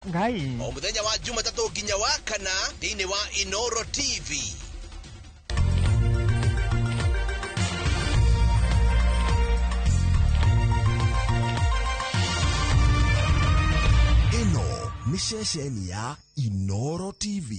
ngai o muthenya wa Jumatatu nginya wa kana thini wa Inoro TV. Ino ni ceceni ya Inoro TV.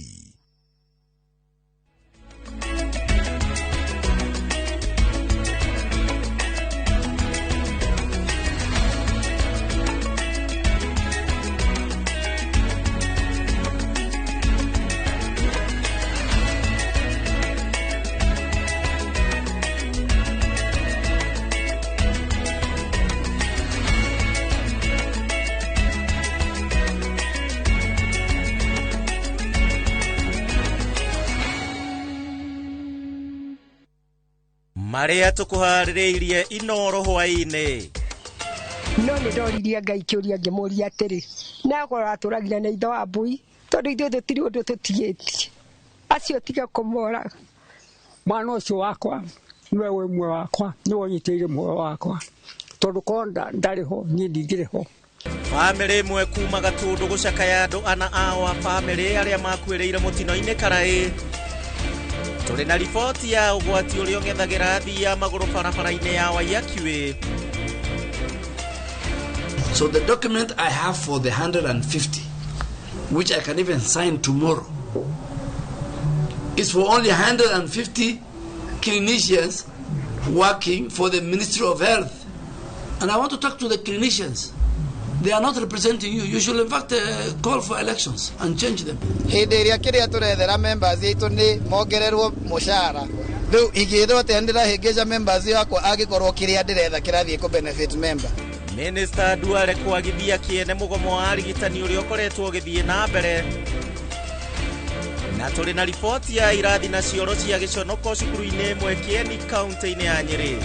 Maria tukuharireirie Inoro hwaine. No ni ndoririe Ngai kiuria ngimuria atiri na gora turagira na itho abui tondu ithu tutiri undu tutieti acio tiga kumora mwana ucio wakwa niwe we mwe wakwa ni wonyiteire mwe wakwa tondu konda ndariho ni ndigiriho. Family mwe kuma Gatundu gucakaya andu ana awa family aria makwiriire mutino-ini karai. Tuli na ripoti ya ugwati uria ng'ethagira thii ya maguru barabara-ini ya Waiyaki. So the document I have for the 150, which I can even sign tomorrow, is for only 150 clinicians working for the Ministry of Health. And I want to talk to the clinicians. They are not representing you. You should in fact call for elections and change them. Hindi iria kiria turethera members itu ni mongererwo mushara. Riu igithwo tendera hingeja members yakwa agikorwo kiria ndiretha kirathie ku benefit member. Minister Duale kwagithia kiene mugomo wa arigitani uria ukoretwo ugithie na mbere. Na tuli na ripoti ya irathi na cioro cia giconoko cukuru-ini imwe Kieni county-ini ya Nyeri.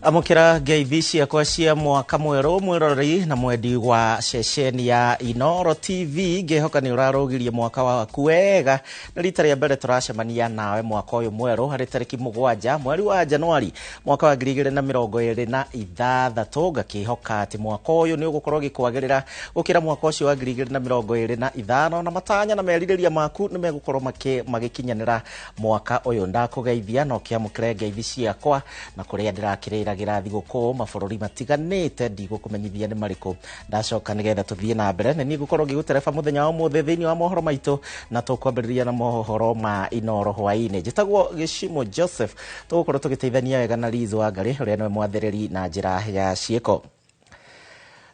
Amukira ngeithi yakwa cia mwaka mweru mwirori na mwendi wa ceceni ya Inoro TV ngehoka ni urarogirie mwaka waku wega na rita ria mbere turacemania nawe mwaka uyu mweru hari tariki 7 mweri wa Januari mwaka wa 2026 ngakihoka ati mwaka uyu ni ugukorwo gikwagirira gukira mwaka ucio wa 2025 na matanya na meririria maku ni megukorwo magikinyanira mwaka uyu ndakugeithia no kiamukire ngeithi ciakwa na kuria ndirakirira thigũkũ mabũrũri matiganĩte ndigũkũmenyithia nĩ marĩkũ ndacoka nĩgetha tuthie na mbere nĩ ngũkorwo ngĩgũtereba mũthenya wa ũmũthĩ thĩinĩ wa mohoro maitũ na tũkwambĩrĩria na mohoro ma Inoro hwainĩ. Njĩtagwo Gĩcimo Joseph tũgũkorwo tũgĩteithania wega na Liz Wangari ũrĩa nĩwe mwathĩrĩri na njĩra ya ciĩko.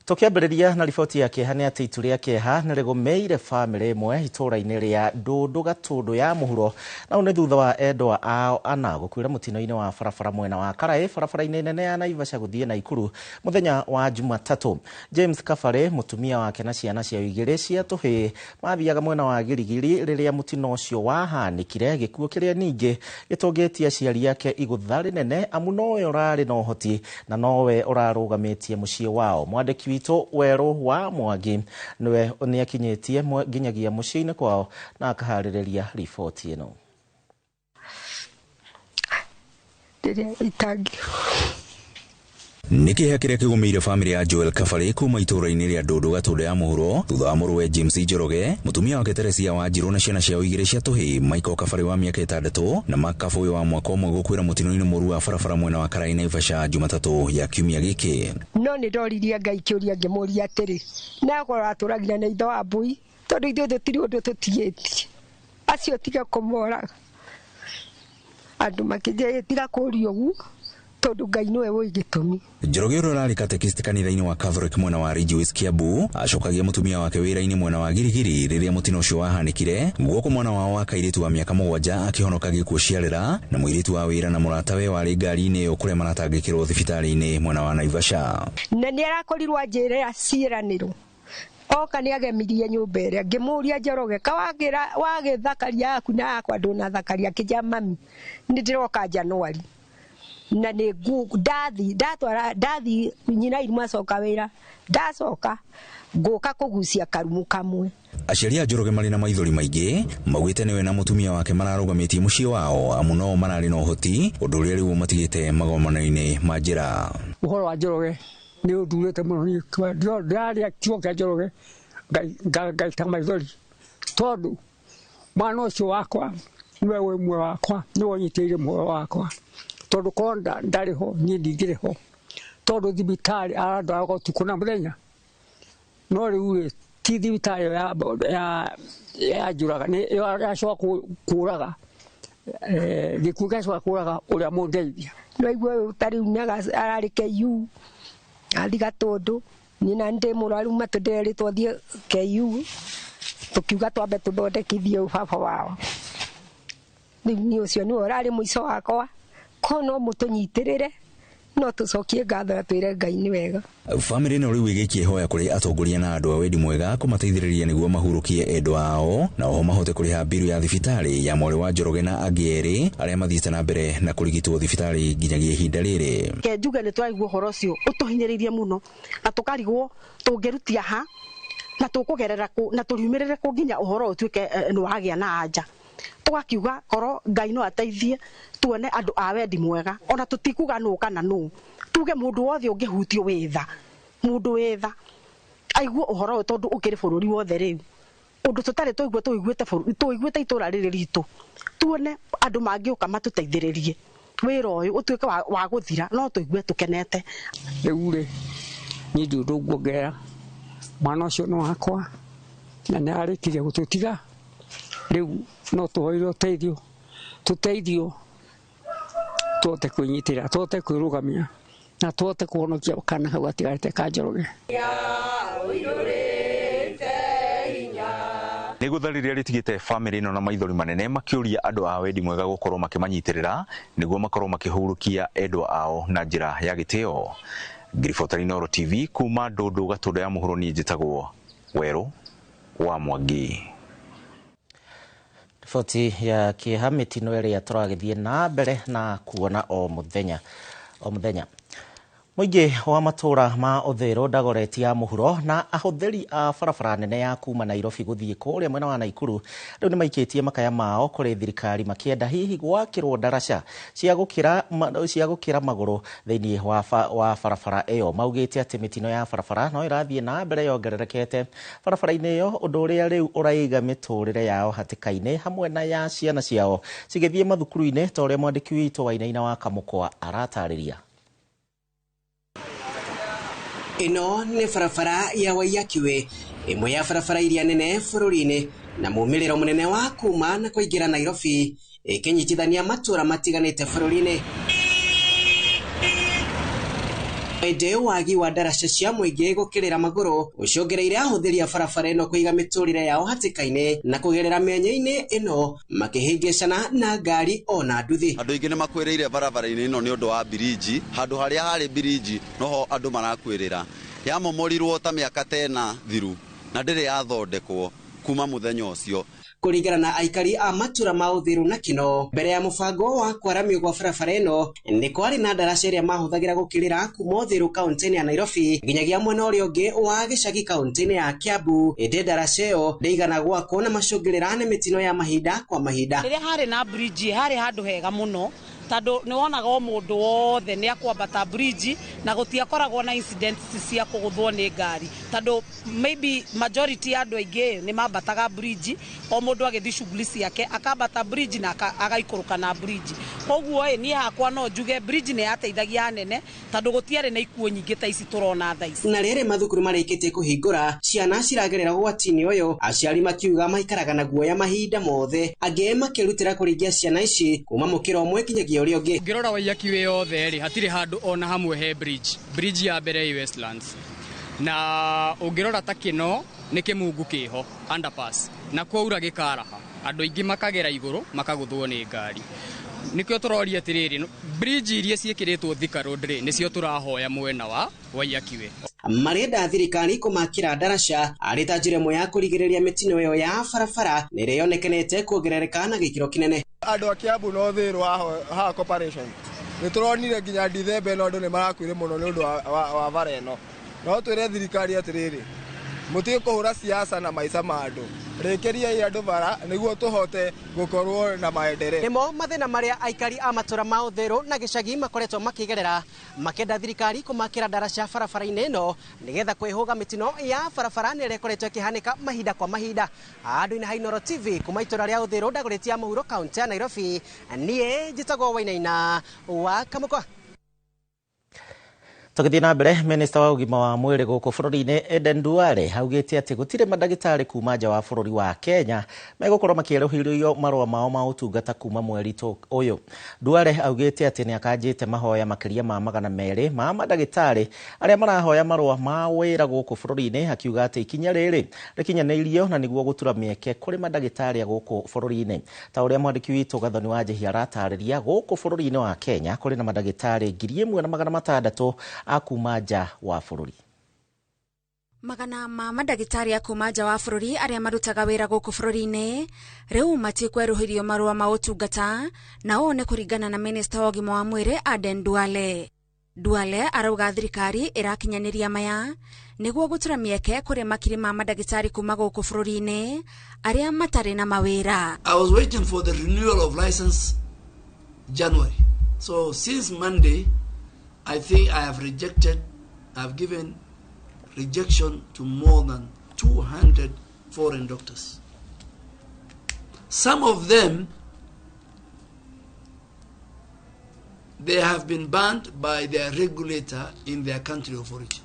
Tukiambĩrĩria na riboti ya kĩeha nĩ atĩ itu rĩa kĩeha nĩ rĩgũmĩire famĩlĩ ĩmwe itũũra-inĩ rĩa Ndũndũ Gatundu ya mũhuro na nĩ thutha wa endwa ao ana gũkuĩra mũtino-inĩ wa barabara mwena wa Karai barabara-inĩ nene ya Naivasha gũthiĩ Naikuru mũthenya wa Jumatatu. James Kabare mũtumia wake na ciana ciao igĩrĩ cia tũhĩĩ mathiaga mwena wa Girigiri rĩrĩa mũtino ũcio wahanĩkire gĩkuũ kĩrĩa ningĩ gĩtũngĩtie aciari yake igũtha rĩnene amu nowe ũrarĩ na ũhoti na nowe ũrarũgamĩtie mũciĩ wao. Mwandĩki witũ Werũ wa Mwangi niwe nĩakinyĩtie nginyagia mũciĩ-inĩ kwao na akaharĩrĩria riboti ĩno. Niki hakire kigumeire famĩlĩ ya Joel Kabare kuma itũũra-inĩ rĩa Ndũndũ Gatundu ya mũhuro thutha wa mũrũwe James Njoroge mũtumia wake Teresia Wanjiru na ciana ciao igĩrĩ cia tũhĩĩ Michael Kabare wa mĩaka 6 na Makabu wa mwaka ũmwe gũkuĩra mũtino-inĩ mũru wa barabara mwena wa Karai Naivasha Jumatatu ya kiumia gĩkĩ. No nĩ ndoririe Ngai kiuria ngimuria atiri na gora turagira na itho abui tondu ithu tutiri undu tutieti acio tiga kumora andu makijetira kurio gu tondu Ngai niwe wĩ gĩtũmi. Njoroge ũrĩa ũrarĩ katekist kanitha-inĩ wa Catholic mwena wa Ridgeways Kiambu acokagia mũtumia wake wĩra-inĩ mwena wa Girigiri rĩrĩa mũtino ũcio wahanĩkire guoko mwana wao wa kairĩtu wa mĩaka 7 akĩhonoka gĩkuũ ciarĩra na mũirĩtu wa wĩra na mũratawe warĩ ngari-inĩ ĩyo kũrĩa maratangĩkĩrwo thibitarĩ-inĩ mwena wa Naivasha. Na nĩ arakorirwo njĩra ciĩranĩro oka nĩ agemirie nyũmba ĩrĩa ngĩmũria Njoroge wagĩthakaria yaku na yakwa ndũnathakaria kĩja mami nĩ ndĩroka Januari na nĩ ndathi nyina irima coka wĩra ndacoka ngũka kũgucia karumu kamwe. Aciari a Njoroge marĩ na maithori maingĩ maugĩte nĩwe na mũtumia wake mararũgamĩtie mũciĩ wao amu no mararĩ na ũhoti ũndũ ũrĩa rĩu matigĩte magomano-inĩ ma njĩra. Ũhoro wa Njoroge nĩ ũndurĩte mũno ndĩrarĩa kiugo kĩa Njoroge ngaita maithori tondũ mwana ũcio wakwa niwe wĩ muoyo wakwa niwe ũnyitĩire muoyo wakwa tondũ konda ndarĩ ho niĩ ndingĩrĩ ho tondũ thibitarĩ arandwaraga ũtukũ na mũthenya no rĩu ti thibitarĩ ya njũraga nĩ yacoka kũraga gĩkuũ gĩacoka kũraga ũrĩa mũndeithia. Rĩu tarĩu ararĩ KU athi Gatũndũ nyina ndĩ mũrwaru matũndĩrĩtwo thiĩ KU tukiuga twambe tũthondekithie baba wao. Rĩu nĩ ũcio nĩwe ũrarĩ mũico wakwa ko no mũtũnyitĩrĩre no tũcokie ngatho na twĩre Ngai nĩ wega. Bamĩrĩ ĩno rĩu ĩgĩkĩhoya kũrĩ atongoria na andũ a wendi mwega kũmateithĩrĩria nĩguo mahurũkie endwa ao na oho mahote kũrĩha mbiru ya thibitarĩ ya mwarĩ wa Njoroge na angĩ erĩ arĩa mathiĩte na mbere na kũrigitwo thibitarĩ nginyagia ihinda rĩrĩ. Ke njuge nĩ twaigua ũhoro ũcio ũtũhinyĩrĩirie mũno na tũkarigwo tũngĩrutia ha na tũkũgerera na tũriumĩrĩre kũ nginya ũhoro ũtuĩke nĩ wagĩa na anja. Tugakiuga koro Ngai no ateithie tuone andũ a wendi mwega ona tutikuga nũ kana nũ tuge mũndũ wothe ũngĩhutio wĩtha mũndũ wĩtha aigua ũhoro tondũ ũkĩrĩ bũrũri wothe rĩu ũndũ tũtarĩ tũiguĩte itũra rĩrĩ ritũ tuone andũ mangĩũka matũteithĩrĩrie wĩra ũyũ ũtuĩke wa gũthira no tũigue tũkenete. Rĩu rĩ niĩ ndĩ ũndũ nguongerera mwana ũcio nĩ wakwa na nĩ arĩkirie gũtũtiga rĩu no tũhoire ũteithio tũteithio tuote kwĩnyitĩrĩra tuote kwĩrũgamia na tuote kũhonokia kana hau gatigarĩte ka Njoroge. Nĩ gũtha rĩrĩa rĩtigĩte bamĩrĩ ĩno na maithori manene makĩũria andũ a wendi mwega gũkorwo makĩmanyitĩrĩra nĩguo makorwo makĩhurũkia endwa ao na njĩra ya gĩtĩo. Ngiribota Inooro TV kuma Ndũndũ Gatũndũ ya mũhuro niĩ njĩtagwo Werũ wa Mwangi. Riboti ya kĩeha mĩtino ĩrĩa tũragĩthiĩ na mbere na kuona o mũthenya. Mũingĩ wa matũra ma Ũthĩĩro, Dagoretti ya mũhuro na ahũthĩri a barabara nene ya kuma Nairobi gũthiĩ kũrĩa mwena wa Naikuru rĩu nĩ maikĩtie makaya mao kũrĩ thirikari makĩenda hihi gwakĩrwo ndaraca cia gũkĩra magũrũ thĩinĩ wa barabara ĩyo. Maugĩte atĩ mĩtino ya barabara no ĩrathiĩ na mbere yongererekete barabara-inĩ ĩyo ũndũ ũrĩa rĩu ũraiga mĩtũrĩre yao hatĩka-inĩ hamwe na ya ciana ciao cigĩthiĩ mathukuru-inĩ ta ũrĩa mwandĩki witũ Wainaina wa Kamũkwa aratarĩria. Ino nĩ barabara ya Waiyakiwe, ĩmwe ya barabara iria nene bũrũri-inĩ na mũmĩrĩro mũnene wa kuma na kũingĩra Nairobi ĩkĩnyitithania matũra matiganĩte bũrũri-inĩ. Ĩndĩ wagi wa ndaraca cia mũingĩ gũkĩrĩra magũrũ ũcũngĩrĩire ahũthĩri a barabara ĩno kũiga mĩtũrĩre yao hatĩka-inĩ na kũgerera mĩanya-inĩ ĩno makĩhĩngĩcana na ngari ona nduthi. Andũ aingĩ nĩ makwĩrĩire barabara-inĩ ĩno nĩ ũndũ wa biriji, handũ harĩa harĩ biriji noho andũ marakwĩrĩra. Yamomorirwo ta mĩaka tena thiru na ndĩrĩ yathondekwo kuma mũthenya ũcio. Kũringana na aikari a matura ma Ũthĩĩro na Kinoo, mbere ya mũbango wa kwaramio gwa barabara ĩno nĩ kwarĩ na ndaraca ĩrĩa mahũthagĩra gũkĩrĩra kuma Ũthĩĩro kaunti-inĩ ya Nairobi nginyagia mwena ũrĩa ũngĩ wa gĩcagi kaunti-inĩ ya Kiambu. Ĩndĩ ndaraca ĩyo ndĩigana gwakwo na macũngĩrĩra nĩ mĩtino ya mahinda kwa mahinda. Rĩrĩa harĩ na bridge harĩ handũ hega mũno tondũ nĩ wonaga o mũndũ wothe nĩ akwambata bridge na gũtiakoragwo na incidents cia kũgũthwo nĩ ngari tondũ maybe majority ya andũ aingĩ nĩ mambataga bridge o mũndũ agĩthiĩ shughuli ciake akambata bridge na agaikũrũka na bridge. Koguo niĩ hakwa no njuge bridge nĩ yateithagia hanene tondũ gũtiarĩ na ikuũ nyingĩ ta ici tũrona thaa ici. Na rĩrĩ mathukuru marĩkĩtie kũhingũra ciana ciragerera ũgwati-inĩ ũyũ, aciari makiuga maikaraga na guoya mahinda mothe, angĩ makĩrutĩra kũringia ciana ici kuma mũkĩra ũmwe nginyagia ũrĩa ũngĩ. Ngĩrora Waiyakiwe yothe rĩ hatirĩ handũ ona hamwe he bridge ya mbere Westlands na ũngĩrora ta Kinoo nĩ kĩmungu kĩho underpass na kwaura gĩkaraha andũ aingĩ makagera igũrũ makagũthwo nĩ ngari. Nĩkĩo tũroria atĩrĩrĩ bridge iria ciĩkĩrĩtwo Thika Road rĩ nĩcio tũrahoya mwena wa Waiyakiwe. Marenda thirikari kũmakĩra ndaraca arĩ ta njĩra ĩmwe ya kũrigĩrĩria mĩtino ĩyo ya barabara nĩrĩa yonekanĩte kuongerereka na gĩkĩro kĩnene. Andũ a Kiambu na Ũthĩĩro haha corporation nituronire nginya Dithemba no andu ni marakwire muno ni undu wa bara ino no twire thirikari atiriri mutige kuhura siasa na maica ma andu rekeria andu bara niguo tuhote gukorwo na maendeleo. Nimo mathina maria aikari a matura ma Uthiru na gicagi makoretwo makigerera makenda thirikari kumakira ndaraca barabara-ini ino nigetha kwihuga mitino ya barabara ni rekoretwo ikihanika mahinda kwa mahinda. Andu-ini ha Inooro TV kuma itura ria Uthiru ndaguritia muhuro kaunti ya Nairobi, nie njitagwo Wainaina wa Kamukwa. Tugithii na mbere, minista wa ugima wa mwiri guku bururi-ini Aden Duale augite ati gutire madagitari kuma nja wa bururi wa Kenya megukorwo makieruhirio marua mao ma utungata kuma mweri uyu. Duale augite ati ni akanjite mahoya makiria ma 200 ma madagitari aria marahoya marua ma wira guku bururi-ini, akiuga ati ikinya riri rikinyanirio na niguo gutura mieke kuri madagitari guku bururi-ini. Ta uria mwandiki witu Gathoni wa Njehi aratariria, guku bururi-ini wa Kenya kuri na madagitari 1,600 akuma nja wa bururi. Magana ma madagitari akuma nja wa bururi aria marutaga wira guku bururi-ini riu matikweruhirio marua ma utungata, na one kuringana na minista wa ugima wa mwiri Aden Duale. Duale arauga thirikari irakinyaniria maya niguo gutura mieke kuri makiri ma madagitari kuma guku bururi-ini aria matari na mawira. I was waiting for the renewal of license January. So since Monday I think I have given rejection to more than 200 foreign doctors. Some of them, they have been banned by their regulator in their country of origin.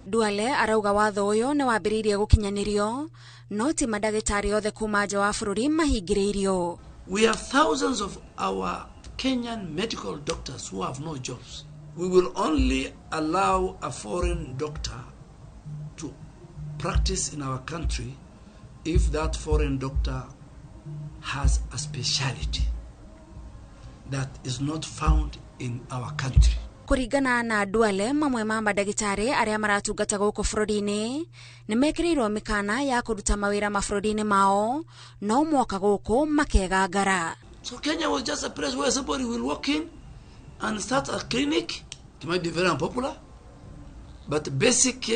Duale arauga watho uyu ni wambiriirie gukinyanirio, no ti madagitari othe kuma nja wa bururi mahingiriirio. We have thousands of our Kenyan medical doctors who have no jobs. We will only allow a foreign doctor to practice in our country if that foreign doctor has a specialty that is not found in our country. Kuringana na Duale, mamwe ma madagitari aria maratungata guku bururi-ini ni mekirirwo mikana ya kuruta mawira mabururi-ini mao, no mwoka guku makegangara. So Kenya was just a place where somebody will walk in and start a clinic. It might be very unpopular, but basic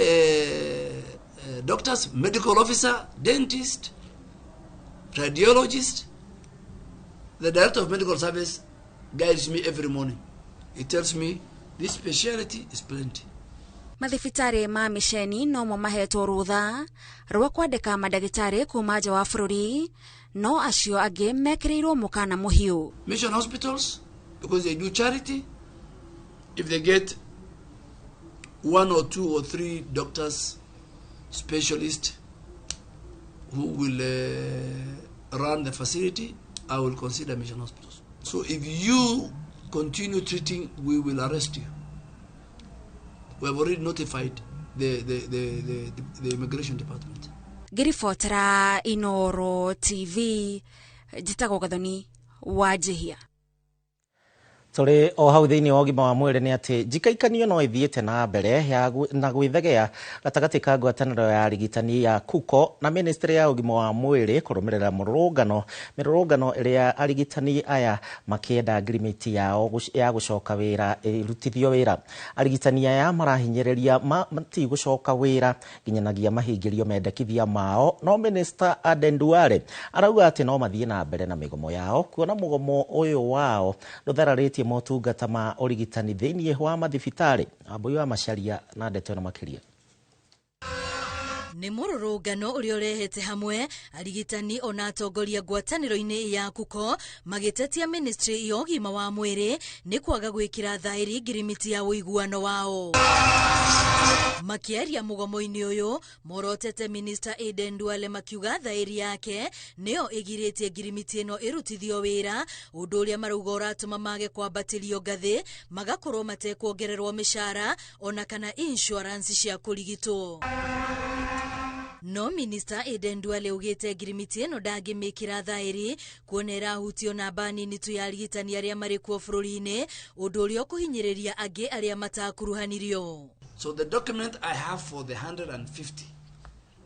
doctors, medical officer, dentist, radiologist, the director of medical service guides me every morning. He tells me this specialty is plenty. Mathibitari ma misheni no mo mahetwo rutha rwa kwandika madagitari kuma nja wa bururi, no acio angi mekirirwo mukana muhiu. Mission hospitals, because they do charity, if they get 1 or 2 or 3 doctors, specialists who will run the facility, I will consider mission hospitals. So if you continue treating, we will arrest you. We have already notified the immigration department. Girifotera Inooro TV, njitagwo Gathoni wa Njehi. Tore o hau thiini wa ugima wa mwiri ni ati njikaikanio no ithiite na mbere na gwithegea gatagati ka ngwataniro ya arigitani ya KUKO na ministry ya ugima wa mwiri kurumirira mirurungano iria arigitani aya makienda agreement yao ya gucoka wira irutithio wira. Arigitani aya marahinyiriria mati gucoka wira nginyanagia mahingirio mendekithia mao, no minister Aden Duale arauga ati no mathie na mbere na migomo yao, kuona mugomo uyu wao nduthararĩtie motungata ma origitani thiini wa mathibitari. Ambui wa Macharia na ndeto na makiria. Ni mururungano uria urehete hamwe arigitani ona atongoria ngwataniro-ini ya KUKO magitetia ministry ya ugima wa mwiri ni kwaga gwikira thairi ngirimiti ya uiguano wao. Makiaria mugomo-ini uyu morotete minister Aden Duale makiuga thairi yake nio igiritie ngirimiti ino irutithio wira, undu uria marauga uratuma mage kwambatirio ngathi, magakorwo matekuongererwo mishara ona kana insurance cia kurigitwo. No minister Aden Duale ugite ngirimiti ino ndangimikira thairi kuonera hutio na bani ni tu ya arigitani aria mari kuo bururi-ini, undu uria kuhinyiriria angi aria matakuruhanirio. So the document I have for the 150,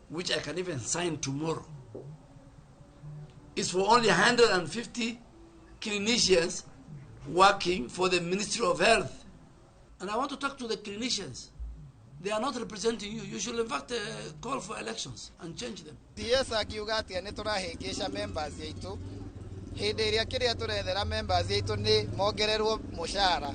which I can even sign tomorrow, is for only 150 clinicians working for the Ministry of Health. And I want to talk to the clinicians. They are not representing you. You should in fact call for elections and change them. Yes, akiuga atia ni turahingisha members yaitu. Hindi iria kiria turethera members yaitu ni mongererwo mushara.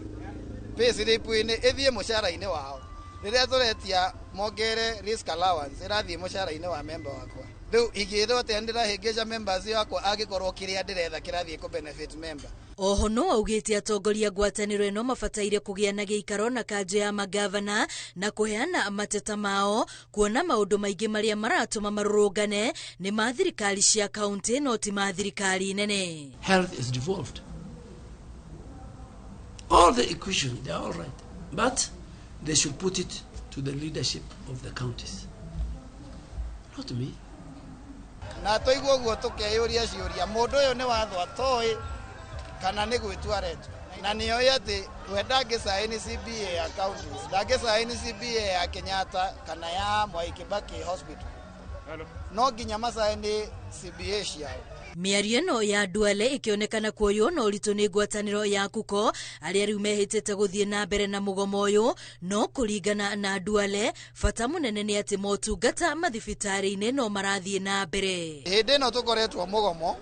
Payslip-ini ithie mushara-ini wao. Riria turetia mongere risk allowance irathie mushara-ini wa member wakwa. Riu igithwo atia ndirahingisha members yakwa agikorwo kiria ndiretha kirathie ku benefit member. Oho no augite atongoria ngwataniro eno mabataire kugia na giikaro na kanjo ya magavana na kuheana mateta mao kuona maundu maingi maria maratuma marurungane ni ma thirikari cia kaunti no ti ma thirikari nene. Health is devolved. All the equation, they are all right. But they should put it to the leadership of the counties. Not me. Na toigwo guo tukeyuria ciuria mundu uyu ni wathwa toi kana ni gwitua retu na niyo yati wenda ngisaini CBA ya counties ndagisaini CBA ya Kenyatta kana ya Mwai Kibaki hospital no nginya masaini CBA ciao. Miario no ya Duale ikionekana kuoyo no ritu ni ngwataniro ya Kuko aria riu mehitete guthie na mbere na mugomo uyu no kuringana na Duale fata munene ni ati motungata mathibitari-ini no marathie na mbere. Hindi no tukoretwo mugomo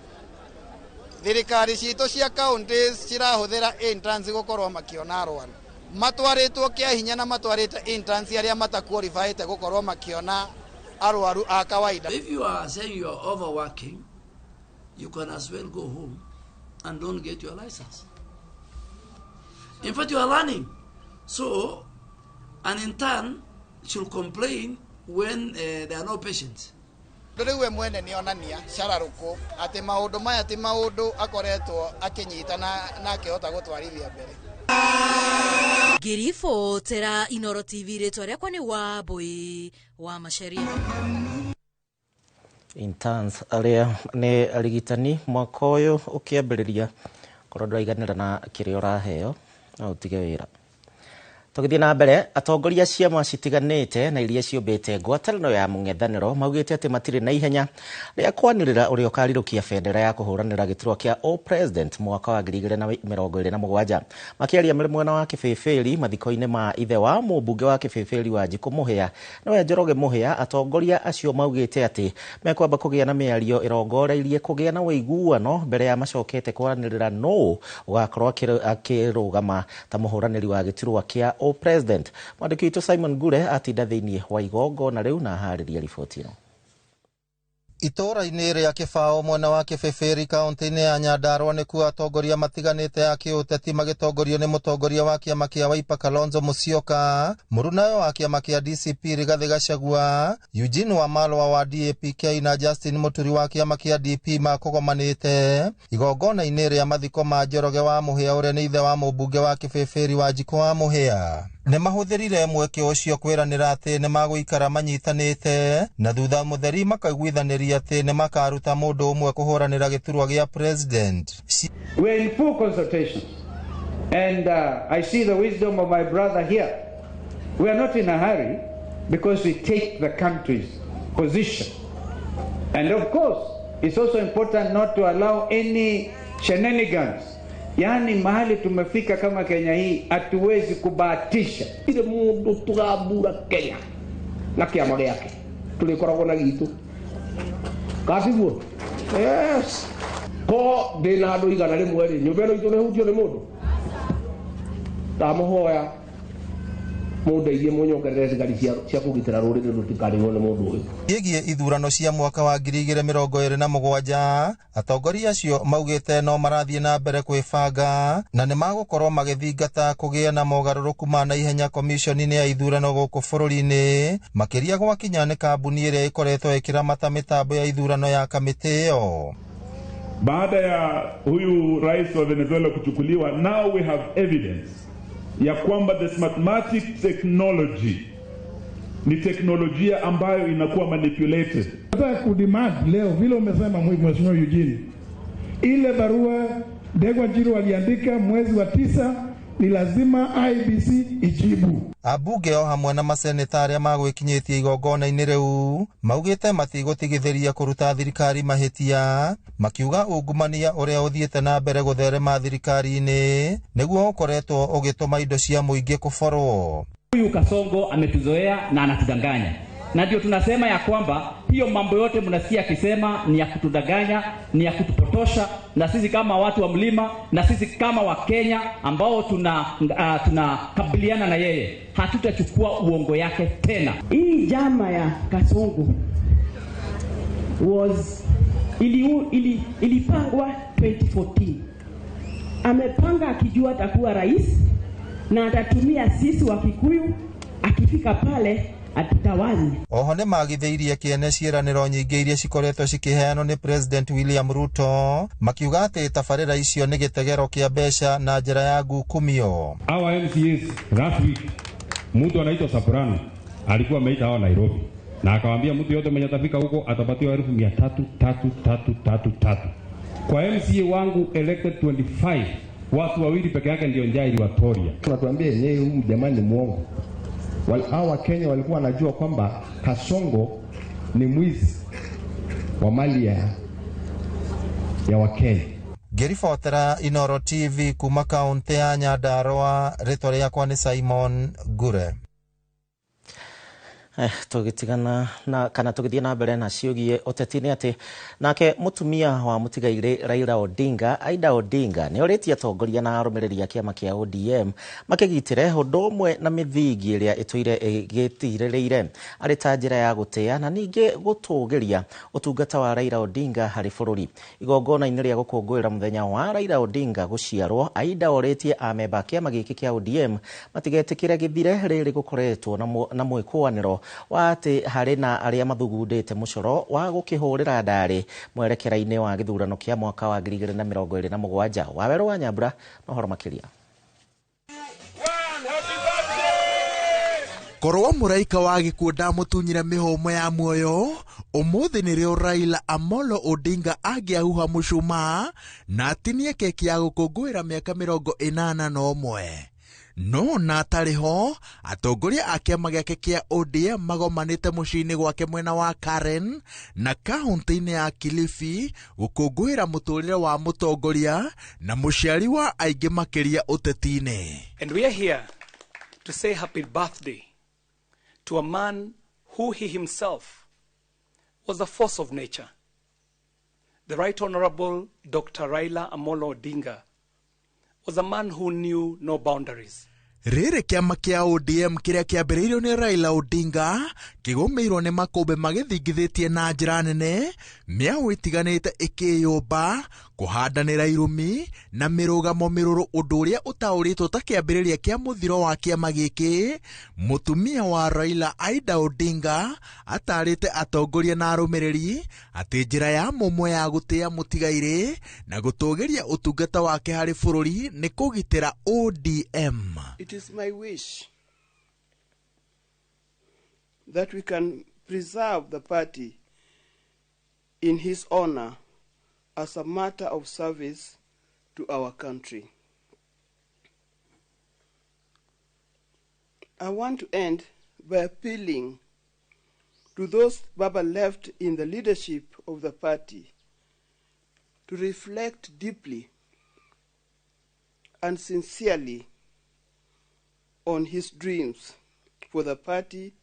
thirikari citu cia counties cirahuthira entrance gukorwo makiona arwaru matwaritwo kia hinya na matwarite entrance aria mataqualified gukorwo makiona arwaru a kawaida. If you are saying you are overworking, you can as well go home and don't get your license. In fact, you are learning. So, and in turn, should complain when there are no patients. Nduriwe mwene nionania shararuko ati maundu maya ti maundu akoretwo akinyita na akihota gutwarithia mbere. Girifo tera Inoro TV reto ria kwani wa boy wa masharia. Interns aria ni arigitani mwaka uyu ukiambiriria korwo nduraiganira na kiria uraheo na utige wira. Tugithie na mbere atongoria ciama citiganite na iria ciumbite ngwataniro ya mung'ethaniro maugite ati matire na ihenya ria kwanirira uria ukarirukia bendera ya kuhuranira giturwa kia All President mwaka wa 2027 makiaria mwena wa Kibibiri mathiko-ini ma ithe wa mumbunge wa Kibibiri wa Njiko Muhia nawe Njoroge Muhia atongoria acio maugite ati mekwamba kugia na miario irongoreirie kugia na uiguano mbere ya macokete kwanirira no ugakorwo akirugama ta muhuraniri wa giturwa kia All President. Mwandiki witũ Simon Gure atinda thiini wa igongona riu na hariria riboti ino. Itora-ini ria Kibao mwena wa Kibibiri kaunti-ini ya Nyandarua nikuo atongoria matiganite ya kiuteti magitongorio ni mutongoria wa kiama kia Wiper Kalonzo Musyoka, murunawe wa kiama kia DCP Rigathi Gachagua, Eugene Wamalwa wa DAP na Justin Muturi wa kiama kia DP makogomanite igongona-ini ria mathiko ma Njoroge wa Muhia uria ni ithe wa mumbunge wa Kibibiri wa Njiko wa Muhia. Ni mahuthirire mweke ucio kwiranira ati ni maguikara manyitanite na thutha mutheri makaiguithaniria ati ni makaruta mundu umwe kuhuranira giturwa gia president. We are in full consultation and I see the wisdom of my brother here. We are not in a hurry because we take the country's position, and of course it's also important not to allow any shenanigans. Yani mahali tumefika kama Kenya hii hatuwezi kubahatisha. Ile mundu tugabura Kenya na kiama yake tulikoragwo na gitu kabiguo. Yes ko ndina andu igana rimwe ri nyumba ino itu nihutio ni mundu tamuhoya mundeithie munyongerere thigari cia kugitira ruriri rutikarigwo ni mundu uyu. Yegie ithurano cia mwaka wa 2027 atongoria acio maugite no marathie na mbere kwibanga na ni magukorwo magithingata kugia na mogaruruku ma na ihenya commission-ini ya ithurano guku bururi-ini makiria gwakinya ni kambuni iria ikoretwo ikiramata mitambo ya ithurano ya kamiti iyo. Baada ya huyu rais wa Venezuela kuchukuliwa, now we have evidence ya kwamba the smartmatic technology ni teknolojia ambayo inakuwa manipulated. Nataka kudemand leo vile umesema Mheshimiwa Eugene, ile barua Ndegwa Njiru aliandika mwezi wa 9 ni lazima IBC ijibu. Abunge o hamwe na maseneta arĩa magwĩkinyĩtie igongona-inĩ rĩu maugĩte matigũtigithĩria kũruta thirikari mahĩtia, makiuga ungumania ũrĩa ũthiĩte na mbere gũtherema thirikari-inĩ nĩguo ũkoretwo ũgĩtũma indo cia mũingĩ kũborwo. Huyu Kasongo ametuzoea na anatudanganya, na ndio tunasema ya kwamba hiyo mambo yote mnasikia akisema ni ya kutudanganya, ni ya kutupotosha, na sisi kama watu wa mlima na sisi kama wa Kenya ambao tunakabiliana na yeye hatutachukua uongo yake tena. Hii jama ya Kasongo ilipangwa 2014. Amepanga akijua atakuwa rais na atatumia sisi wa Kikuyu, akifika pale atutawanye. Oho nĩ magithĩirie kĩene ciĩranĩro nyingĩ iria cikoretwo cikĩheanwo nĩ President William Ruto, makiuga atĩ tabarĩra icio nĩ gĩtegero kĩa mbeca na njĩra ya ngukumio. Our MCAs last week, mtu anaitwa Soprano alikuwa ameita hao Nairobi na akawaambia mtu yote mwenye atafika huko atapatiwa 300,333. Kwa MCA wangu elected 25, watu wawili peke yake ndio njaa iliwatoria. Tunatuambia yeye huyu jamani ni muongo. Hawa Kenya walikuwa wanajua kwamba Kasongo ni mwizi wa mali ya Wakenya. Ngĩribotera Inooro TV kuma kaunti ya Nyandarua, rĩtwa rĩakwa nĩ Simon Gure. Tũgĩtigana na kana tũgĩthiĩ na mbere na ciũgie ũteti-inĩ atĩ nake mũtumia wa mũtigairĩ Raila Odinga, Aida Odinga, nĩ orĩtie atongoria na arũmĩrĩri a kĩama kĩa ODM makĩgitĩre ũndũ ũmwe na mĩthingi ĩrĩa ĩtũire ĩgĩtirĩrĩire arĩ ta njĩra ya gũtĩa na ningĩ gũtũgĩria ũtungata wa Raila Odinga harĩ bũrũri. Igongona-inĩ rĩa gũkũngũĩra mũthenya wa Raila Odinga gũciarwo, Aida orĩtie amemba kĩama gĩkĩ kĩa ODM matigetĩkĩre gĩthire rĩrĩ gũkoretwo na mwĩkũanĩro wa atĩ harĩ na arĩa mathugundĩte mũcoro wa gũkĩhũrĩra ndarĩ mwerekera-inĩ wa gĩthurano kĩa mwaka wa 2027. Wawerũ wa Nyambura na ũhoro makĩria. Korwo mũraika wa gĩkuũ ndamũtunyire mĩhũmũ ya muoyo, ũmũthĩ nĩrĩo Raila Amolo Odinga angĩahuha mũcumaa na atinie keki ya gũkũngũĩra mĩaka 81. No na atarĩ ho, atongoria a kĩama gĩake kĩa ODM magomanĩte mũciĩ-inĩ gwake mwena wa Karen na kaunti-inĩ ya Kilifi gũkũngũĩra mũtũrĩre wa mũtongoria na mũciari wa aingĩ makĩria ũteti-inĩ. And we are here to say happy birthday to a man who he himself was a force of nature. The Right Honorable Dr. Raila Amolo Odinga was a man who knew no boundaries. Rĩrĩ kĩama kĩa ODM kĩrĩa kĩambĩrĩirio nĩ Raila Odinga kĩgũmĩirwo nĩ makũmbĩ magĩthingithĩtie na njĩra nene, mĩaũ ĩtiganĩte ĩkĩyũmba, kũhandanĩra irumi na mĩrũgamo mĩrũrũ, ũndũ ũrĩa ũtaũrĩtwo ta kĩambĩrĩria kĩa mũthiro wa kĩama gĩkĩ. Mũtumia wa Raila, Aida Odinga, atarĩte atongoria na arũmĩrĩri atĩ njĩra ya mũmwe ya gũtĩa mũtigairĩ na gũtũgĩria ũtungata wake harĩ bũrũri nĩ kũgitĩra ODM. It is my wish that we can preserve the party in his honor as a matter of service to our country. I want to end by appealing to those Baba left in the leadership of the party to reflect deeply and sincerely on his dreams for the party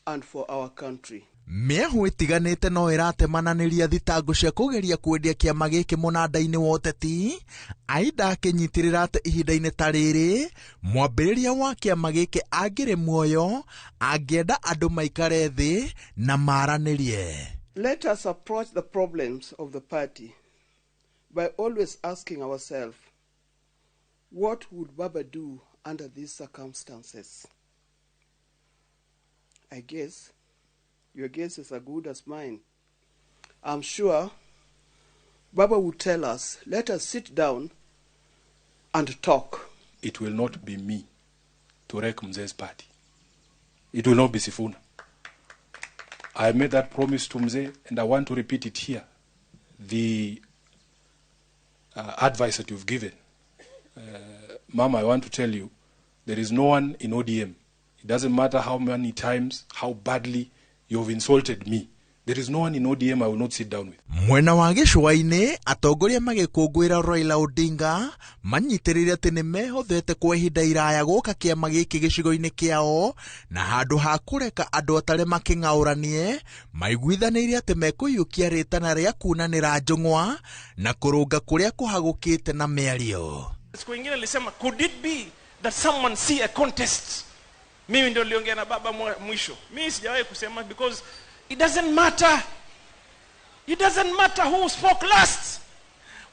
and for our country. Mĩahu ĩtiganĩte no ĩratemananĩria thitango cia kũgeria kwendia kĩama gĩkĩ mũnanda-inĩ wa ũteti. Aida akĩnyitĩrĩra atĩ ihinda-inĩ ta rĩrĩ mwambĩrĩria wa kĩama gĩkĩ angĩrĩ muoyo angĩenda andũ maikare thĩ na maaranĩrie. Let us approach the problems of the party by always asking ourselves, what would Baba do under these circumstances? I guess your guess is as good as mine. I'm sure Baba would tell us, let us sit down and talk. It will not be me to wreck Mzee's party. It will not be Sifuna. I made that promise to Mzee and I want to repeat it here. The advice that you've given Mama, I want to tell you, there is no one in ODM. It doesn't matter how many times, how badly you've insulted me. There is no one in ODM I will not sit down with. Mwena wa gĩcũa-inĩ atongoria magĩkũngũĩra Raila Odinga manyitirĩire atĩ nĩ mehothete kwa ihinda iraya gũka kĩama gĩkĩ gĩcigo-inĩ kĩao na handũ ha kũreka andũ atarĩ makĩng'aũranie maiguithanĩire atĩ mekũiyũkia rĩtana rĩa kunanĩra njũng'wa na kũrũnga kũrĩa kũhagũkĩte na mĩario. Siku ingine alisema, could it be that someone see a contest? Mimi ndio niliongea na baba mwisho. Mimi sijawahi kusema because it doesn't matter. It doesn't matter who spoke last.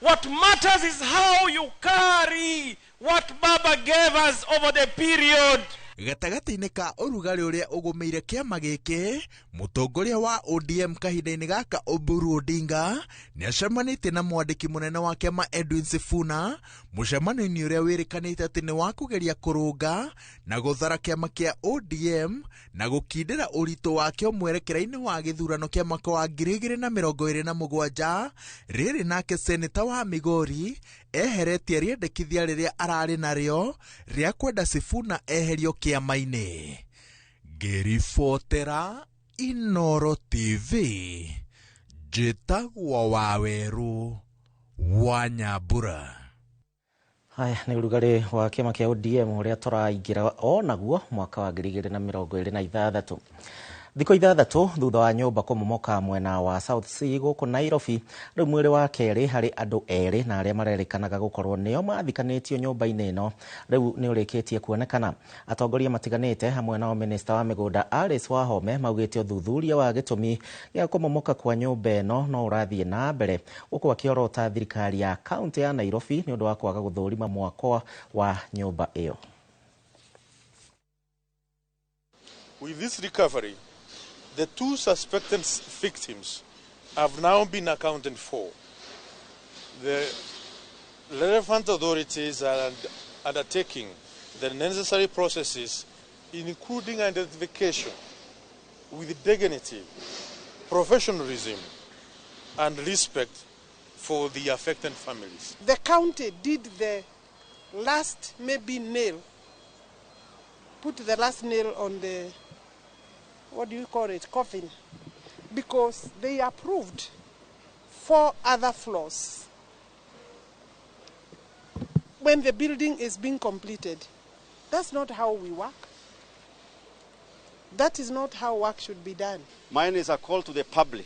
What matters is how you carry what Baba gave us over the period. Gatagati-inĩ ka ũrugarĩ ũrĩa ũgũmĩire kĩama gĩkĩ, mũtongoria wa ODM kahinda-inĩ gaka Oburu Odinga nĩacemanĩtie na mwandĩki mũnene wa kĩama Edwin Sifuna, mũcemanio-inĩ ũrĩa wĩrĩkanĩte atĩ nĩ wa kũgeria kũrũnga na gũthara kĩama kĩa ODM na gũkindĩra ũritũ wakĩo mwerekera-inĩ wa gĩthurano kĩa mwaka wa 2027. Rĩrĩ nake seneta wa Migori eheretie rĩendekithia rĩrĩa ararĩ narĩo rĩa kwenda Sifuna eherio kĩama-inĩ. Ngĩribotera Inooro TV, njĩtagwo Waweru wa Nyambura. Haya nĩ ũrugarĩ wa kĩama kĩa ODM ũrĩa tũraingĩra o naguo mwaka wa 2026. Thikũ ithathatũ thutha wa nyũmba kũmomoka mwena wa South Sea gũkũ Nairobi, rĩu mwĩrĩ wa kerĩ harĩ andũ erĩ na arĩa marerĩkanaga gũkorwo nĩo mathikanĩtio nyũmba-inĩ ĩno rĩu nĩ ũrĩkĩtie kuonekana. Atongoria matiganĩte hamwe na minista wa mĩgũnda Alice Wahome maugĩte ũthuthuria wa gĩtũmi gĩa kũmomoka kwa nyũmba ĩno no ũrathiĩ na mbere, gũkũ akĩorota thirikari ya kaunti ya Nairobi nĩ ũndũ wa kwaga gũthũrima mwako wa nyũmba ĩyo. With this recovery, the two suspected victims have now been accounted for. The relevant authorities are undertaking the necessary processes, including identification with dignity, professionalism, and respect for the affected families. The county did the last nail, put the last nail on the, what do you call it, coffin, because they approved 4 other floors when the building is being completed. That's not how we work. That is not how work should be done. Mine is a call to the public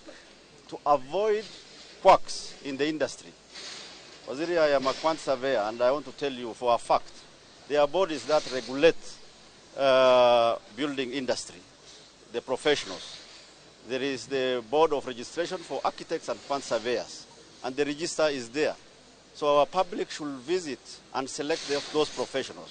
to avoid quacks in the industry. Waziri, I am a quant surveyor, and I want to tell you for a fact, there are bodies that regulate building industry, the professionals. There is the board of registration for architects and quant surveyors, and the register is there. So our public should visit and select those professionals.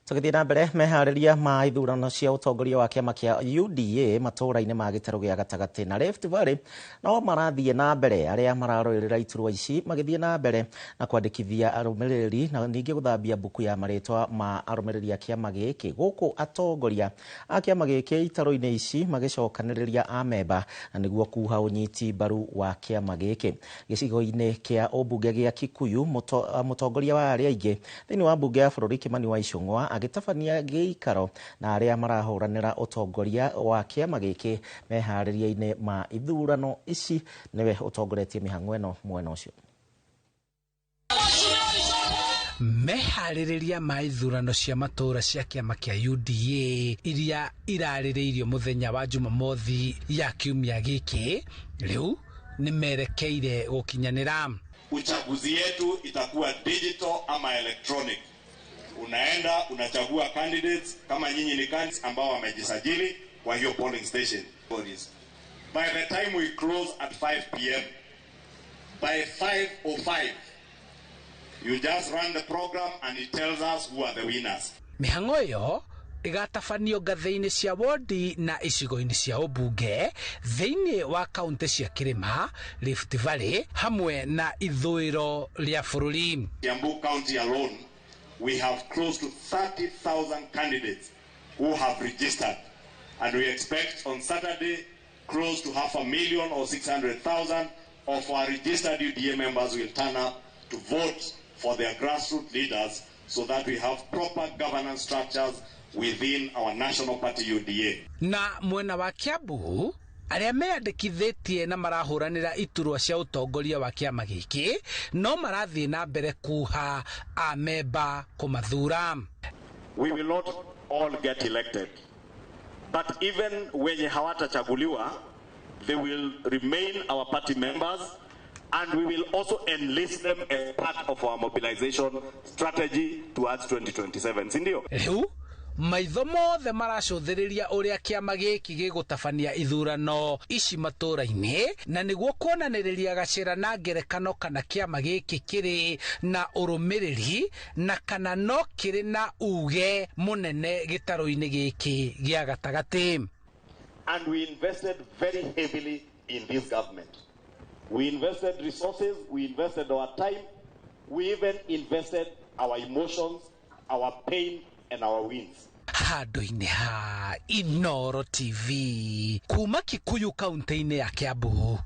Tũgĩthiĩ na mbere meharĩria ma ithurano cia ũtongoria wa kĩama kĩa UDA matũũra-inĩ ma gĩtarũ gĩa gatagatĩ na Rift Valley no marathiĩ na mbere, arĩa mararũĩrĩra iturwa ici magĩthiĩ na mbere na kwandĩkithia arũmĩrĩri na ningĩ gũthambia mbuku ya marĩtwa ma arũmĩrĩri a kĩama gĩkĩ, gũkũ atongoria a kĩama gĩkĩ itarũ-inĩ ici magĩcokanĩrĩria amemba na nĩguo kuha ũnyiti mbaru wa kĩama gĩkĩ. Gĩcigo-inĩ kĩa ũmbunge gĩa Kikuyu, mũtongoria wa arĩa aingĩ thĩinĩ wa mbunge ya bũrũri Kimani wa Ichung'wa agĩtabania gĩikaro na arĩa marahũranĩra ũtongoria wa kĩama gĩkĩ meharĩria-inĩ ma ithurano ici, nĩwe ũtongoretie mĩhang'o ĩno mwena ũcio. Meharĩrĩria ma ithurano cia matũũra cia kĩama kĩa UDA iria irarĩrĩirio mũthenya wa Jumamothi ya kiumia gĩkĩ rĩu nĩ merekeire gũkinyanĩra. Uchaguzi yetu itakuwa digital ama electronic. Unaenda unachagua candidates kama nyinyi ni candidates ambao wamejisajili kwa hiyo polling station. By the time we close at 5 p.m. by 5:05 you just run the program and it tells us who are the winners. Mĩhang'o ĩyo igatabanio ngathĩ-inĩ cia wodi na icigo-inĩ cia ũmbunge thĩinĩ wa kaunti cia Kĩrĩma, Rift Valley hamwe na ithũĩro rĩa bũrũri. Kiambu County alone, we have close to 30,000 candidates who have registered, and we expect on Saturday close to 500,000 or 600,000 of our registered UDA members will turn up to vote for their grassroots leaders so that we have proper governance structures within our national party UDA. Na mwena wa Kiambu aria meyandikithitie na marahuranira iturwa cia utongoria wa kiama giki no marathie na mbere kuha amemba kumathura. We will not all get elected, but even wenye hawatachaguliwa, they will remain our party members, and we will also enlist them as part of our mobilization strategy towards 2027. Sindio? Maitho mothe maracuthiriria uria kiama giki gigutabania ithurano ici matura-ini na niguo kuonaniriria gacira na ngerekano kana kiama giki kiri na urumiriri na kana no kiri na uge munene gitaro-ini giki gia gatagati. And we invested very heavily in this government. We invested resources, we invested our time, we even invested our emotions, our pain, and our wins. Handu-ini ha Inoro TV kuma Kikuyu kaunti-ini ya Kiambu,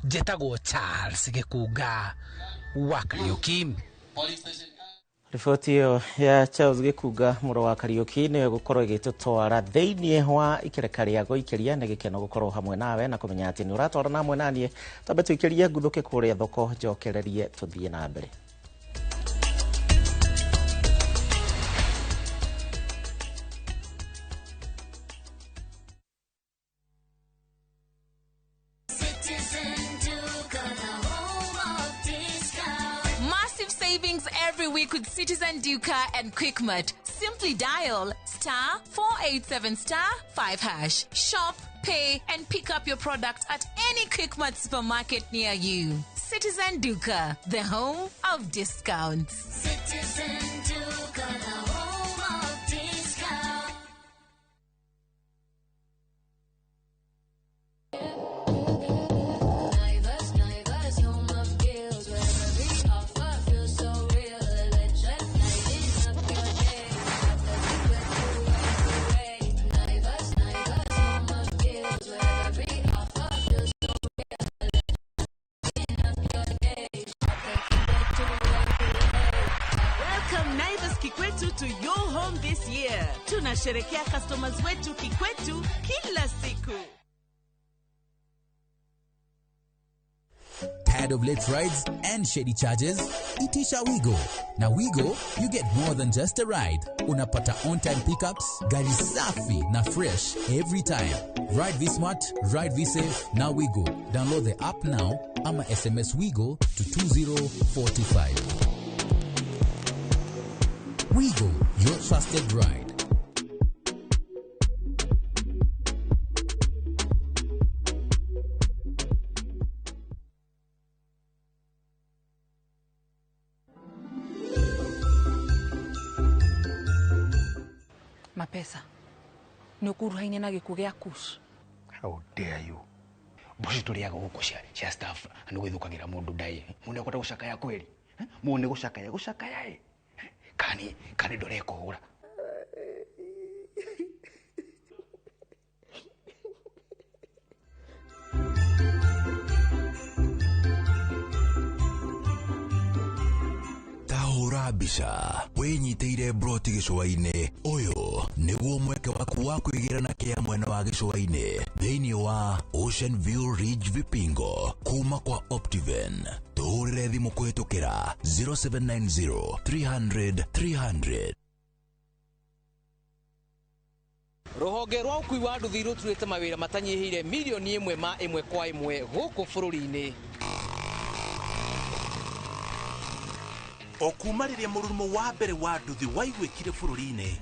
njĩtagwo Charles Gĩkunga wa Kariuki. Riboti iyo ya Charles Gĩkunga mũrũ wa Kariuki nĩyo gũkorwo ĩgĩtũtwara thĩinĩ wa ikereka rĩa gũikĩria nĩ gĩkeno gũkorwo hamwe nawe na kũmenya atĩ nĩ ũratwarana hamwe naniĩ twambe tũikĩrie nguthũke kũrĩa thoko njokererie tũthiĩ na mbere. Every week with Citizen Duka and Quickmart. Simply dial *487*5#. Shop, pay, and pick up your product at any Quickmart supermarket near you. Citizen Duka, the home of discounts. Citizen Duka, the home of discounts. To your home this year. Tunasherekea customers wetu kikwetu kila siku. Tired of late rides and shady charges? Itisha Wigo. Na Wigo, you get more than just a ride. Unapata on-time pickups, gari safi na fresh every time. Ride V-Smart, ride V-Safe, na Wigo. Download the app now ama SMS Wigo to 2045. Wigo, your trusted ride. Mapesa. Nukuruhaine na gikuo gia Kush. How dare you? Bosi turiaga guku cia staff anu gwithukagira mundu ndai. Mune kwenda gucakaya kweli? Mune gucakaya Kani ndore kuhura. Tahura mbica winyiteire broti gicua-ini uyu niguo mweke waku wa kwigirana kia mwena wa gicua-ini thiini wa Ocean View Ridge Vipingo kuma kwa Optiven. Tuhurire thimu kuhitukira 0790 300 300. Ruhonge rwa ukui wa nduthi ruturite mawira matanyihire milioni 1 kwa 1 guku bururi-ini. Okumaririe murumo wa mbere wa nduthi waigwikire bururi-ini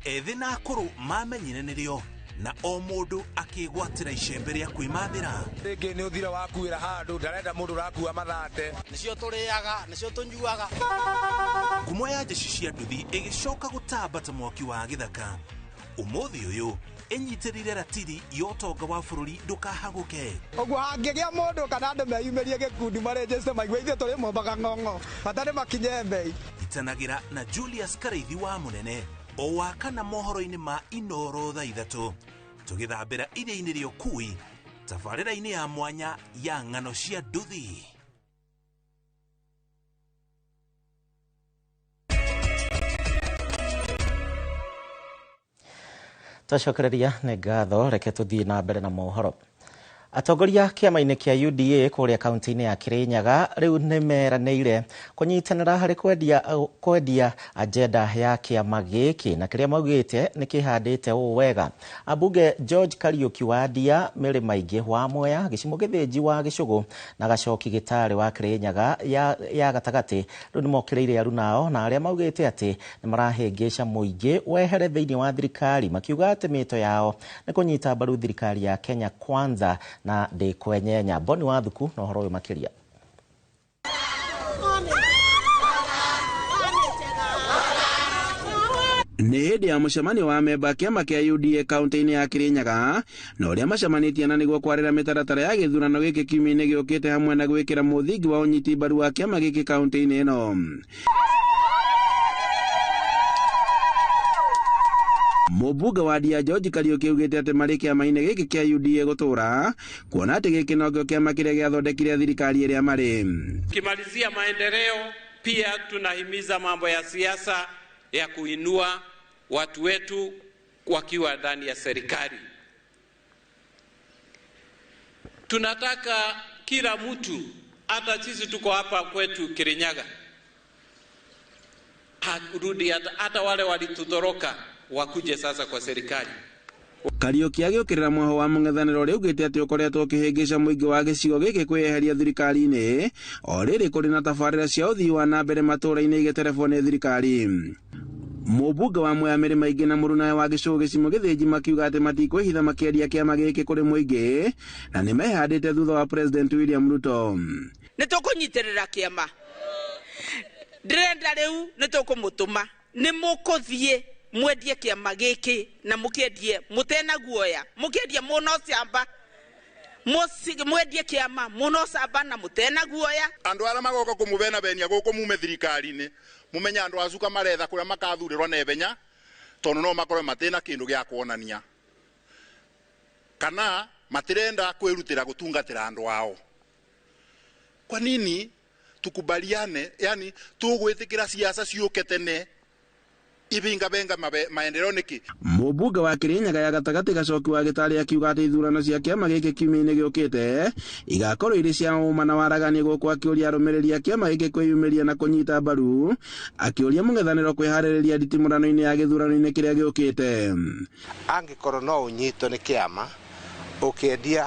ethi na akuru mamenyire nirio na o mundu akigwatira icembe ria kwimathira. Ringi ni uthira wakuira handu ndarenda mundu rakua mathate nicio turiaga nicio tunyuaga. Ngumo ya jeshi cia nduthi igicoka gutambata mwaki wa githaka. Umuthi uyu enyitirire ratiri yotonga wa bururi ndukahaguke. Ogwo hangigia mundu kana andu meyumirie gikundi marejeste maigwithie turi mombaga ng'ong'o batari makinye mbei. Itanagira na Julius Kareithi wa munene o wakana mohoro-ini ma Inoro thaa 3 tugithambira iria-ini ria ukui tabarĩra-ini ya mwanya ya ng'ano cia nduthi. Twacokereria nĩ ngatho, reke tũthiĩ na mbere na mohoro. Atongoria kĩama-inĩ kĩa UDA kũrĩa kaunti-inĩ ya Kirinyaga rĩu nĩ meranĩire kũnyitanĩra harĩ kwendia agenda ya kĩama gĩkĩ, na kĩrĩa maugĩte nĩ kĩhandĩte ũũ wega. Ambunge George Kariuki wa Ndia, Mĩrĩ Maingĩ wa Mwea, Gĩcimo Gĩthĩnji wa Gĩcũgũ na Gacoki Gĩtarĩ wa Kirinyaga ya gatagatĩ rĩu nĩ mokĩrĩire aruna ao, na arĩa maugĩte atĩ nĩ marahĩngĩca mũingĩ wehere thĩinĩ wa thirikari, makiuga atĩ mĩto yao nĩ kũnyita mbaru thirikari ya Kenya Kwanza na ndĩkwenyenya. Boni wa Thuku na ũhoro ũyũ makĩria. Nĩ hĩndĩ ya mũcemanio wa memba kĩama kĩa UDA kaunti-inĩ ya Kirinyaga, na ũrĩa macemanĩtie na nĩguo kwarĩra mĩtaratara ya gĩthurano gĩkĩ kiumia-inĩ gĩũkĩte hamwe na gwĩkĩra mũthingi wa ũnyiti mbaru wa kĩama gĩkĩ kaunti-inĩ ĩno. Mũmbunge wa Ndia George Kariuki augĩte atĩ marĩ kĩama-inĩ gĩkĩ kĩa UDA gũtũũra, kuona atĩ gĩkĩ nokĩo kĩama kĩrĩa gĩathondekire thirikari ĩrĩa marĩ. Kimalizia maendeleo, pia tunahimiza mambo ya siasa ya kuinua watu wetu wakiwa ndani ya serikali. Tunataka kila mtu, hata sisi tuko hapa kwetu Kirinyaga, harudi hata wale walitutoroka wakuje sasa kwa serikali. Kariuki agĩũkĩrĩra mwaho wa mũng'ethanĩro rĩu augĩte atĩ ũkoretwo ũkĩhĩngĩca mũingĩ wa gĩcigo gĩkĩ kwĩyeheria thirikari-inĩ, o rĩrĩ kũrĩ na tabarĩra cia ũthii wa na mbere matũũra-inĩ igĩterebwo nĩ thirikari. Mũmbunge wa Mwea Mĩrĩ Maingĩ na mũrunawe wa Gĩcũgũ Gĩcimo Gĩthĩnji makiuga atĩ matikwĩhitha makĩendia kĩama gĩkĩ kũrĩ mũingĩ, na nĩ mehandĩte thutha wa President William Ruto. Nĩ tũkũnyitĩrĩra kĩama, ndĩrenda rĩu nĩ tũkũmũtũma, nĩ mũkũthiĩ mwendie kĩama gĩkĩ na mũkĩendie mũtena guoya, mũkĩendie mũno camba, mwendie kĩama mũno camba na mũtena guoya. Andũ arĩa magoka kũmũbena benia gũkũ mume thirikari-inĩ, mumenya andũ acuka maretha kũrĩa makathurĩrwo na ebenya, tondũ no makorwo matĩna kĩndũ gĩa kuonania, kana matirenda kwĩrutĩra gũtungatĩra andũ ao. Kwa nini tukubaliane, yani tũgwĩtĩkĩra siasa ciũke tene ibinga benga maendeleo niki? Mũmbunge wa Kirinyaga ya gatagatĩ Gacoki wa Gĩtarĩ akiuga atĩ ithurano cia kĩama gĩkĩ kiumia-inĩ gĩũkĩte igakorwo irĩ cia ũma na waragania, gũkũ akĩũria arũmĩrĩri a kĩama gĩkĩ kwĩyumĩria na kũnyita mbaru, akĩũria mũng'ethanĩro kwĩharĩrĩria nditimũrano-inĩ ya gĩthurano-inĩ kĩrĩa gĩũkĩte. Angĩkorwo no ũnyitwo nĩ kĩama ũkĩendia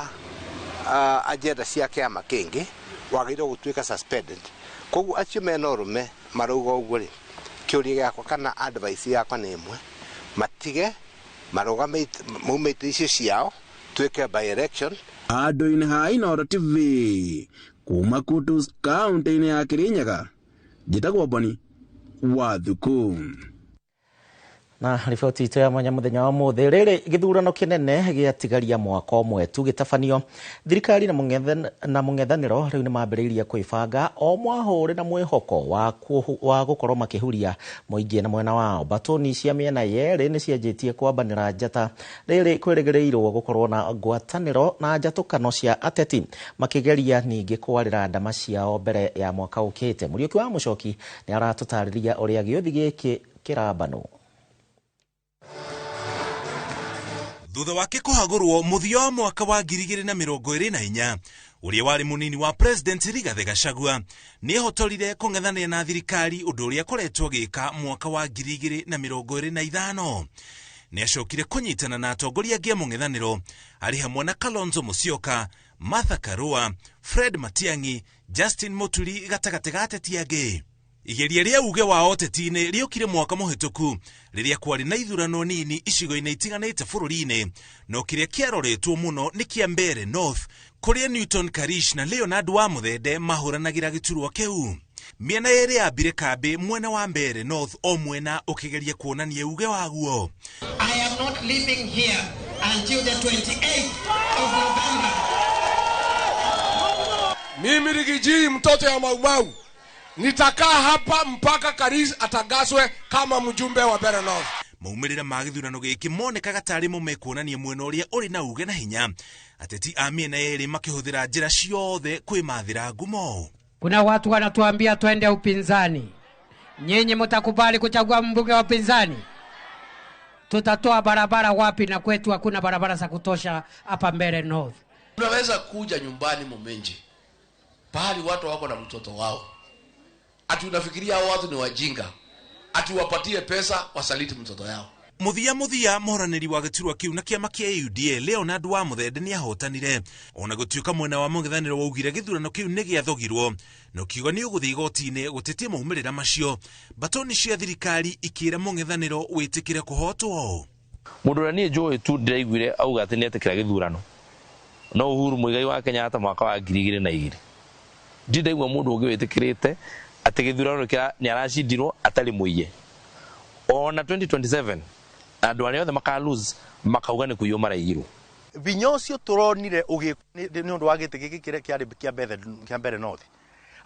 agenda cia kĩama kĩngĩ, wagĩrĩirwo gũtuĩka suspended. Koguo acio mena ũrũme marauga ũguo rĩ, kĩũria gĩakwa kana advice yakwa nĩ ĩmwe, matige maumĩte icio ciao, tuĩke by election. Andũ-inĩ ha Inooro TV kuma Kutus kaunti-inĩ ya Kirinyaga, njĩtagwo Boni wa Thuku. Na riboti itũ ya mwanya mũthenya wa mũthĩ, rĩrĩ gĩthurano kĩnene gĩatigaria mwaka ũmwe tu gĩtabanio, thirikari na mũng'ethanĩro rĩu nĩ mambĩrĩirie kwĩbanga o mwahũrĩ na mwĩhoko wa gũkorwo makĩhuria mũingĩ na mwena wao. Batoni cia mĩena yerĩ nĩ cianjĩtie kwambanĩra njata, rĩrĩ kwĩrĩgĩrĩirwo gũkorwo na ngwatanĩro na njatũkano cia ateti, makĩgeria ningĩ kwarĩra ndama ciao mbere ya mwaka ũkĩte. Mũriũki wa Mũchoki nĩ aratũtarĩria ũrĩa gĩũthi gĩkĩ kĩrambanwo. Thutha wake kũhagũrwo mũthia wa mwaka wa 2024, ũrĩa warĩ mũnini wa President Rigathi Gachagua nĩ ahotorire kũng'ethanĩra na thirikari, ũndũ ũrĩa akoretwo agĩka mwaka wa 2025. Nĩ acokire kũnyitana na atongoria angĩ a mũng'ethanĩro arĩ hamwe na Kalonzo Musyoka, Martha Karua, Fred Matiang'i, Justin Muturi gatagatĩ ga ateti angĩ. Igeria rĩa uge wa oteti-inĩ rĩokire mwaka mũhĩtũku rĩrĩa kwarĩ na ithurano nini icigo-inĩ itiganĩte bũrũri-inĩ, no kĩrĩa kĩaroretwo mũno nĩ kĩa Mbeere North, kũrĩa Newton Karish na Leonard wa Mũthende mahũranagĩra gĩturwa kĩu. Mĩena yerĩ yambire kambĩ mwena wa Mbeere North, o mwena ũkĩgeria kuonania uge waguo. I am not leaving here until the 28th of November. Mimi Rigiji mtoto ya Maumau nitakaa hapa mpaka Karish atangazwe kama mjumbe wa Mbeere North. Maumĩrĩra ma gĩthurano gĩkĩ monekaga tarĩ mekuonania mwena ũrĩa ũrĩ na uge na hinya, ateti a mĩena yerĩ makĩhũthĩra njĩra ciothe kwĩmathĩra ngumo. Kuna watu wanatuambia twende upinzani. Nyinyi mtakubali kuchagua mbunge wa upinzani? tutatoa barabara wapi? Na kwetu hakuna barabara za kutosha hapa Mbeere North. Unaweza kuja nyumbani Momenji, pahali watu wako na mtoto wao, ati unafikiria hao watu ni wajinga, ati wapatie pesa wasaliti mtoto yao. muthia moraniri wa giturwa kiu na kiama kia UDA Leonard wa Muthende ni ahotanire, ona gutuika mwena wa mung'ethaniro waugire githurano kiu ni giathogirwo no kiugo ni uguthi igoti-ini gutetie maumirira macio, batoni cia thirikari ikira mung'ethaniro witikire kuhotwo. Mundu ũrĩa niĩ njũĩ tu ndĩraiguire auga atĩ nĩ etĩkĩra gĩthurano no Uhuru Muigai wa Kenyatta mwaka wa 2002. Ndiraigua mũndũ ũngĩ wĩtĩkĩrĩte atĩ gĩthurano nĩ aracindirwo atarĩ mũiye. Ona 2027 andũ arĩa othe makalose makauga nĩ kuiywo maraiyirwo. Vinya ũcio tũronire nĩ ũndũ wa gĩtĩ gĩkĩ kĩrĩa kĩa Mbeere North.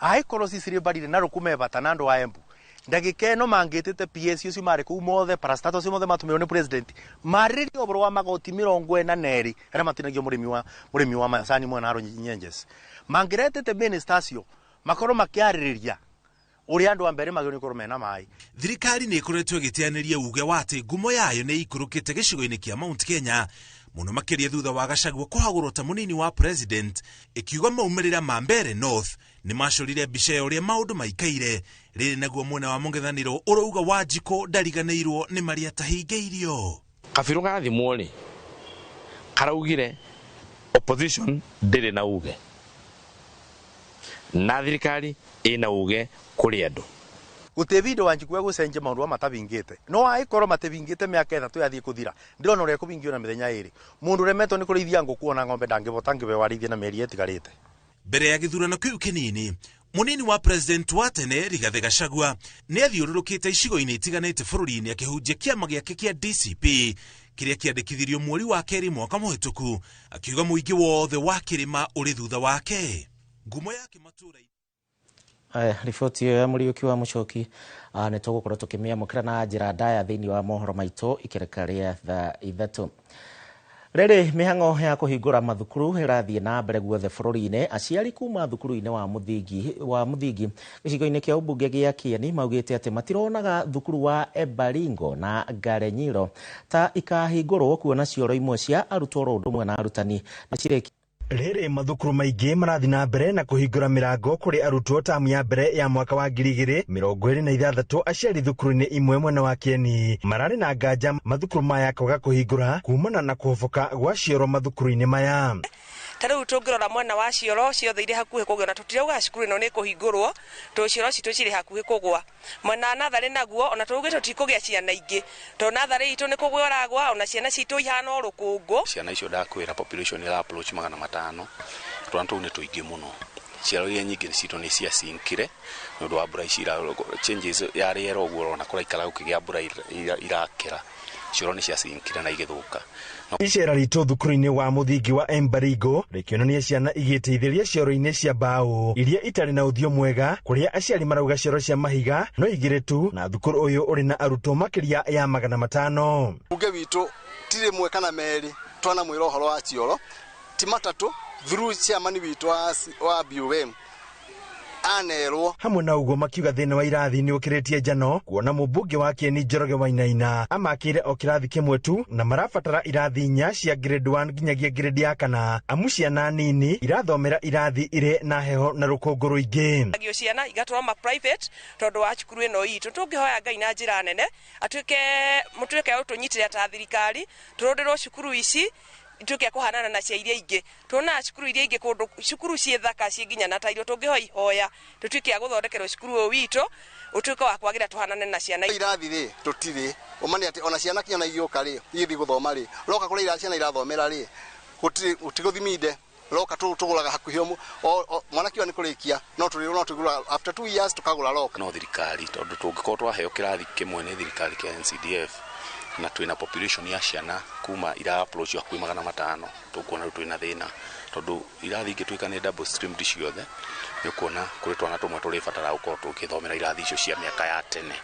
Aikorwo cicirĩ mbarire na rũkumebata na andũ a Embu. Ndagĩka ĩno mangĩtĩte PS ũcio marĩ kũu mothe, parastato ũcio mothe matũmĩrwo nĩ president. Marĩrio ũboro wa magoti 42 arĩa matinagio mũrĩmi wa macani mwena Aro Nyenjes. Mangĩretete minister acio makorwo makĩarĩrĩria ũrĩa andũ a Mbeere magĩrĩirwo gũkorwo mena maĩ. Thirikari nĩ ĩkoretwo ĩgĩteanĩria uge wa atĩ ngumo yayo nĩ ikũrũkĩte gĩcigo-inĩ kĩa Mount Kenya, mũno makĩria thutha wa Gachagua kũhagũrwo ta mũnini wa president, ĩkiuga maumĩrĩra ma Mbeere North nĩ macorire mbica ya ũrĩa maũndũ maikaire. Rĩrĩ naguo mwena wa mũng'ethanĩro ũrauga Wanjikũ ndariganĩirwo nĩ marĩa tahingĩirio. Kabirũ gathimwo rĩ karaugire opposition ndĩrĩ na uge na thirikari ĩna uge kũrĩ andũ. Gũtevindo Wanjikũ gũcenjia maũndũ matabingĩte no aikorwo matebingĩte mĩaka 3 yathie kũthira ndĩrona ũrĩa kũbingio na mĩthenya 2 mũndũ remetwo nĩ kũrĩithia ngũkũ na ng'ombe ndangĩbota ngĩbe warithia na mĩeri ĩtigarĩte. Mbere ya gĩthurano kĩu kĩnini, munini wa president wa tene Rigathi Gachagua nĩ athiũrũrũkĩte icigo-inĩ itiganĩte bũrũri-inĩ akĩhunjia kĩama gĩake kĩa DCP kĩrĩa kĩandĩkithirio mweri wa kerĩ mwaka mũhĩtũku, akiuga mũingĩ wothe wa kĩrĩma ũrĩ thutha wake. Ngumo yake matũra. Riboti ya Mũriũki wa Mũchoki nĩ tũgũkorwo tũkĩmĩamũkĩra na njĩra ndaya thĩinĩ wa mohoro maitũ ikereka rĩa thaa 3. Rĩrĩ mĩhang'o ya kũhingũra mathukuru ĩrathiĩ na mbere guothe bũrũri-inĩ. Aciari kuma thukuru-inĩ wa mũthingi gĩcigo-inĩ kĩa ũmbunge gĩa Kieni maugĩte atĩ matironaga thukuru wa Ebaringo na Ngarenyiro ta ikahingũrwo kuona cioro imwe cia arutwo oro ũndũ ũmwe na arutani macirĩki. Rĩrĩ mathukuru maingĩ marathi na mbere na kũhingũra mĩrango kũrĩ arutwo tamu ya mbere ya mwaka wa 2026. Aciari thukuru-inĩ imwe mwena wa Kieni mararĩ na nganja mathukuru maya kwaga kũhingũra kumana na kũhoboka gwa cioro mathukuru-inĩ maya. Tarĩu tũngĩrora mwena wa cioro ciothe irĩ hakuhĩ kũgĩa na tũtirauga cukuru ĩno nĩ kũhingũrwo to cioro citũ cirĩ hakuhĩ kũgwa. Mwena natharĩ naguo ona tũrugĩ tũtikũgĩa ciana ingĩ to natharĩ itũ nĩ kũgwa ũragwa ona ciana citũ ihana o rũkũngũ. Ciana icio ndakwĩra population ĩra approach 500 twana tũu nĩ tũingĩ mũno. Ciaro iria nyingĩ citũ nĩ ciacinkire nĩ ũndũ wa mbura ici changes ya rĩera ũguo ona kũraikara gũkĩgĩa mbura irakĩra cioro nĩ ciacinkire na igĩthũka. Icera ritũ thukuru-inĩ wa mũthingi wa Ebaringo rĩkĩonania ciana igĩteithĩria cioro-inĩ cia mbaũ iria itarĩ na ũthio mwega, kũrĩa aciari marauga cioro cia mahiga no igĩrĩ tu na thukuru ũyũ ũrĩ na arutwo makĩria ya 500. Uge witũ tirĩ mwe kana merĩ twana mwĩra ũhoro wa cioro ti matatũ through chairman witũ wa BOM anerwo. Hamwe na uguo makiuga thĩna wa irathi nĩ ũkĩrĩtie njano kuona mũmbunge wa Kieni Njoroge Wainaina amakĩire o kĩrathi kĩmwe tu na marabatara irathi 4 cia grade 1 nginyagia grade ya 4 amu ciana nini irathomera irathi irĩ na heho na rũkũngũ rũingĩ. Agio ciana igatwarwo ma private tondũ wa cukuru ĩno itũ tũngĩhoya Ngai na njĩra nene mũtuĩke ũtũnyitĩra ta thirikari tũrũndĩrwo cukuru ici ituke kuhanana na cia iria ingĩ tuna cukuru iria ingĩ kundu cukuru cie thaka cie nginya na tairo tungĩhoya tutuke gũthondekerwo cukuru ũyũ witũ utuke wa kwagira tuhanane na ciana irathi rĩ tutire umani ati ona ciana kinya igĩũka rĩ ithi gũthoma rĩ roka kũrĩa irathi ciana irathomera rĩ gũtigũthiminde roka tũgũraga hakuhĩ mwana kiwa nĩ kũrĩkia no tũgũra after 2 years tukagũra roka no thirikari tondũ tũngĩkorwo twaheo kĩrathi kĩmwe nĩ thirikari kĩa NCDF na twina population ya ciana kuma ira approach ya 500 tukuona twina thĩna tondu irathi ingĩtuĩka nĩ double stream ciothe nĩ kuona kũrĩ twana tũmwe tũrĩbatara gũkorwo tũgĩthomera irathi icio cia mĩaka ya tene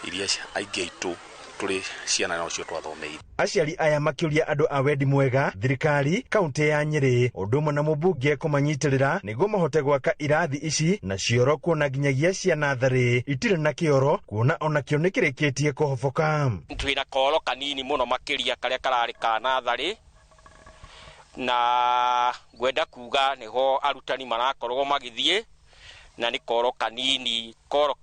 iria aingĩ aitũ tuli ciana no cio twathomeire. Aciari aya makiuria andu a wendi mwega thirikari kaunti ya Nyeri undu umwe na mubunge kumanyitirira niguo mahote gwaka irathi ici na cioro kuona nginyagia cia nathari itire na kioro kuona ona kio nikirikitie kuhoboka. Twina koro kanini muno makiria karia karari ka nathari na gwenda kuga niho arutani marakorwo magithie na ni koro kanini koro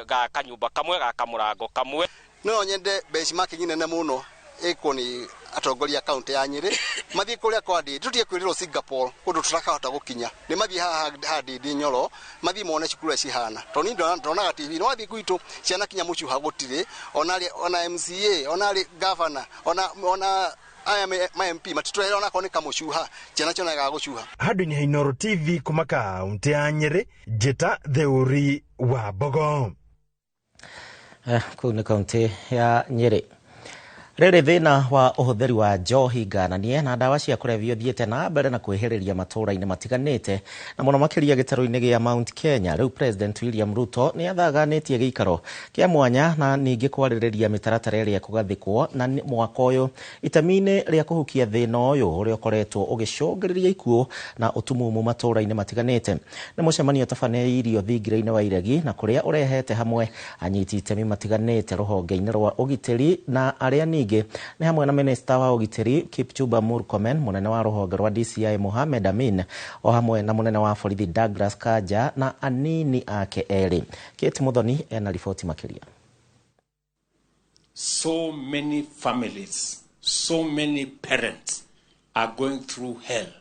ga kanyumba kamwe ga kamurango kamwe. No nyende benchmark nyinene muno ikoni atongoria kaunti ya Nyeri mathie kuria kwadi tutie kwiriro Singapore kundu turakahota gukinya ni mathie hadi Nyoro mathie mone cukuru cihana to ni ndona TV no mathie kwitu ciana kinya mucu hagutire ona MCA ona governor ona aya MP matutwera ona kone kamucuha ciana ciona ga gucuha. Handu-ini Inooro TV kuma kaunti ya Nyeri Njeta Theuri wa Bogo. Kuu ni kaunti ya Nyeri. Rĩrĩ thĩna wa ũhũthĩri wa njohi ngananie na ndawa cia kũrebia ũthiĩte na mbere na kwĩhĩrĩria matũũra-inĩ matiganĩte na mũno makĩria gĩtarũ-inĩ gĩa Mount Kenya. Rĩu President William Ruto nĩ athaganĩtie gĩikaro kĩa mwanya na ningĩ kwarĩrĩria mĩtaratara ĩrĩa kũgathĩkwo na mwaka ũyũ itemi-inĩ rĩa kũhukia thĩna ũyũ ũrĩa ũkoretwo ũgĩcũngĩrĩria ikuũ na ũtumumu matũũra-inĩ matiganĩte. Nĩ mũcemanio tabanĩirio thingira-inĩ wa iregi na kũrĩa ũrehete hamwe anyiti itemi matiganĩte rũhonge-inĩ rwa ũgitĩri na arĩa ningĩ ni hamwe na Minister wa Ugitiri Kipchumba Murkomen, munene wa rũhonge rwa DCI Mohamed Amin, o hamwe na munene wa borithi Douglas Kanja na anini ake eri. Kate Muthoni ena riboti makiria. So many families, so many parents are going through hell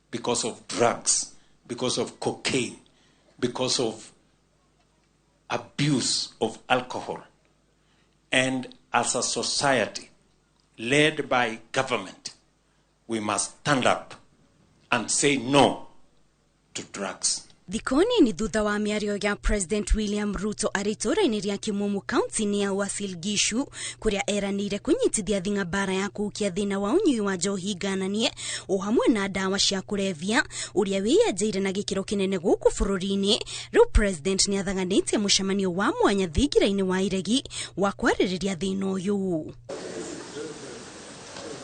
because of drugs, because of cocaine, because of abuse of alcohol. And as a society led by government, we must stand up and say no to drugs. Thikoni ni thutha wa mĩario ya President William Ruto arĩtũra-inĩ rĩa Kimumu kaunti-inĩ ya Uasin Gishu kũrĩa eranĩire kũnyitithia thing'a bara ya kũhukia thĩna wa ũnyui wa njohi ngananie o hamwe na ndawa cia kũrebia ũrĩa wĩyenjeire na gĩkĩro kĩnene gũkũ bũrũri-inĩ. Rĩu President nĩ athaganĩtie mũcemanio wa mwanya thingira-inĩ wa iregi wa kwarĩrĩria thĩna ũyũ.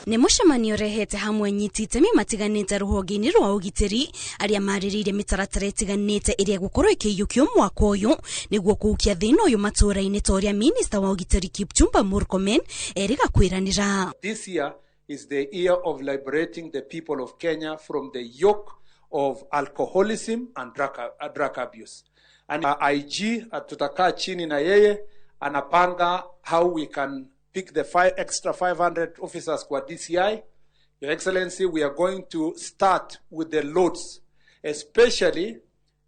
Nĩ mũcemanio rehete hamwe nyiti itemi matiganĩte rũhonge-inĩ rwa ũgitĩri arĩa marĩrĩire mĩtaratara ĩtiganĩte ĩrĩa gũkorwo ĩkĩiyũkio mwaka ũyũ nĩguo kũhukia thĩna ũyũ matũũra-inĩ ta ũrĩa Minister wa ũgitĩri Kipchumba Murkomen eriga kwĩranĩra. This year is the year of liberating the people of Kenya from the yoke of alcoholism and drug abuse. And IG tutakaa chini na yeye anapanga how we can pick the extra 500 officers kwa DCI. Your Excellency, we are going to start with the loads, especially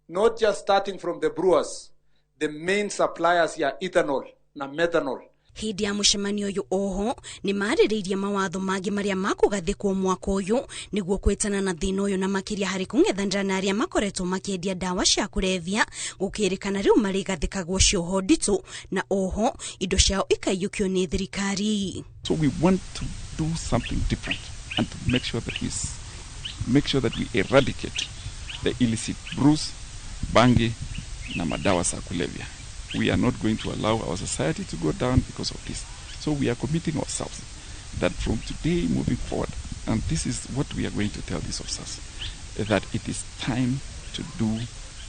not just starting from the brewers, the main suppliers ya ethanol na methanol. Hindi ya mũcemanio ũyũ oho nĩ marĩrĩirie mawatho mangĩ marĩa makũgathĩkwo mwaka ũyũ nĩguo kwĩtana na thĩna ũyũ na makĩria harĩ kũng'ethanĩra na arĩa makoretwo makĩendia ndawa cia kũrebia gũkĩrĩkana rĩu marĩgathĩkagwo cioho nditũ na oho indo ciao ikaiyũkio nĩ thirikari. So we want to do something different and to make sure that we eradicate the illicit brews, bangi na madawa za kulevya. We are not going to allow our society to go down because of this. So we are committing ourselves that from today moving forward, and this is what we are going to tell these officers, that it is time to do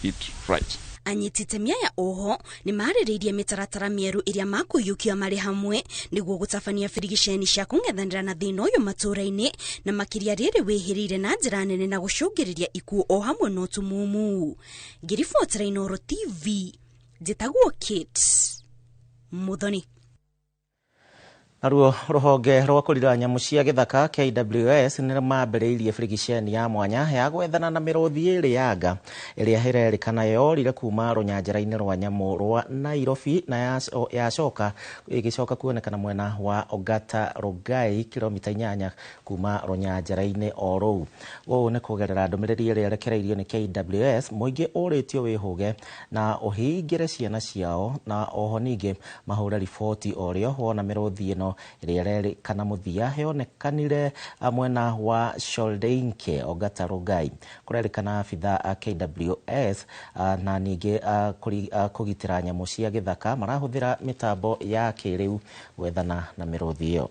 it right. Anyiti itemi aya oho nĩ marĩrĩirie mĩtaratara mĩerũ ĩrĩa makũiyũkia marĩ hamwe nĩguo gũtabania birigiceni cia kũng'ethanĩra na thĩna ũyũ matũũra-inĩ na makĩria rĩrĩ wĩhĩrĩire na njĩra nene na gũcũngĩrĩria ikuũ o hamwe na ũtumumu. Ngĩribotera Inooro TV, njĩtagwo Kate Muthoni. Naruo rũhonge rwa kũrira nyamũ cia gĩthaka KWS nĩ mambĩrĩirie birigiceni ya mwanya ya gwethana na mĩrũthi ĩrĩ ya nga ĩrĩa ĩrerĩkana yorire kuma rũnyanjara-inĩ rwa nyamũ rwa Nairobi na yacoka ĩgĩcoka kuonekana mwena wa Ongata Rongai kilomita 8 kuma rũnyanjara-inĩ o rũu. Ũũ nĩ kũgerera ndũmĩrĩri ĩrĩa ĩrekereirio nĩ KWS mũingĩ ũrĩtio wĩhũge na ũhingĩre ciana ciao na oho ningĩ mahũre riboti o rĩo wona mĩrũthi ĩno ĩno ĩrĩa ĩrerĩkana mũthia yonekanire mwena wa Sholdeinke o Gatarongai. Kũrerĩkana abitha a KWS na ningĩ kũgitĩra nyamũ cia gĩthaka marahũthĩra mĩtambo ya kĩrĩu gwethana na mĩrũthi ĩyo.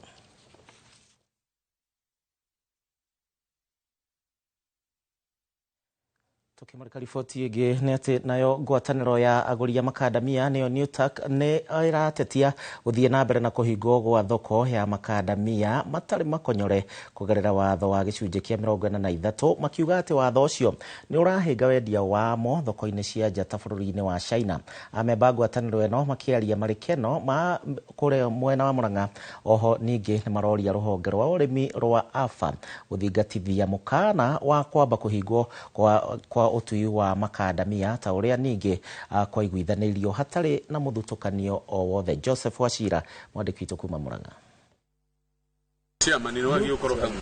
Tukimulika riboti ĩngĩ nĩ atĩ nayo ngwatanĩro ya agũri a makadamia nĩyo NEWTAC nĩ ĩratetia gũthiĩ na mbere na kũhingwo gwa thoko ya makadamia matarĩ makonyore kũgerera watho wa gĩcunjĩ kĩa 43, makiuga atĩ watho ũcio nĩ ũrahĩnga wendia wamo thoko-inĩ cia nja ta bũrũri-inĩ wa China. Amemba ngwatanĩro ĩno makĩaria marĩkeno ma kũrĩa mwena wa Murang'a. Oho ningĩ nĩ maroria rũhonge rwa ũrĩmi rwa AFA gũthingatithia mũkana wa kwamba kũhingwo kwa ũtui wa makadamia ta ũrĩa ningĩ kwa iguithanĩrio hatarĩ na mũthutũkanio o wothe. Joseph Wachira, mwandĩki witũ kuma Murang'a.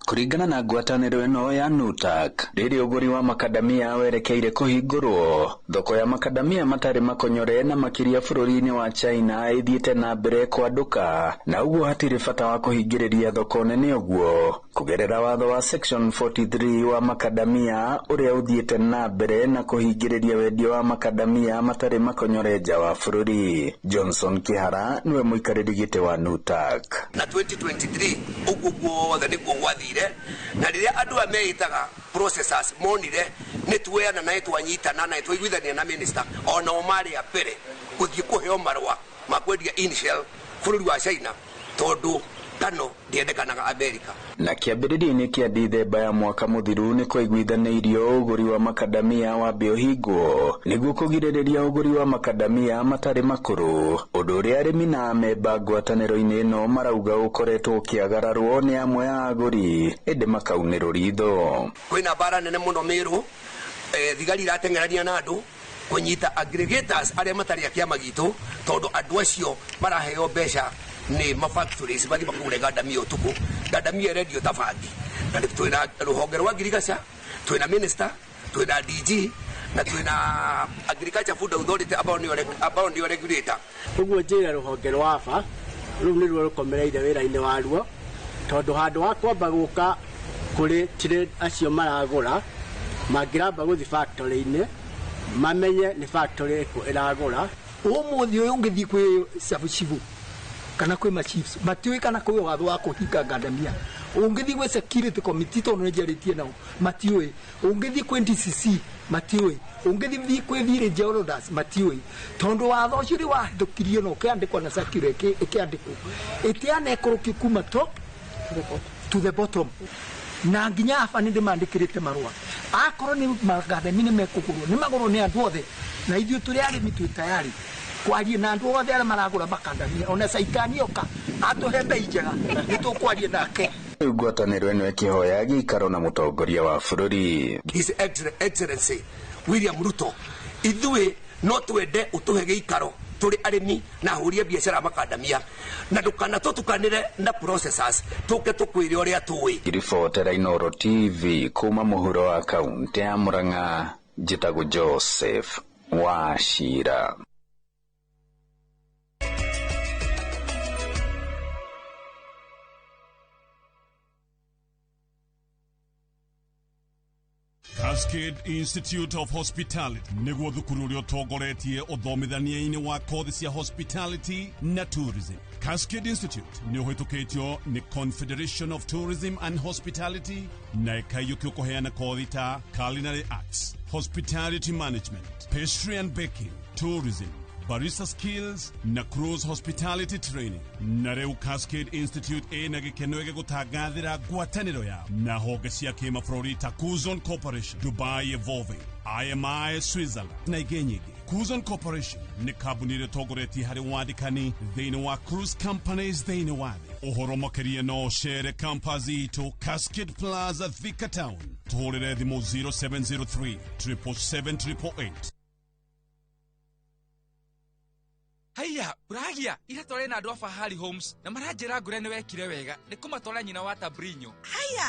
Kũringana na ngwatanĩro ĩno ya NEWTAC, rĩrĩ ũgũri wa makadamia werekeire kũhingũrwo, thoko ya makadamia matarĩ makonyore na makĩria bũrũri-inĩ wa China ĩthiĩte na mbere kwanduka, na ũguo hatirĩ bata wa kũhingĩrĩria thoko nene ũguo kũgerera watho wa section 43 wa makadamia ũrĩa ũthiĩte na mbere na kũhingĩrĩria wendia wa makadamia matarĩ makonyore nja wa bũrũri. Johnson Kihara niwe mũikarĩri gĩtĩ wa NEWTAC. Na 2023 guothe nĩguo gwathire, na rĩrĩa andũ a meitaga processors monire nĩ tuoyana na twanyitana na twaiguithania na minister ona o marĩ a mbere gũthiĩ kũheo marũa ma kwendia initial bũrũri wa China tondũ tano ndiendekanaga America. Na kĩambĩrĩria-inĩ kĩa Dithemba ya mwaka mũthiru nĩ kwaiguithanĩirio ũgũri wa makadamia wa ũhingwo nĩguo kũgirĩrĩria ũgũri wa makadamia matarĩ makũrũ, ũndũ ũrĩa arĩmi na amemba ngwatanĩro-inĩ ĩno marauga ũkoretwo ũkĩagararwo nĩ amwe a agũri ĩndĩ makaunĩrwo ritho. Kwĩna mbara nene mũno Mĩrũ, thigari irateng'erania na andũ kũnyita aggregators arĩa matarĩ a kĩama gitũ tondũ andũ acio maraheo mbeca ni mafactories bathi makure gadamia utuku gadamia radio tafadi na twina ruhonge rwa agriculture, twina minister, twina DG na twina agriculture food authority about ndio regulator. Uguo njira ruhonge rwa AFA riu ni ruo rukomereire wira-ini waruo tondu handu wa kwamba guka kuri tire acio maragura mangiramba guthi factory-ini mamenye ni factory ĩrĩkũ ĩragura. Umuthi uyu ngithii kwi sabuchivu kana kwi machiefs matiui kana kwi watho wa kuhinga gadamia. Ungithi kwi security committee tondu nĩnjarĩtie nao matiui. Ungithi kwi DCC matiui. Ungithi kwi village elders matiui. Tondu watho ũcio rĩ wahĩtũkirio na ũkĩandĩkwo na circular ĩkĩandĩkwo ĩtianekũrũki kuma top to the bottom. Na nginya AFA nĩ ndĩmandĩkĩrĩte marũa akorwo nĩ magadamia nĩmekũgũrwo nĩmagũrwo nĩ andũ othe, na ithuĩ tũrĩ arĩmi twĩ tayari kwaria na andũ othe arĩa maragũra makadamia. Ona Saitani oka atũhe mbei njega nĩtũkwaria nake. Ngwatanĩro ĩno ĩkĩhoya gĩikaro na mũtongoria wa bũrũri His Excellency William Ruto, ithuĩ no twende ũtũhe gĩikaro tũrĩ arĩmi na ahũri biacara makadamia na ndũkana tũtukanĩre na processors tũke tũkwĩre ũrĩa tũĩ. Ribotera Inooro TV kuma mũhuro wa kaunti ya Murang'a, njĩtagwo Joseph Wachira. Cascade Institute of Hospitality nĩguo thukuru ũrĩa ũtongoretie ũthomithania-inĩ wa kothi cia hospitality na tourism. Cascade Institute nĩ ũhĩtũkĩtio nĩ Confederation of Tourism and Hospitality na ĩkaiyũkio kũheana kothi ta culinary arts, hospitality management, pastry and baking, tourism, barista skills na cruise hospitality training. Na rĩu Cascade Institute ĩna gĩkeno gĩa gũtangathĩra ngwatanĩro ya na honge cia kĩmabũrũri ta Kuzon Corporation, Dubai Evolving, IMI Switzerland na ingĩ nyingĩ. Kuzon Corporation nĩ kambuni ĩrĩa ĩtongoretie harĩ wandĩkani thĩinĩ wa cruise companies thĩinĩ wa thĩ. Ũhoro makĩria no ũcere campus itũ Cascade Plaza Thika Town, tũhũrĩre thimũ 0703 777 888. Haya, uragia, ihatore na andũ a Fahari Homes na maranjĩra ngũre nĩ wekire wega nĩ kũmatwara nyina wa Tabrinyo. Haya,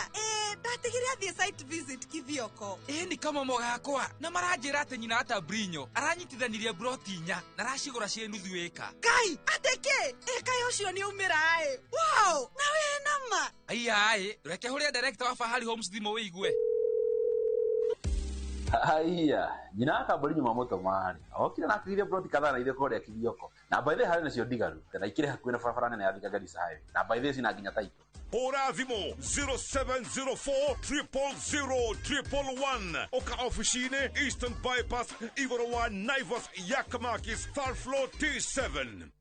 ndatigire athiĩ site visit Kithioko. Ni kama mogakwa na maranjĩra atĩ nyina wa Tabrinyo aranyitithanirie broti 4 na aracigũra ciĩ nuthu ĩka. Kai, ateke, ĩka ũcio nĩ umĩra. Wow! ai reke huria director wa Fahari Homes thimo wigue. Haiya, jina akaburi nyuma moto mari. Okire na kire plot kadhaa na ile kode ya Kibioko. Na by the way hali nacio digaru. Kana ikire hakuwe na farafara na Thika Gardens Highway. Na by the way sina ginya taito. Ora thimo 0704000111. Oka officine Eastern Bypass Igorowa Naivas Yakamakis Third Floor T7.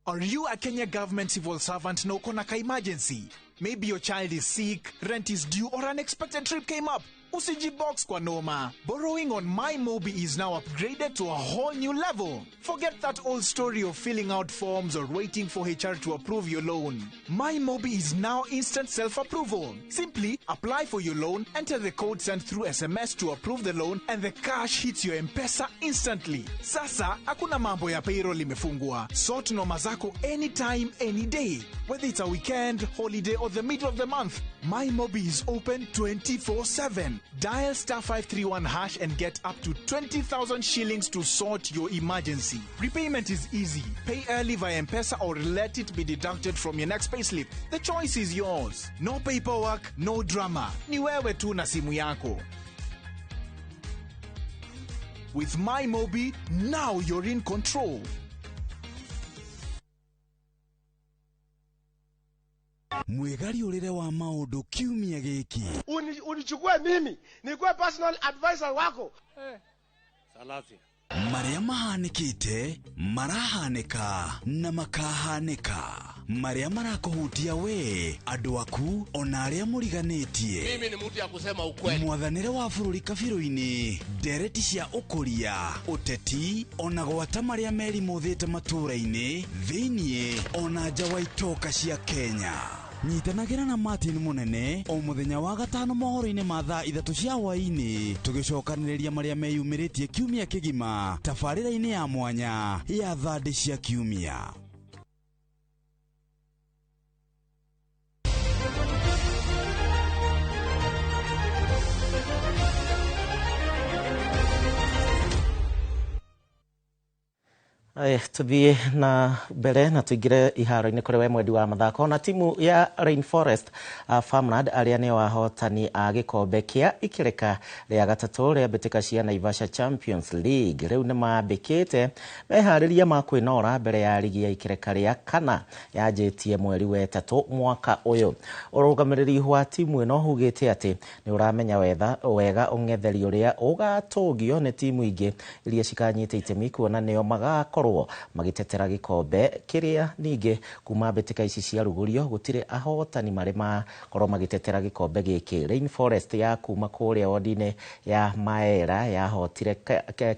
Are you a Kenya government civil servant no konaka emergency? Maybe your child is sick, rent is due, or unexpected trip came up. Usijibox kwa noma. Borrowing on MyMobi is now upgraded to a whole new level. Forget that old story of filling out forms or waiting for HR to approve your loan. MyMobi is now instant self-approval. Simply apply for your loan, enter the code sent through SMS to approve the loan, and the cash hits your M-Pesa instantly. Sasa, hakuna mambo ya payroll imefungwa. Sort noma zako anytime, any day. Whether it's a weekend, holiday, or the middle of the month, MyMobi is open 24/7. Dial *531# and get up to 20,000 shillings to sort your emergency. Repayment is easy. Pay early via M-Pesa or let it be deducted from your next payslip. The choice is yours. No paperwork, no drama. Ni wewe tu na simu yako. With MyMobi, now you're in control. Mwegari urire wa maundu kiumia giki. Unichukue mimi nikuwe personal advisor wako. Salasi. Maria mahanikite, marahanika na makahanika. Maria marakohutia we, andu aku ona aria muriganitie. Mimi ni mtu ya kusema ukweli. Mwathanire wa bururi kabiru-ini, ndereti cia ukuria, uteti ona gwata maria meri muthite matura-ini, thiini ona nja wa itoka cia Kenya. Nyitanagira na Martin Munene o muthenya wa gatano mohoro-ini ma thaa 3 cia hwaini tugicokaniriria maria meyumiritie kiumia kigima tabarira-ini ya mwanya ya thandi cia kiumia. Tuthie na mbere na tuingire iharo-ini kuri we mwendi wa mathako na timu ya Rainforest Farmland aria ni wahotani a gikombe kia ikireka ria gatatu ria mbitika cia Naivasha Champions League riu ni mambikite mehariria ma kwinora mbere ya ligi ya ikireka ria kana yanjitie mweri wa 3 mwaka uyu. Urugamiriri wa timu ino hugite ati ni uramenya wega ung'etheri uria ugatugio ni timu ingi iria cikanyite itemi kuona nio magakorwo magitetera gikombe kiria ninge kuma mbitika ici cia rugurio gutire ahotani mari makorwo magitetera gikombe giki. Rainforest ya kuma kuria wodine ya Maera yahotire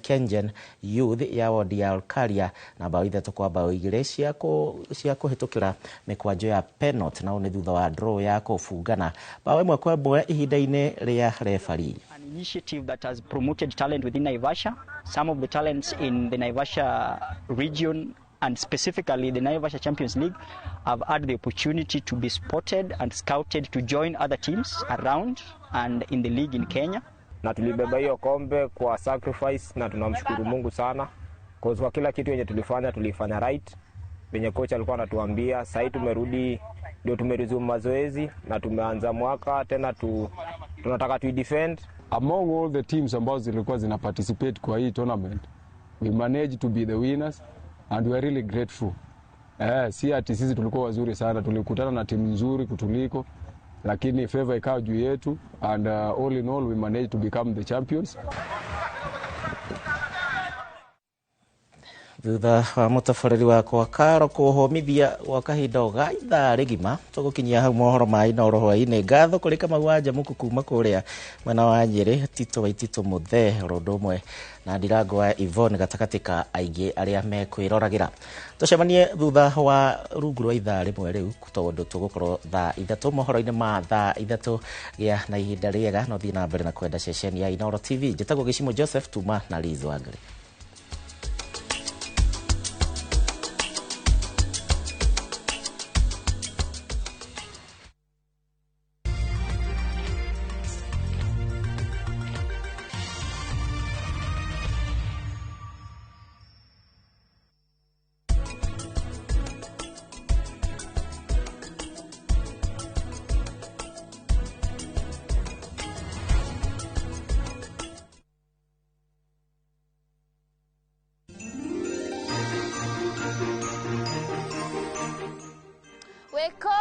Kengen Youth ya wodi ya Olkaria na bao 3-2 cia kuhitukira mikwanjo ya penalty na ni thutha wa draw ya kufungana bao 1-1 ihinda-ini ria referee. Initiative that has promoted talent within Naivasha. Some of the talents in the Naivasha region and specifically the Naivasha Champions League have had the opportunity to be spotted and scouted to join other teams around and in the league in Kenya. Na tulibeba hiyo kombe kwa sacrifice na tunamshukuru Mungu sana kwa kila kitu yenye tulifanya right. Venye kocha alikuwa anatuambia sasa tumerudi ndio tumeresume mazoezi na tumeanza mwaka tena tunataka tu defend. Among all the teams ambazo zilikuwa zina participate kwa hii tournament, we managed to be the winners and we are really grateful. Si ati sisi tulikuwa wazuri sana, tulikutana na timu nzuri kutuliko, lakini favor ikawa juu yetu and all in all we managed to become the champions. Thutha wa mutabariri wakwa Karo kuhomithia wa kahinda ga ithaa rigima tugukinyia hau mohoro ma inoro hwaini. Ngatho kuri Kamau Muku kuma kuria mwena wa Nyeri, Tito Waitito Muthe rodumwe na Ndirango wa Yvonne gatakati ka aingi aria mekwirораgira. Tucemanie thutha wa rungu rwa ithaa rimwe riu tondu tugukorwo thaa 3 mohoro-ini ma thaa 3 gia na ihinda riega no thina mbere na kwenda ceceni ya Inoro TV. Njitagwo Gicimo Joseph Tuma na Liz Wangari. Weko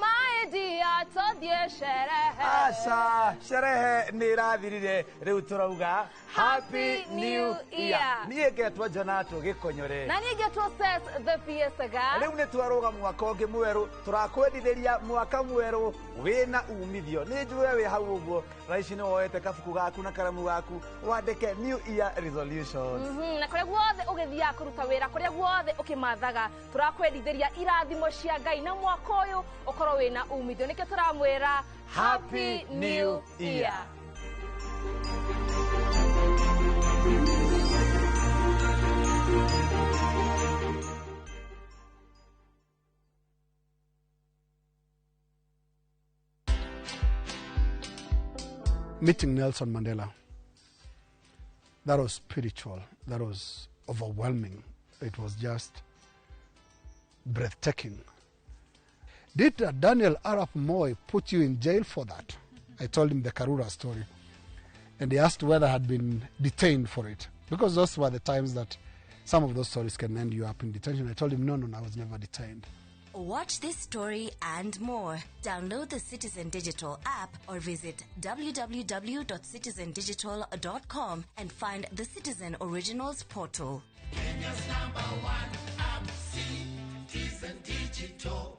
my dear todie sherehe. Asha, sherehe ni rathirire riu turauga Happy New Year. Niĩ ngetwa Jonato Gĩkonyore. Na niĩ ngetwa Ses the Fiestaga. Rĩu nĩ twaroga mwaka ũngĩ mwerũ, tũrakwendithĩria mwaka mwerũ wĩna umithio. Nĩ njũĩ wĩ hau ũguo, raici nĩ woete kabuku gaku na karamu gaku, wandĩke New Year resolutions. Na kũrĩa guothe ũgĩthiaga kũruta wĩra, kũrĩa guothe ũkĩmathaga, tũrakwendithĩria irathimo cia Ngai na mwaka ũyũ ũkorwo wĩna umithio. Nĩkĩo tũramwĩra Happy New Year. Meeting Nelson Mandela, that was spiritual, that was overwhelming. It was just breathtaking. Did Daniel Arap Moi put you in jail for that? I told him the Karura story. And he asked whether I had been detained for it. Because those were the times that some of those stories can end you up in detention. I told him, no, I was never detained. Watch this story and more. Download the Citizen Digital app or visit www.citizendigital.com and find the Citizen Originals portal. Kenya's #1 app, Citizen Digital.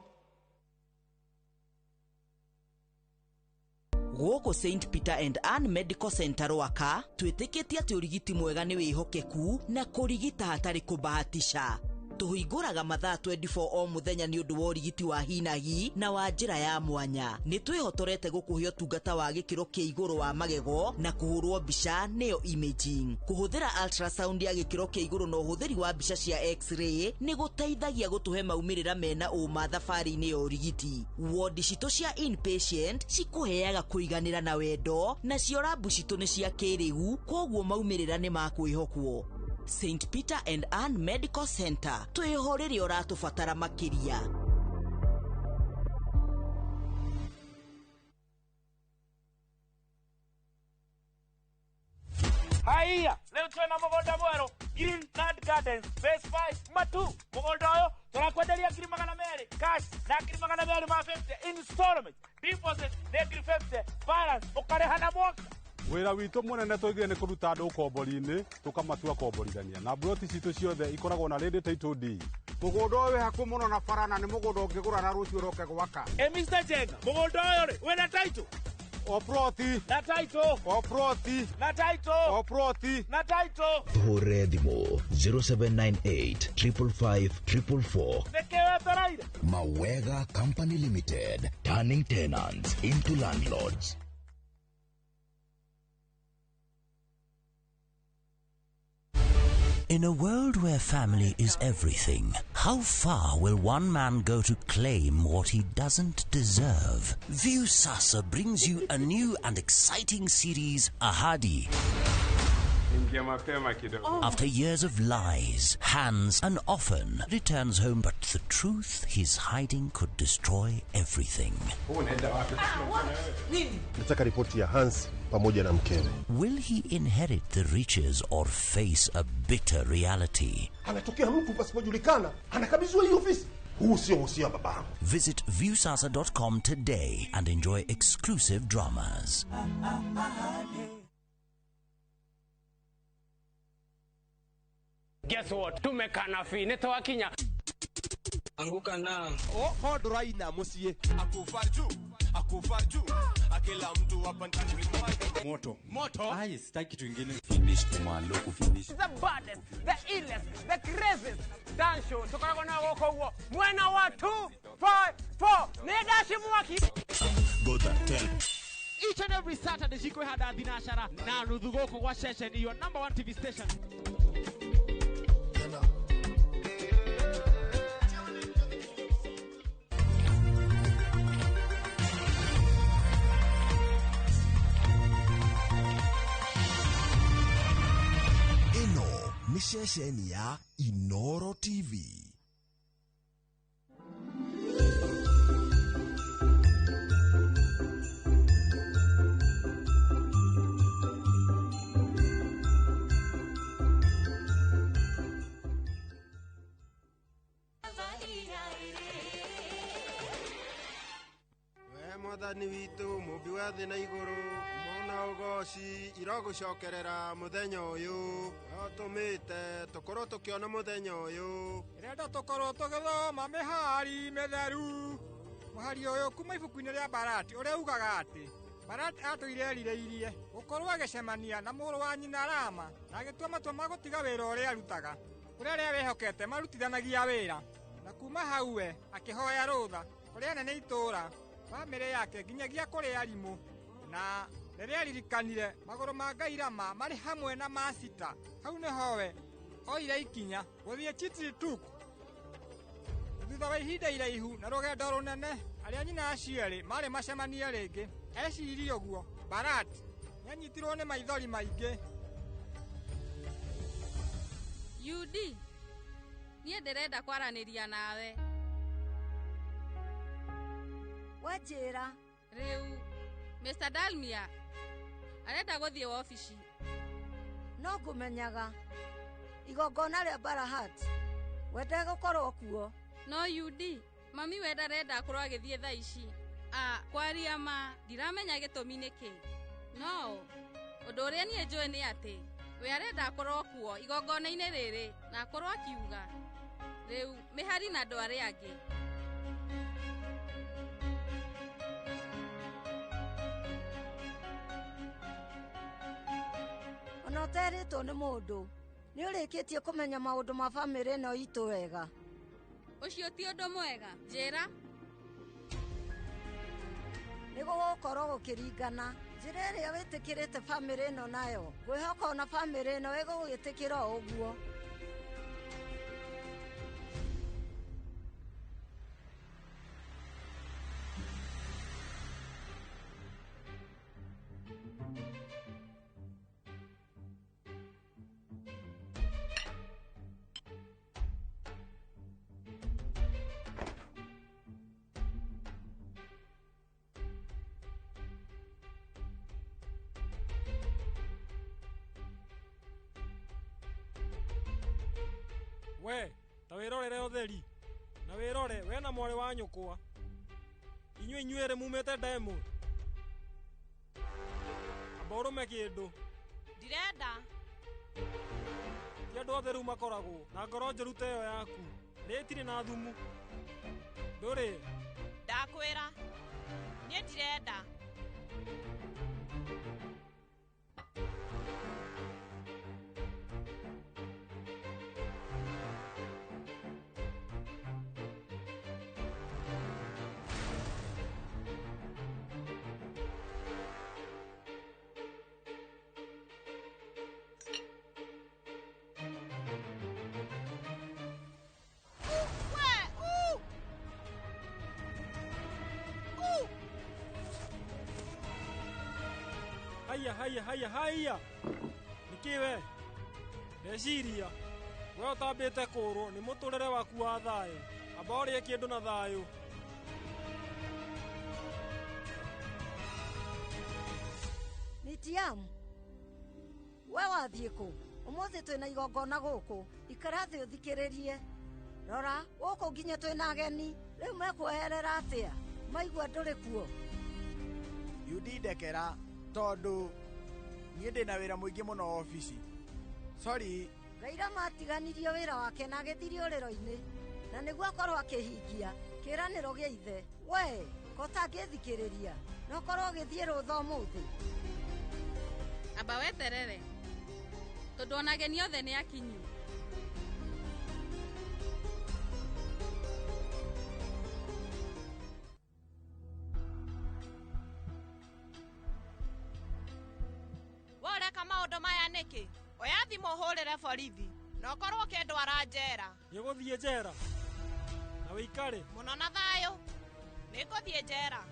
Gũkũ St. Peter and Anne Medical Center Rwaka twĩtĩkĩtie atĩ ũrigiti mwega nĩ wĩhokeku na kũrigita hatarĩ kũbahatisha. Tũhingũraga mathaa 24 o mũthenya nĩ ũndũ wa ũrigiti wa hinahi na wa njĩra ya mwanya. Nĩ twĩhotorete gũkũhe ũtungata wa gĩkĩro kĩa igũrũ wa magego na kũhũrwo mbica nĩyo imaging. Kũhũthĩra ultrasound ya gĩkĩro kĩa igũrũ na ũhũthĩri wa mbica cia x-ray nĩ gũteithagia gũtũhe maumĩrĩra mena ũma thabarĩ-inĩ ya ũrigiti. Wodi citũ cia inpatient cikũheaga kũiganĩra na wendo, nacio rabu citũ nĩ cia kĩrĩu, koguo maumĩrĩra nĩ ma kwĩhokwo. St. Peter and Anne Medical Center, twĩhorere ũratũbatara makĩria. Haiya, leo twena mũgũnda mwerũ, Greenland Gardens, Phase 5, Matu. Mũgũnda ũyũ tũrakwenderia ngiri 200 cash na ngiri 200 ma 50 installment. Deposit nĩ ngiri 50, balance ũkarĩha na mwaka. Wĩra witũ mũnene tũigire nĩ kũruta andũ ũkombori-inĩ tũkamatua komborithania na broti citũ ciothe ikoragwo na ready title deed. Mũgũnda ũyũ wĩ hakuhĩ mũno na bara na nĩ mũgũnda ũngĩgũra na rũciũ ũroke gwaka. Mr. Jenga, mũgũnda ũyũ rĩ wĩna title? O proti na title, o proti na title, o proti na title. Tũhũre thimũ 0798 555 444. Nĩkĩwetereire. Mawega Company Limited, turning tenants into landlords. In a world where family is everything, how far will one man go to claim what he doesn't deserve? Viusasa brings you a new and exciting series, Ahadi. After years of lies, Hans, and often returns home, but the truth he's hiding could destroy everything. Nataka ripoti ya Hans pamoja na mkewe. Will he inherit the riches or face a bitter reality? Anatokea mtu pasipojulikana, anakabidhiwa hii ofisi. Huu sio usia babangu. Visit viusasa.com today and enjoy exclusive dramas. Guess what? Tumekana fi netoa Kenya. Anguka na. Oh, hoduraina musie. Akufarju. Akila mtu hapa ndani. Moto. Ai, sitaki kitu kingine. Finish kumalo kufinish. The baddest, the illest, the craziest dance show. Tukako na woko huo. Mwena wa 254. Nedashi mwaki. Go that tell. Each and every Saturday, Jiko Hada Dinashara, na Rudugoko wa session, your #1 TV station. Ino ni sesheni ya Inoro TV. mwathani witũ mũmbi wa thĩ na igũrũ mona ũgoci irogũcokerera mũthenya ũyũ ũtũmĩte tũkorwo tũkĩona mũthenya ũyũ ĩrenda tũkorwo tũgĩthoma mĩhari mĩtheru mũhari ũyũ kuma ibuku-inĩ rĩa Barati ũrĩa ugaga atĩ Barati atũire erirĩirie gũkorwo agĩcemania na mũrũ wa nyina Rama na agĩtua matua ma gũtiga wĩra ũrĩa arutaga kũrĩa arĩa wehokete marutithanagia wĩra na kuma hau we akĩhoya rũtha kũrĩ anene itũũra bamĩrĩ yake nginyagia kũrĩ arimũ na rĩrĩa aririkanire magũrũ ma Ngai Rama marĩ hamwe na Masita hau nĩho we oire ikinya gũthiĩ Chitrituk. Thutha wa ihinda iraihu na rũgendo rũnene arĩa nyina acio erĩ marĩ macemanie rĩngĩ ecirie ũguo Barati nĩanyitirwo nĩ maithori maingĩ. Yudi, niĩ ndĩrenda kwaranĩria nawe. Wajĩra. Rĩu Mr. Dalmia arenda gũthiĩ wabici. No ngũmenyaga igongona rĩa Barahat wende gũkorwo kuo. No Yudi, mami we ndarenda akorwo agĩthiĩ thaa ici. Kwaria ma ndiramenya gĩtũmi nĩkĩ. No ũndũ ũrĩa niĩ njũĩ nĩ atĩ we arenda akorwo kuo igongona-inĩ rĩrĩ na akorwo akiuga rĩu mĩhari na andũ arĩa angĩ. Ona ũterĩtwo nĩ mũndũ nĩ ũrĩkĩtie kũmenya maũndũ ma bamĩrĩ ĩno itũ wega. Ũcio ti ũndũ mwega, njĩra. Nĩ gũgũkorwo gũkĩringana njĩra ĩrĩa wĩtĩkĩrĩte bamĩrĩ ĩno nayo ngwĩhoka ona bamĩrĩ ĩno ĩgũgĩtĩkĩra ũguo. We, ta wĩrorere ũtheri na wĩrore we na mwarĩ wa nyũkwa inyuĩ mumĩte Diamond. Amba ũrũme kĩndũ. Ndirenda. Ti andũ othe rĩu makoragwo na ngoro njũru ta ĩyo yaku. Rĩtirĩ na thumu. Ndũrĩ. Ndakwĩra niĩ ndirenda. Haya. Nĩkĩ we? Ndeciria. We ũtambĩte kũrwo nĩ mũtũrĩre waku wa thayũ. Amba ũrĩe kĩndũ na thayũ. Nitiamu. We wathiĩ kũ? Ũmũthĩ twĩna igongona gũkũ. Ikara thĩ ũthikĩrĩrie. Rora, gũkũ nginya twĩna ageni. Rĩu mekuoherera atĩa? Maigua ndũrĩ kuo. Yudi ndekera tondũ niĩ ndĩna wĩra mũingĩ mũno ofici. Sorry. Ngai Rama atiganirie wĩra wake na agĩthiĩ ũrĩro-inĩ na nĩguo akorwo akĩhingia kĩĩranĩro gĩa ithe. We, ko ũtangĩthikĩrĩria no ũkorwo ũgĩthiĩ rũtha ũmũthĩ. Amba weterere tondũ ona ageni othe nĩ akinyu. Woreka maũndũ maya nĩkĩ? Oya thimũ ũhũrĩre borithi na ũkorwo ũkĩndwara njera. Nĩgũthiĩ njera na wĩikare mũno na thayũ. Nĩngũthiĩ njera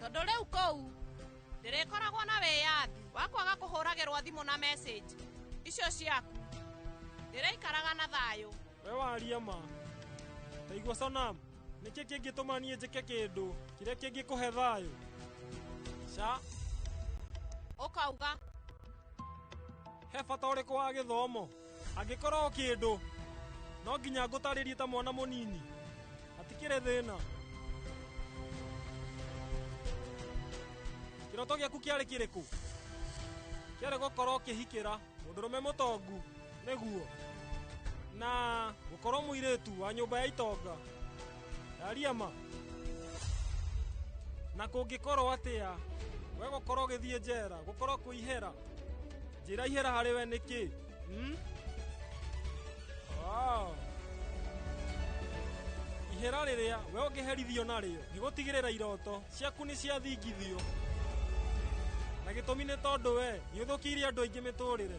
tondũ rĩu kũu ndĩrĩkoragwo na wĩyathi wa kwaga kũhũragĩrwo thimũ na message icio ciaku. Ndĩrĩikaraga na thayũ. We waria ma. Taigua Sanamu, nĩkĩ kĩngĩtũma niĩ njĩke kĩndũ kĩrĩa kĩngĩkũhe thayũ? Ca ũkauga he bata ũrĩkũ wa gĩthomo? Angĩkorwo kĩndũ no nginya ngũtarĩrie ta mwana mũnini. Hatikĩrĩ thĩna. Kiroto gĩaku kĩarĩ kĩrĩkũ? Kĩarĩ gũkorwo ũkĩhikĩra mũndũrũme mũtongu nĩguo, na gũkorwo mũirĩtu wa nyũmba ya itonga. Ndaria ma. Na kũngĩkorwo atĩa we gũkorwo ũgĩthiĩ njera, gũkorwo kwĩihera, njĩra ihera harĩ we nĩkĩ? Ihera rĩrĩa we ũngĩherithio narĩo nĩ gũtigĩrĩra iroto ciaku nĩ ciathingithio, na gĩtũmi nĩ tondũ we nĩ ũthũkĩirie andũ aingĩ mĩtũrĩre,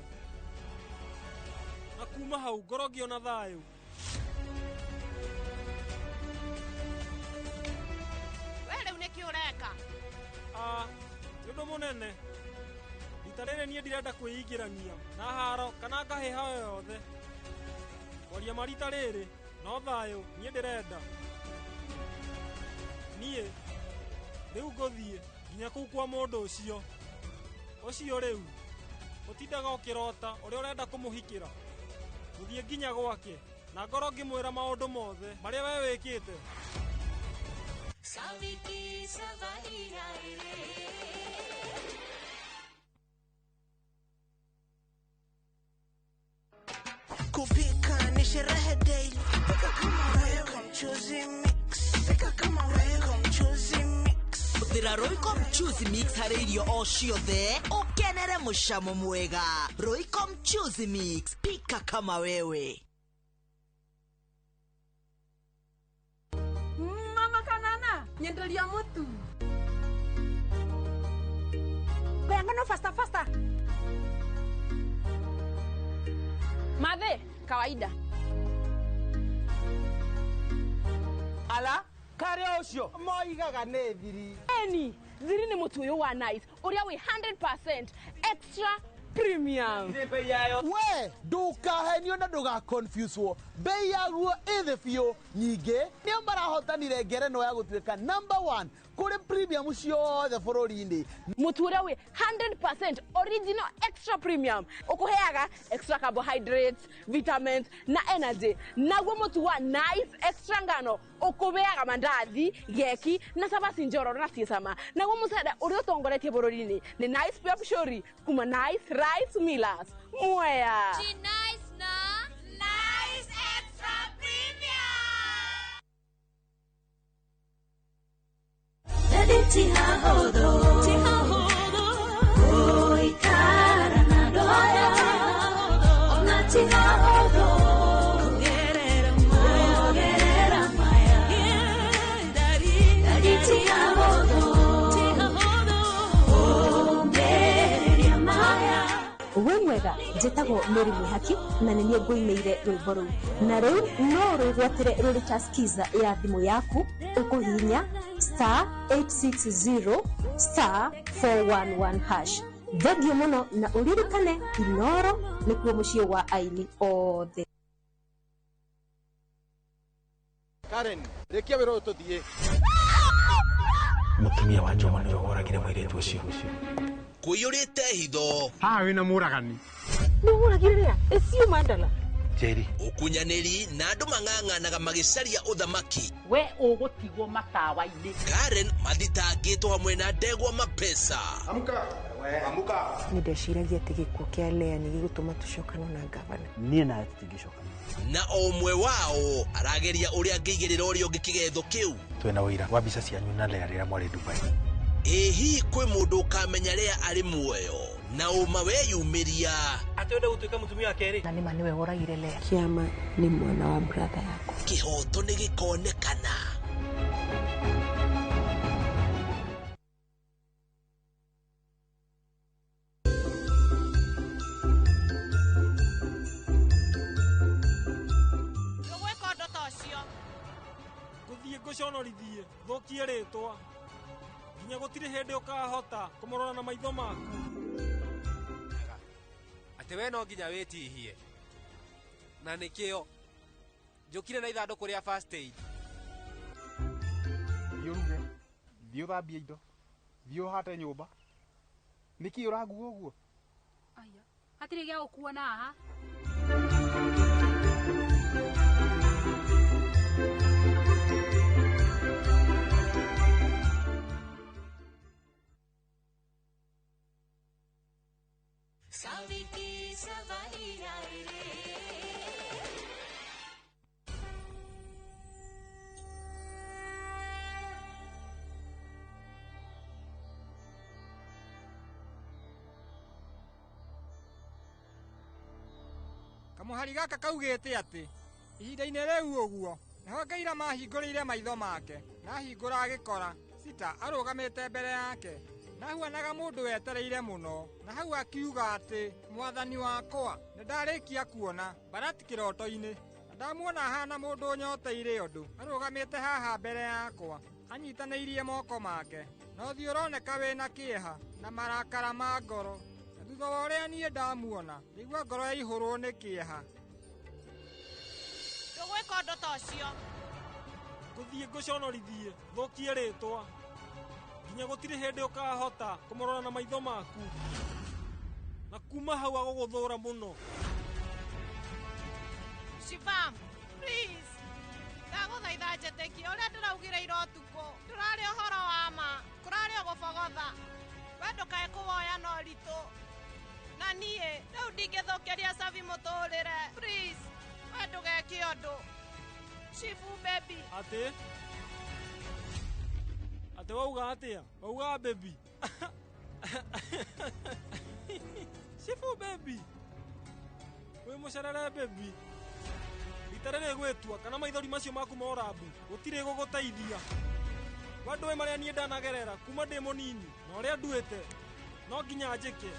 na kuma hau ngoro ngĩona thayũ. We rĩu nĩkĩ ũreka? Nĩ ũndũ mũnene. Rita rĩrĩ niĩ ndirenda kwĩingĩrania na haro kana ngahĩha yothe. Kwaria marita rĩrĩ no thayũ niĩ ndĩrenda. Niĩ rĩu ngũthiĩ nginya kũu kwa mũndũ ũcio. Ũcio rĩu ũtindaga ũkĩrota ũrĩa ũrenda kũmũhikĩra. Gũthiĩ nginya gwake na ngoro ngĩmwĩra maũndũ mothe marĩa we wĩkĩte. Kupika ni sherehe daily. Pika kama wewe kwa mchuzi mix. Pika kama wewe kwa mchuzi mix. Uthira Royco mchuzi mix harĩ irio o ciothe ukenere mucamo mwega. Royco mchuzi mix, pika kama wewe. Mama Kanana, nyendelia mutu. Bengano faster. Mathe, kawaida. Ala, kare ucio moigaga nĩ thiri. Thiri nĩ mũtu ũyũ wa nice ũrĩa wĩ 100% extra premium. We, ndukahenio na nduga confuse wo. Bei yaguo ĩthĩ biũ. Nyingĩ nĩo marahotanire ngerenwa ya gũtuĩka #1 kũrĩ premium ciothe bũrũri-inĩ. Mũtu ũrĩa wĩ 100% original extra premium ũkũheaga extra carbohydrates, vitamins na energy. Naguo mũtu wa nice extra ngano ũkũheaga mandathi, geki na cabaci njororo na ciĩcama. Naguo mũcere ũrĩa ũtongoretie bũrũri-inĩ nĩ Nice Pure Pishori kuma Nice Rice Millers. Mwea. Nice na Nice Extra Premium. We mwega njĩtagwo Mary Mihaki na nĩ niĩ ngũinĩire rwĩmbo rũu, na rĩu no rwĩgwatĩre rũrĩ ta skiza ya thimũ yaku ũkũhihinya *860 *411#. Thengio mũno na ũririkane Inooro nĩkuo mũciĩ wa aini othe. Karen, rekia wĩra ũyũ tũthiĩ. Mũtumia wa Joma nĩwe woragire mũirĩtu ũcio. Kũiyũrĩte hitho. Haha wĩna mũragani. Nĩ ũragire rĩa? Ĩcio Mandala. Jerry. Ũkunyanĩri na andũ mang'ang'anaga magĩcaria ũthamaki. We ũgũtigwo matawa-inĩ. Karen mathitangĩtwo hamwe na Ndegwa Mapesa. Amuka. Nĩ ndeciragia atĩ gĩkuũ kĩa Lea nĩ gĩgũtũma tũcokane na ngavana. Niĩ nawe tũtingĩcokana. Na o ũmwe wao arageria ũrĩa angĩigĩrĩra ũrĩa ũngĩ kĩgetho kĩu. Twĩna ũira wa mbica cianyu na Lea rĩrĩa mwarĩ Dubai. Ĩhi kwĩ mũndũ ũkamenya Lea arĩ muoyo na ũma weyumĩria. Atwende gũtuĩka mũtumia wa kerĩ. Na nĩma nĩwe woragire Lea. Kĩama nĩ mwana wa brother yako. Kĩhoto nĩ gĩkonekana. Ngũconorithie thũkie rĩtwa nginya gũtirĩ hĩndĩ ũkahota kũmũrora na maitho maku. Atĩ we no nginya wĩtihie na nĩkĩo njũkire na ithandũkũ rĩa first aid. Thiĩ ũruge, thiĩ ũthambie indo, thiĩ ũhate nyũmba. Nĩkĩ ũraguo ũguo? Aya, hatirĩ gĩa gũkuona haha. Kamuhari gaka kaugĩte atĩ ihinda-inĩ rĩu ũguo nĩho Ngaira mahingũrĩire maitho make na ahingũra agĩkora Sita arũgamĩte mbere yake na ahuanaga mũndũ wetereire mũno, na hau akiuga atĩ mwathani wakwa nĩndarĩkia kuona Barati kĩroto-inĩ, na ndamuona ahana mũndũ ũnyoteire ũndũ arũgamĩte haha mbere yakwa anyitanĩirie moko make, na ũthiũ ũroneka wĩna kĩeha na marakara ma ngoro, na thutha wa ũrĩa niĩ ndamuona ngĩigua ngoro yaihũrwo nĩ kĩeha. Ndũgwĩka ũndũ ta ũcio. Ngũthiĩ ngũconorithie thũkie rĩtwa nginya gũtirĩ hĩndĩ ũkahota kũmũrora na maitho maku, na kuma hau agũgũthũra mũno. Shivam, please. Ndagũthaitha njĩtĩkie ũrĩa ndĩraugire ira ũtukũ. Ndũrarĩ ũhoro wa ma, kũrarĩ ũgũbogotha. We ndũkae kũwoya na ũritũ. Na niĩ, rĩu ndingĩthũkĩria Savi mũtũũrĩre. Please, we ndũgeke ũndũ. Shifu baby. Ate wauga atia? Wauga baby. Shifu baby. We mũcerere baby. Itarere gwetua kana maithori macio maku ma ũrambu gũtirĩ gũgũteithia. Wandũ marĩa niĩ ndanagerera kuma ndĩ mũnini na ũrĩa nduĩte no nginya njĩke.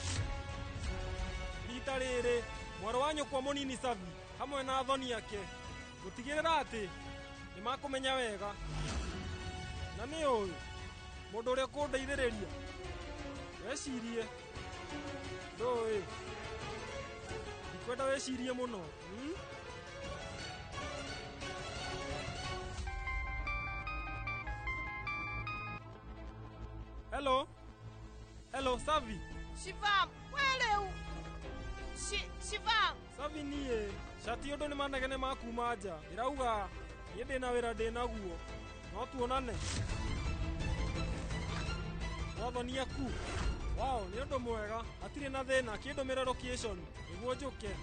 Rita rĩrĩ mwarĩ wa nyũkwa mũnini Savi hamwe na athoni ake gũtigĩrĩra atĩ nĩmakũmenya wega, na nĩ ũyũ mũndũ ũrĩa kũndeithĩrĩria. Wecirie ndũĩ, ndikwenda wecirie mũno. Hello, Savi. Shivam, wele Shivam. Savi niĩ, cati ũndũ nĩ manegene makuma nja. Irauga, niĩ ndĩna wĩra ndĩnaguo. No tuonane. Wathoni aku. Wow, nĩ ũndũ mwega. Hatirĩ na thĩna, kĩndũmĩre location nĩguo njũke.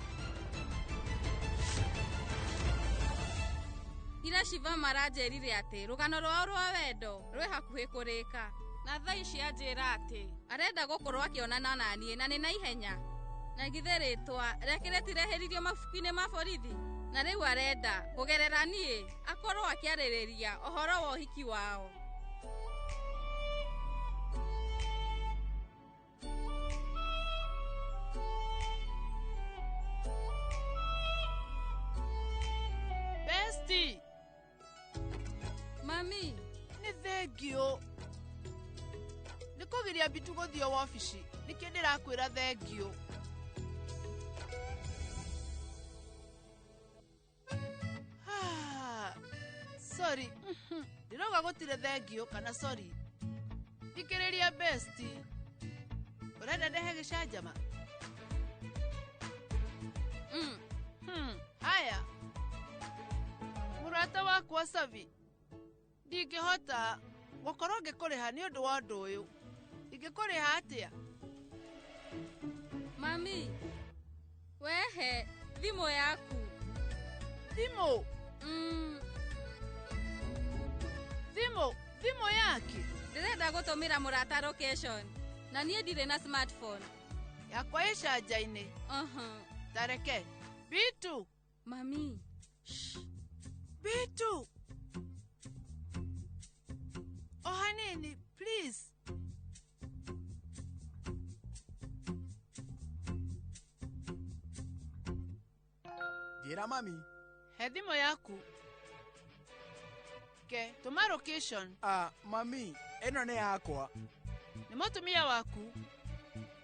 Ira Shivam aranjĩrire atĩ rũgano rwao rwa wendo rwĩ hakuhĩ kũrĩka. Na thaa ici anjĩra atĩ arenda gũkorwo akĩonana naniĩ na nĩ na ihenya. Na githĩ rĩtwa rĩake rĩtireheririo mabuku-inĩ ma borithi, na rĩu arenda kũgerera niĩ akorwo akĩarĩrĩria ũhoro wa ũhiki wao. Bestie. Mami, nĩ thengio. Nĩkũgiria bitu gũthiĩ wabici, nĩkĩo ndĩrakwĩra thengio. Sorry, ndĩrauga gũtirĩ thengio kana sorry. Thikĩrĩria Bestie, ũrenda ndehe gĩcanjama? Haya, mũrata wakwa Savi, ndingĩhota gũkorwo ngĩkũrĩha nĩ ũndũ wa ũndũ ũyũ. Ingĩkũrĩha atĩa? Mami, wehe thimũ yaku. Thimũ? Thimũ yake? Ndĩrenda gũtũmĩra mũrata location, na niĩ ndirĩ na smartphone. Yakwa ĩ canja-inĩ? Tareke. Bitu! Mami. Bitu! Oh, hanini, please. Njĩra mami. He thimũ yaku. Ke, tũma location. Mami, ĩno nĩ yakwa. Nĩ mũtumia waku.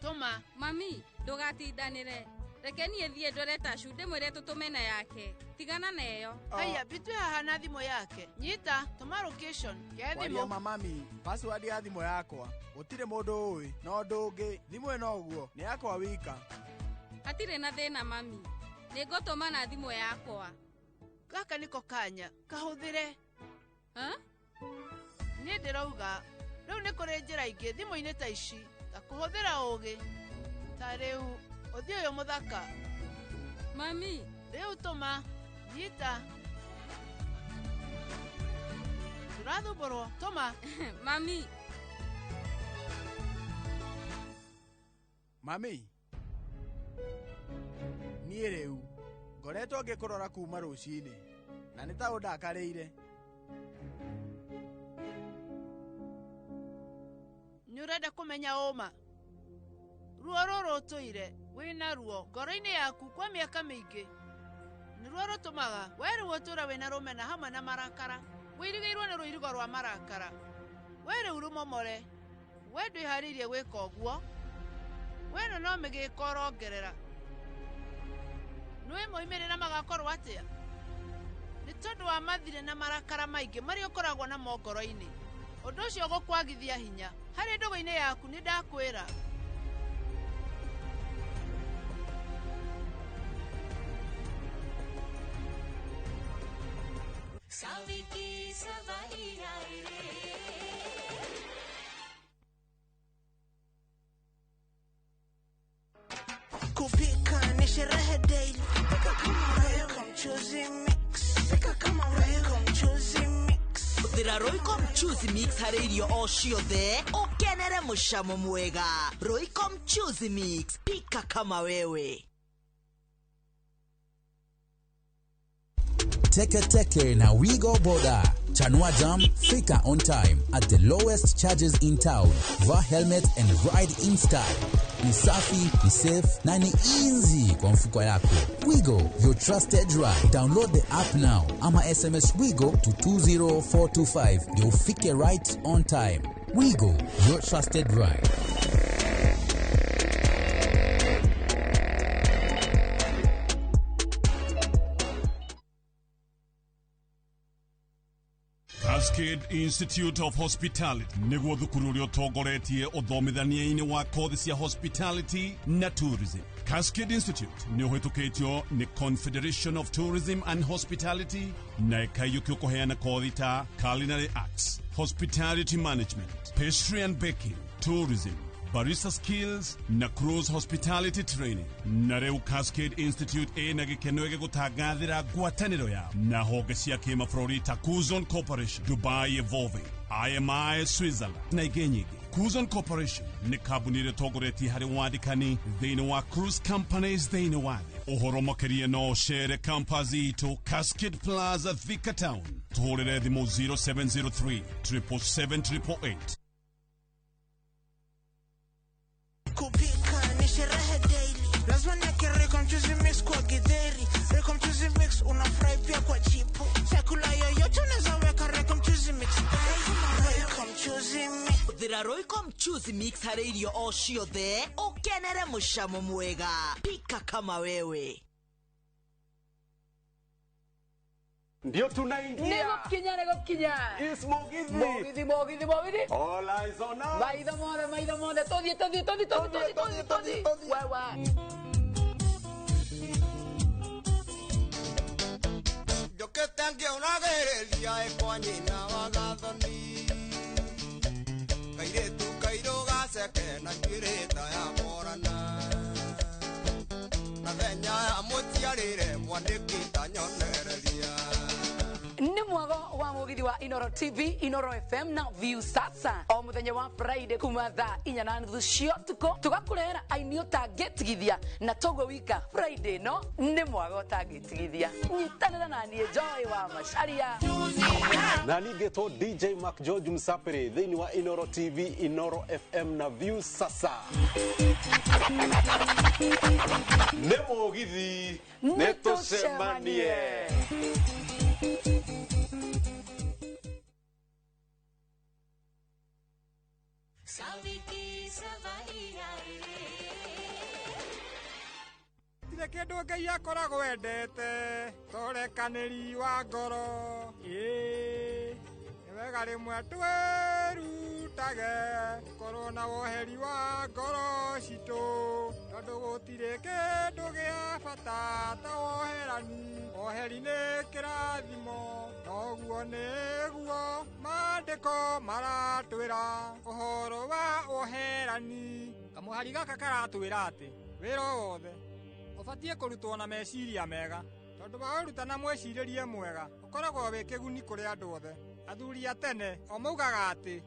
Tũma. Mami, ndũgatindanĩre. Reke niĩ thiĩ ndore Tashu ndĩmwĩre tũtũme na yake. Tigana nayo. Haya, Bitu haha na thimũ yake. Nyita, tũma location. Ke thimũ. Waria mami, password ya thimũ yakwa. Gũtirĩ mũndũ ũĩ. No ũndũ ũngĩ, thimũ ĩno ũguo nĩ yakwa wika. Hatirĩ na thĩna mami. Nĩngũtũma na thimũ yakwa. Gaka nĩko kanya. Kahũthĩre. Niĩ ndĩrauga, rĩu nĩ kũrĩ njĩra ingĩ thimũ-inĩ ta ici, ta kũhũthĩra ũgĩ. Ta rĩu, ũthiĩ ũyũ mũthaka. Mami. Rĩu tũma. Nyita. Tũrathumbũrwo. Tũma. Mami. Mami. Niĩ rĩu ngoretwo ngĩkũrora kuma rũcinĩ na nĩ ta ũndakarĩire. Nĩ ũrenda kũmenya ũma ruo rũrũ ũtũire wĩna ruo ngoro-inĩ yaku kwa mĩaka mĩingĩ nĩ ruo rũtũmaga werĩgwo ũtũra wĩna rũmena hamwe na marakara wĩirigĩirwo nĩ rũirigo rwa marakara we rĩu rũmomore we ndwĩharĩirie gwĩka ũguo weno no mĩgĩka ũrongerera nĩwe moimĩrĩra magakorwo atĩa nĩ tondũ wa mathire na marakara maingĩ marĩa ũkoragwo na ngoro-inĩ ũndũ ũcio gũkwagithia hinya harĩ ndũgũ-inĩ yaku nĩ ndakwĩra. Kupika ni sherehe daily. Pika kama wewe mchuzi mix. Pika kama wewe mchuzi mix. Thira Royco mchuzi mix harĩ irio o ciothe ũkenere mũcamo mwega. Royco mchuzi mix, pika kama wewe. Teke na Wigo Boda. Chanua Jam, fika on time at the lowest charges in town. Vaa helmet and ride in style. Ni safi, ni safe, na ni easy kwa mfuko yako. Wigo, your trusted ride. Download the app now. Ama SMS Wigo to 20425. You'll fike right on time. Wigo, your trusted ride. Cascade Institute of Hospitality niguo thukuru uria utongoretie uthomithania-ini wa kothi cia hospitality na tourism. Cascade Institute ni uhitukitio ni Confederation of Tourism and Hospitality na ikaiyukio kuheana kothi ta culinary arts, hospitality management, pastry and baking, tourism, barista skills na cruise hospitality training. Na rĩu Cascade Institute ĩna gĩkeno gĩgũtangathĩra ngwatanĩro yao na honge cia kĩmabũrũri ta Kuzon Corporation, Dubai Evolving, IMI Switzerland na ingĩ nyingĩ. Kuzon Corporation nĩ kambuni ĩrĩa ĩtongoretie harĩ wandĩkani thĩinĩ wa cruise companies thĩinĩ wa thĩ. Ũhoro makĩria no ũcere campus itũ Cascade Plaza Thika Town. Tũhũrĩre thimũ 0703 777 Kupika ni sherehe daily. Lazima niweke Royco mchuzi mix kwa githeri. Royco mchuzi mix unafurahi pia kwa chipo. Chakula yoyote unaweza weka Royco mchuzi mix. Royco mchuzi mix. Thira Royco mchuzi mix harĩ irio o ciothe ũkenere mũcamo mwega. Pika kama wewe. Ndio tunaingia. Nego kinya. Is Mogithi. Mogithi. All eyes on us. Maitho mode. Todi. Wewe. Jokete unagereria kwa nyina wa gathoni. Kairetu kairoga seke na njirita ya morana. Na thenya ya mutiarire mwandiki tanyonereria. Nĩ mwago wa Mugithi wa Inoro TV, Inoro FM na View Sasa. O muthenya wa Friday kuma thaa 4:30 cia ũtukũ tũgakũrehera aini ũtangĩtigithia na togo wika Friday no nĩ mwago ũtangĩtigithia. Nyitanĩra na niĩ Joy wa Macharia. Na ningetwo DJ Mark George Msapere thĩinĩ wa Inoro TV, Inoro FM na View Sasa. Nĩ Mugithi nĩ tũcemanie. Tire kĩndũ Ngai akoragwo endete torekanĩri wa ngoro. Nĩ wega rĩmwe twĩrutage korwo na woheri wa ngoro citũ tondũ gũtirĩ kĩndũ gĩa bata ta woherani. Woheri nĩ kĩrathimo noguo nĩguo maandĩko maratwĩra ũhoro wa woherani. Kamũhari gaka karatwĩra atĩ wĩra wothe ũbatiĩ kũrutwo na meciria mega tondũ waũruta na mwĩcirĩrie mwega ũkoragwo wĩ kĩguni kũrĩ andũ othe. Athuri a tene o maugaga atĩ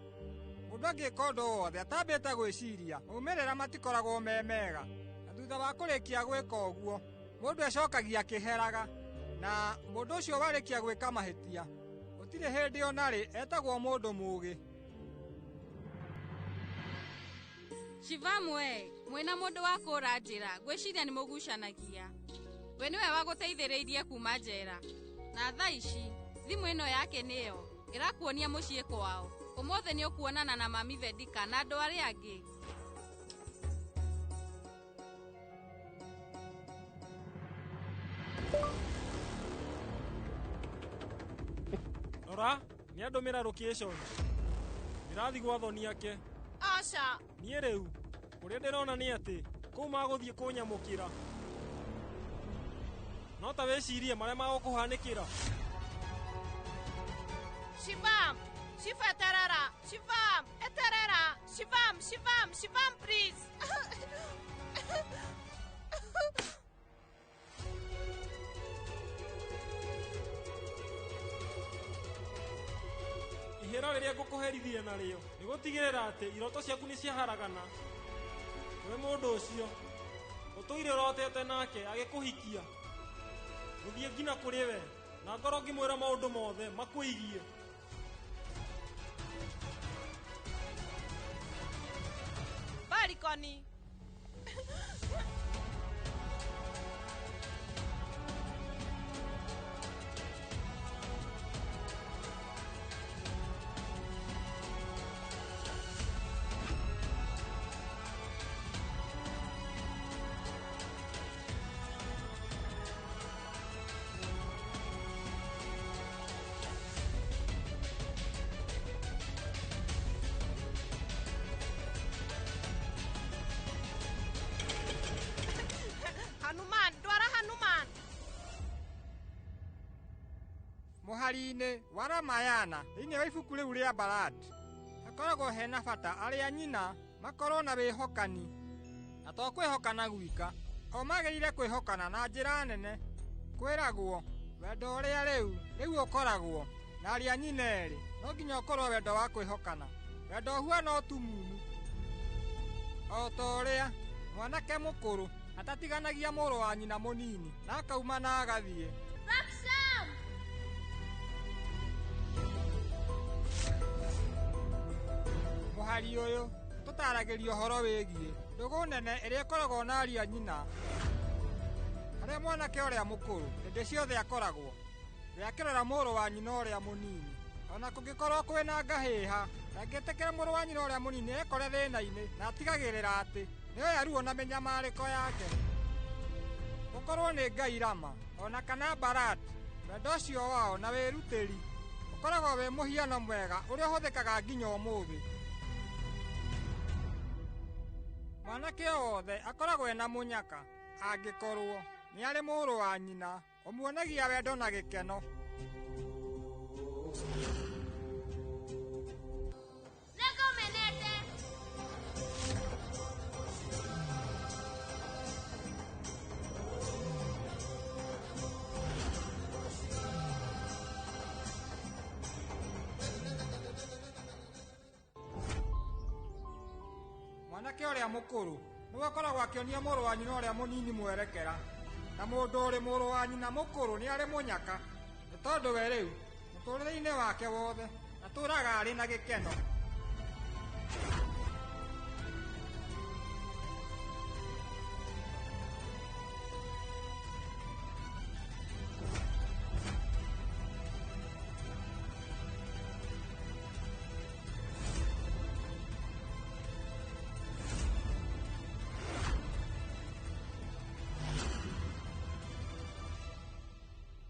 mũndũ angĩka ũndũ wothe atambĩte gwĩciria maumĩrĩra matikoragwo me mega, na thutha wa kũrĩkia gwĩka ũguo mũndũ acokagia akĩheraga, na mũndũ ũcio warĩkia gwĩka mahĩtia gũtirĩ hĩndĩ ona rĩ etagwo mũndũ mũũgĩ. Shivam we, mwĩna mũndũ wa kũra njĩra, ngwĩciria nĩ mũgucanagia. We nĩwe wagũteithĩrĩirie kuma njera, na thaa ici thimũ ĩno yake nĩyo ĩrakuonia mũciĩ kwao. Ũmũthĩ nĩ ũkuonana na mami Vedika na andũ arĩa angĩ. Rora, nĩ andũmĩra location. Ndĩrathi gwa thoni ake. Aca. Niĩ rĩu, ũrĩa ndĩrona nĩ atĩ, kũu magũthiĩ kũnyamũkĩra. No ta wĩcirie marĩa magũkũhanĩkĩra. Shivam! Shiva eterera! Shivam! Eterera! Shivam! Shivam! Shivam, please! Ihera rĩrĩa ngũkũherithia narĩo nĩ gũtigĩrĩra atĩ iroto ciaku nĩ ciaharagana. We mũndũ ũcio ũtũire ũrotete nake agĩkũhikia, gũthiĩ nginya kũrĩ we, na ngoro ngĩmwĩra maũndũ mothe makũigie. Barikoni! Hanuman, dwara Hanuman. Mũhari-inĩ wa Ramayana thĩinĩ wa ibuku rĩu rĩa Bharat hakoragwo hena bata arĩa nyina makorwo na wĩhokani, na to kwĩhokana gwika, o magĩrĩire kwĩhokana na njĩra nene. Kwĩragwo wendo ũrĩa rĩu ũkoragwo na arĩa nyina erĩ no nginya ũkorwo wendo wa kwĩhokana, wendo ũhuana ũtumumu, o ta ũrĩa mwanake mũkũrũ atatiganagia mũrũ wa nyina mũnini na akauma na agathiĩ. Raksham! Mũhari ũyũ tũtaragĩria ũhoro wĩgiĩ ndũgũ nene ĩrĩa ĩkoragwo na ariũ a nyina, harĩa mwanake ũrĩa mũkũrũ hĩndĩ ciothe akoragwo akĩrora mũrũ wa nyina ũrĩa mũnini, ona kũngĩkorwo kwĩna ngahĩha ndangĩtĩkĩra mũrũ wa nyina ũrĩa mũnini ekore thĩna-inĩ, na atigagĩrĩra atĩ nĩoya ruo na mĩnyamarĩko yake. Gũkorwo nĩ Ngai Rama ona kana Bharat, wendo ũcio wao na wĩrutĩri ũkoragwo wĩ mũhiano mwega ũrĩa ũhũthĩkaga nginya ũmũthĩ. Mwanake o wothe akoragwo ena mũnyaka angĩkorwo nĩ arĩ mũrũ wa nyina, ũmuonagia wendo na gĩkeno. Mwanake ũrĩa mũkũrũ nĩwe akoragwo akĩonia mũrũ wa nyina ũrĩa mũnini mwerekera, na mũndũ ũrĩ mũrũ wa nyina mũkũrũ nĩ arĩ mũnyaka, nĩ tondũ we rĩu mũtũrĩre-inĩ wake wothe atũraga arĩ na gĩkeno.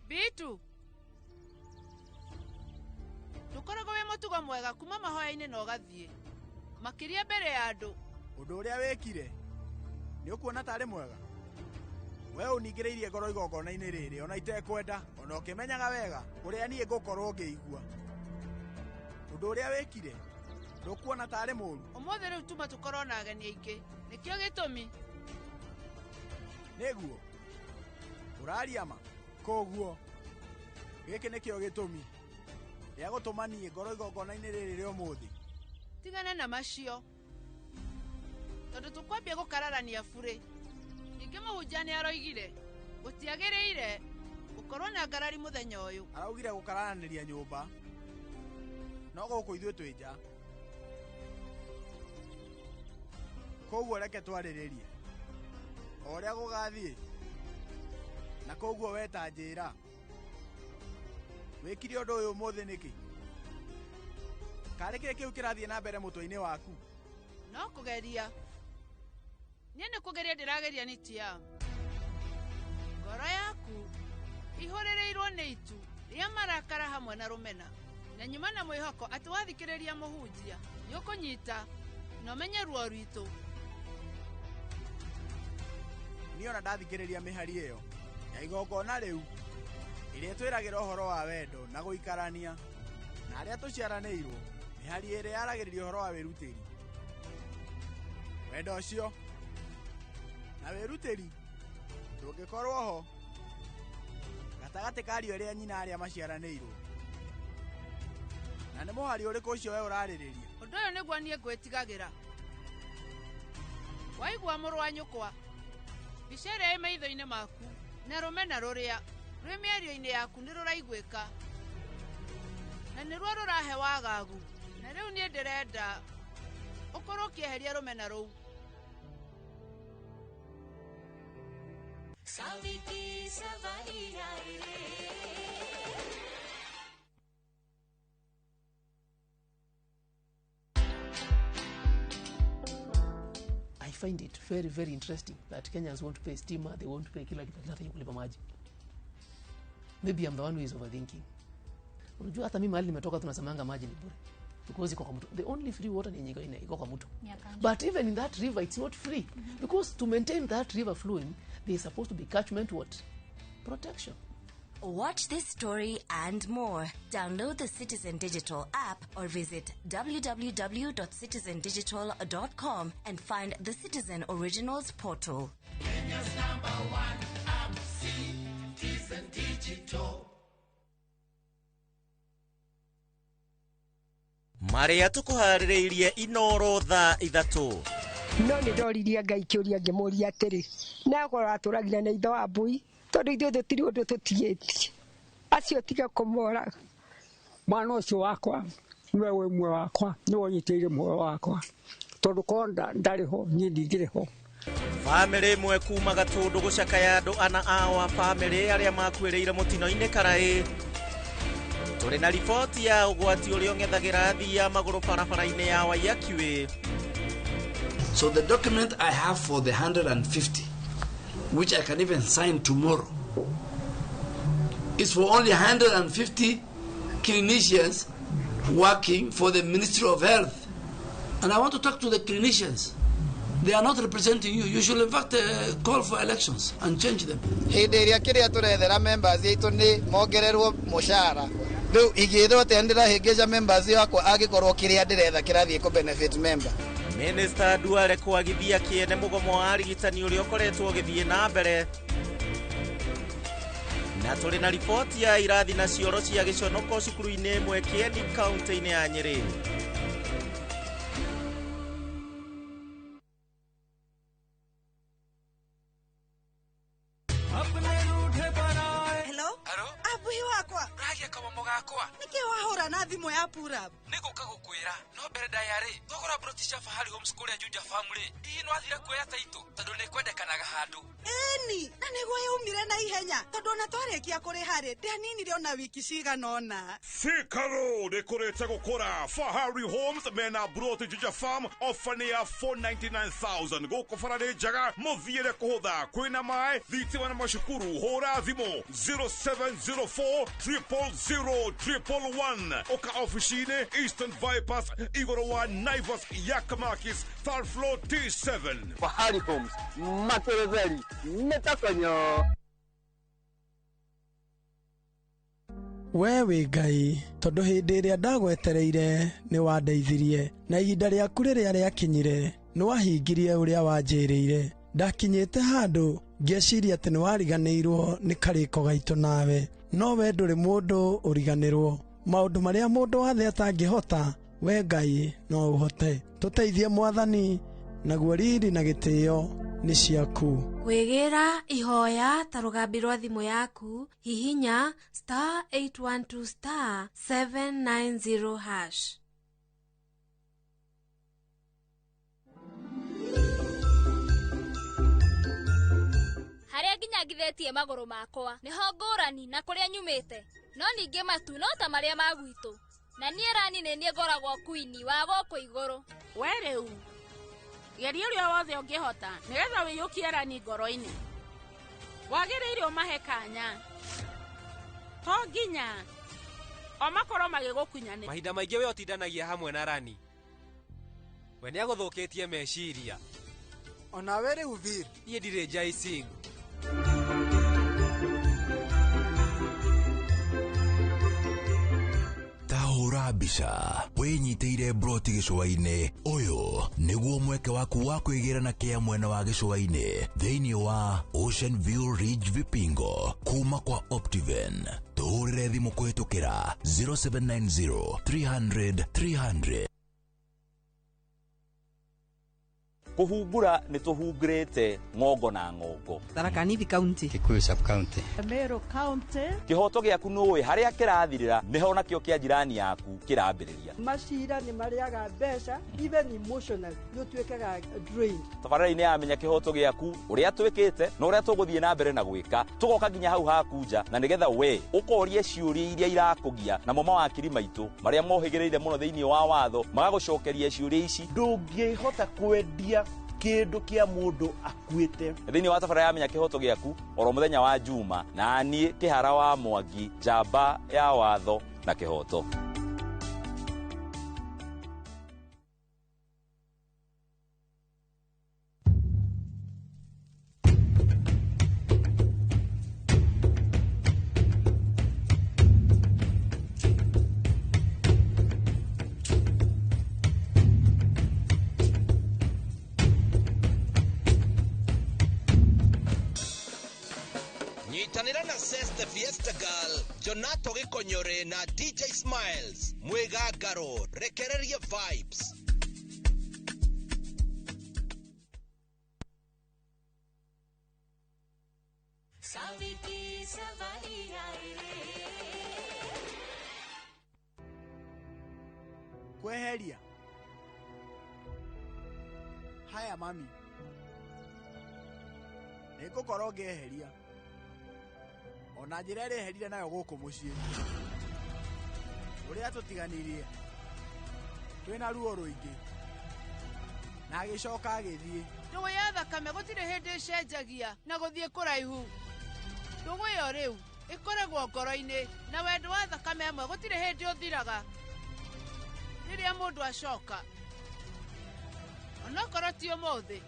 Bitu! Ndũkoragwo wĩ mũtugo mwega kuma mahoya-inĩ na ũgathiĩ makĩria mbere ya andũ. Ũndũ ũrĩa wĩkire nĩ ũkuona tarĩ mwega. We ũningĩrĩirie ngoro igongona-inĩ rĩrĩ ona itekwenda, ona ũkĩmenyaga wega ũrĩa niĩ ngũkorwo ngĩigua. Ũndũ ũrĩa wĩkire ndũkuona tarĩ mũũru. Ũmũthĩ rĩu tuma tũkorwo na ageni aingĩ, nĩkĩo gĩtũmi. Nĩguo ũraria ma koguo gĩkĩ nĩkĩo gĩtũmi gĩa gũtũma niĩ ngoro igongona-inĩ rĩrĩ rĩa ũmũthĩ. Tigane na macio, tondũ tũkwambia gũkararania burĩ. Ningĩ mũhunjia nĩ aroigire gutiagiriire ukorwo na ngarari muthenya uyu. Araugire gukarananiria nyumba no guku ithuĩ twĩnja, koguo reke twarĩrĩrie o ũrĩa gũgathiĩ, na koguo weta njĩra wĩkire ũndũ ũyũ ũmũthĩ nĩkĩ? Karĩ kĩu kĩrathiĩ na mbere mũtwe-inĩ waku? No kũgeria niĩ nĩ kũgeria ndĩrageria nĩ tia. Ngoro yaku ihũrĩrĩirwo nĩ itu rĩa marakara hamwe na rũmena, na nyuma na mwĩhoko atĩ wathikĩrĩria mũhunjia nĩũkũnyita na ũmenye ruo rwitũ. Niĩ ona ndathikĩrĩria mĩhari ĩyo ya igongona rĩu ĩrĩa twĩragĩra ũhoro wa wendo na gũikarania na arĩa tũciaranĩirwo, mĩhari ĩrĩa yaragĩrĩria ũhoro wa wĩrutĩri. Wendo ũcio na wĩrutĩri ndũngĩkorwo ho gatagatĩ ka ariũ erĩ a nyina arĩa maciaranĩirwo, na nĩ mũhari ũrĩkũ ũcio we ũrarĩrĩria? Ũndũ ũyũ nĩguo niĩ ngwĩtigagĩra. Waigua mũrũ wa nyũkwa, mbica ĩrĩa ĩ maitho-inĩ maku na rũmena rũrĩa rwĩ mĩario-inĩ yaku nĩ rũraiguĩka na nĩruo rũrahe wagagu, na rĩu niĩ ndĩrenda ũkorwo ũkĩeheria rũmena rũu. I find it very, very interesting that Kenyans won't pay stima, they won't pay kila kitu kinataka kulipa maji. Maybe I'm the one who is overthinking. Unajua hata mimi mahali nimetoka tunasemanga maji ni bure. Because iko kwa mto. The only free water ni yenye iko kwa mto. But even in that river it's not free. Because to maintain that river flowing, there is supposed to be catchment what? Protection. Watch this story and more. Download the Citizen Digital app or visit www.citizendigital.com and find the Citizen Originals portal. Kenya's #1 app, Citizen Digital. Maria tukuharĩrĩirie Inoro thaa 3. No nĩ ndoririe Ngai kĩũria ngĩmũria atĩrĩ, nagora atũragire na itho wa mbui tondũ ithuĩ tũtirĩ ũndũ tũtigĩtie, acio tiga kũmora. Mwana ũcio wakwa niwe wĩ muoyo wakwa, nĩ wonyitĩire muoyo wakwa tondũ konda ndarĩ ho niĩ ndingĩrĩ ho. Family ĩmwe kuma Gatũndũ gũcakaya andũ ana awa family arĩa makuĩrĩire mũtino-inĩ Karaĩ. Tũrĩ na riboti ya ũgwati ũrĩa ũng'ethagĩra athii a magũrũ barabara-inĩ ya Waiyaki. So the document I have for the 150, which I can even sign tomorrow, is for only 150 clinicians working for the Ministry of Health. And I want to talk to the clinicians. They are not representing you. You should in fact call for elections and change them. Hĩndĩ ĩrĩa kĩrĩa tũrethera members aitũ nĩ mongererwo mũcara. Rĩu igĩthwo atĩ ndĩrahĩngĩca members yakwa angĩkorwo kĩrĩa ndĩretha kĩrathiĩ kũ benefit member. Minister Duale kwagithia kĩene mũgomo wa arigitani ũrĩa ũkoretwo ũgĩthiĩ na mbere. Na tũrĩ na riboti ya irathi na cioro cia gĩconoko cukuru-inĩ ĩmwe Kieni kaunti-inĩ ya Nyeri. Hello? Abuhi wakwa. Ragia kamomo gakwa. Niki wahora na thimo ya pura. Nĩgũka gũkwĩra no mbere ndayarĩ thogora British Fahari Homes kũrĩa Juja family hihi no athire kuoya taito tondũ nĩ kwendekanaga handũ. Eni na nĩguo yaumire na ihenya tondũ ona twarĩkia kũrĩha rĩ ndĩaninire ona wiki cigana ona. Sikaro nĩkũrĩte gũkũra Fahari Homes mena Broti Juja Farm offering ya 499,000 gũkũ bara nĩ njega mũthiĩre kũhũtha kwĩna maĩ thitima na macukuru hũra thimũ 0704 000 oka oficine Eastern Bypass igũrũ wa Naivas Yakamakis third floor T7. Fahari Homes Materezeri Metakonyo. Wewe Ngai tondũ hĩndĩ ĩrĩa ndagwetereire nĩ wandeithirie na ihinda rĩaku rĩrĩa rĩakinyire nĩ wahingirie ũrĩa wanjĩrĩire. Ndakinyĩte handũ ngĩeciria atĩ nĩ wariganĩirwo nĩ karĩko gaitũ nawe, no we ndũrĩ mũndũ ũriganĩrwo. Maũndũ marĩa mũndũ wothe atangĩhota we Ngai no ũhote. Tũteithie Mwathani, naguo riri na gĩtĩo nĩ ciaku. Kwĩgĩra ihoya ta rũgambi rwa thimũ yaku, hihinya *812*790#. Harĩa nginyagithĩtie magũrũ makwa nĩho ngũrani na kũrĩa nyumĩte, no ningĩ matu no ta marĩa ma gwitũ, na niĩ Rani nĩ niĩ ngoragwo kuini wa gũkũ igũrũ. We rĩu geria ũrĩa wothe ũngĩhota nĩgetha wĩiyũkie Rani ngoro-inĩ. Wagĩrĩire ũmahe kanya, to nginya o makorwo magĩgũkunyanĩra. Mahinda maingĩ we ũtindanagia hamwe na Rani, we nĩagũthũkĩtie meciria. Ona we rĩu Vir, niĩ ndirĩ Jaising. Tahũra mbica wĩnyitĩire broti gĩcũa-inĩ. Ũyũ nĩguo mweke waku wa kwĩgĩra na kĩa mwena wa gĩcũa-inĩ thĩinĩ wa Ocean View Ridge Vipingo kuma kwa Optiven. Tũhũrĩre thimũ kũhĩtũkĩra 0790 300 300. Kuhumbura ni tuhungurite ngongo na ngongo. Tharaka Nithi County, Kikuyu Sub County, Meru County. Kihoto giaku nuwe haria kirathirira niho nakio kia jirani yaku kirambiriria. Macira ni mariaga mbeca, even emotionally you twekaga drained. Tabarĩra-inĩ ya menya kihoto giaku uria twikite na uria tuguthie na mbere na gwika tugoka nginya hau hakunja na nigetha we ukorie ciuria iria irakugia na mama wakiri maitu maria mohigireire muno thiini wa watho magagucokeria ciuria ici. Ndungihota kwendia kindu kia mundu akuite thiini wa tabarĩra ya menya kihoto giaku oro muthenya wa Juma na nie Kihara wa Mwangi, njamba ya watho na kihoto. Nyitanira na Ses the Fiesta Girl, Jonato Gikonyore na DJ Smiles, Mwegagaro, rekereria vibes. Kweheria. Haya mami. Nĩngũkorwo ngĩeheria. Ona njĩra ĩrĩa eherire nayo gũkũ mũciĩ. Ũrĩa tũtiganirie. Twĩna ruo rũingĩ. Na agĩcoka agĩthiĩ. Ndũgũ ya thakame gũtirĩ hĩndĩ ĩcenjagia na gũthiĩ kũraihu. Ndũgũ ĩyo rĩu ĩkoragwo ngoro-inĩ na wendo wa thakame ĩmwe gũtirĩ hĩndĩ ũthiraga. Rĩrĩa mũndũ acoka. Onokorwo ti ũmũthĩ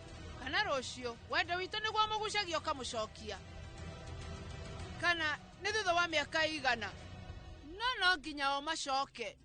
kana rũciũ wendo witũ nĩguo mũgucagia ũkamũcokia. Kana nĩ thutha wa mĩaka igana no nginya o macoke.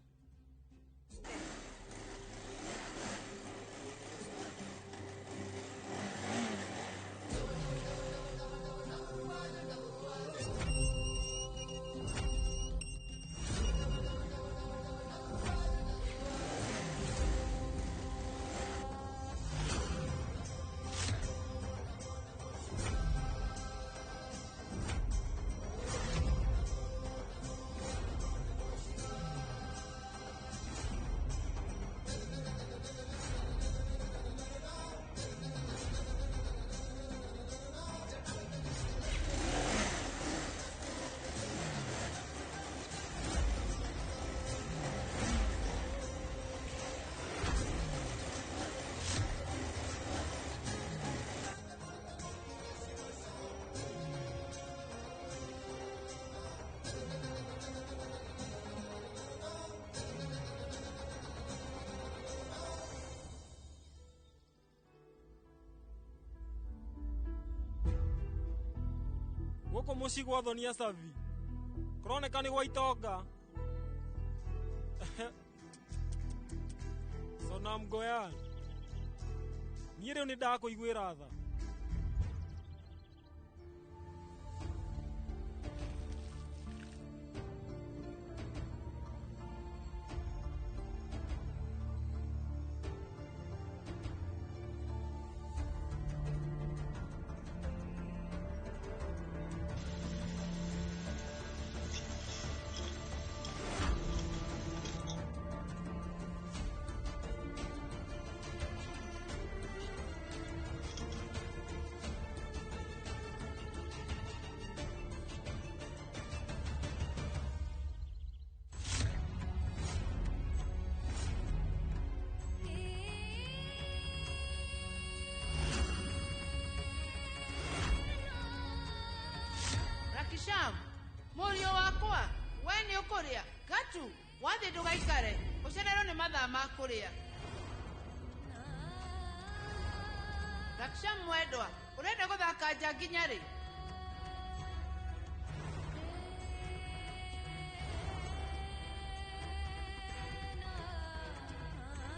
Gũkũ mũciĩ gwa Thonia Savi kũroneka nĩ gwa itonga. Sonam Goyan, niĩ rĩu nĩ ndakũiguĩra tha. Daksham, mũriũ wakwa, we nĩ ũkũrĩa. Gatu, wathiĩ ndũgaikare, ũcererwo nĩ mathaa ma kũrĩa. Daksham mwendwa, ũrenda gũthaka nja nginya rĩ?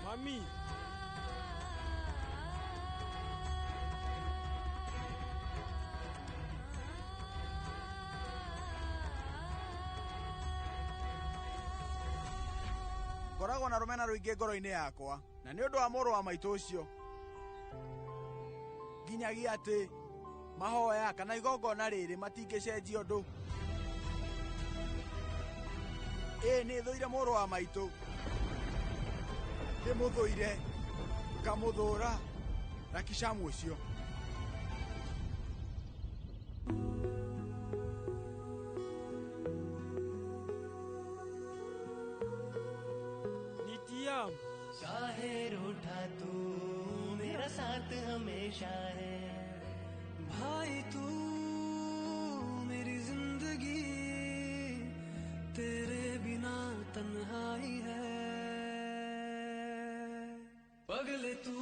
Mami. ngoragwo na rũmena rũingĩ ngoro-inĩ yakwa, na nĩ ũndũ wa mũrũ wa maitũ ũcio nginyagia atĩ mahoya kana igongona rĩrĩ matingĩcenjia ũndũ. Nĩ thũire mũrũ wa maitũ, ndĩmũthũire ngamũthũra Daksham ũcio. चाहे रूठा तू मेरा साथ हमेशा है भाई, तू मेरी जिंदगी तेरे बिना तन्हाई है। पगले तू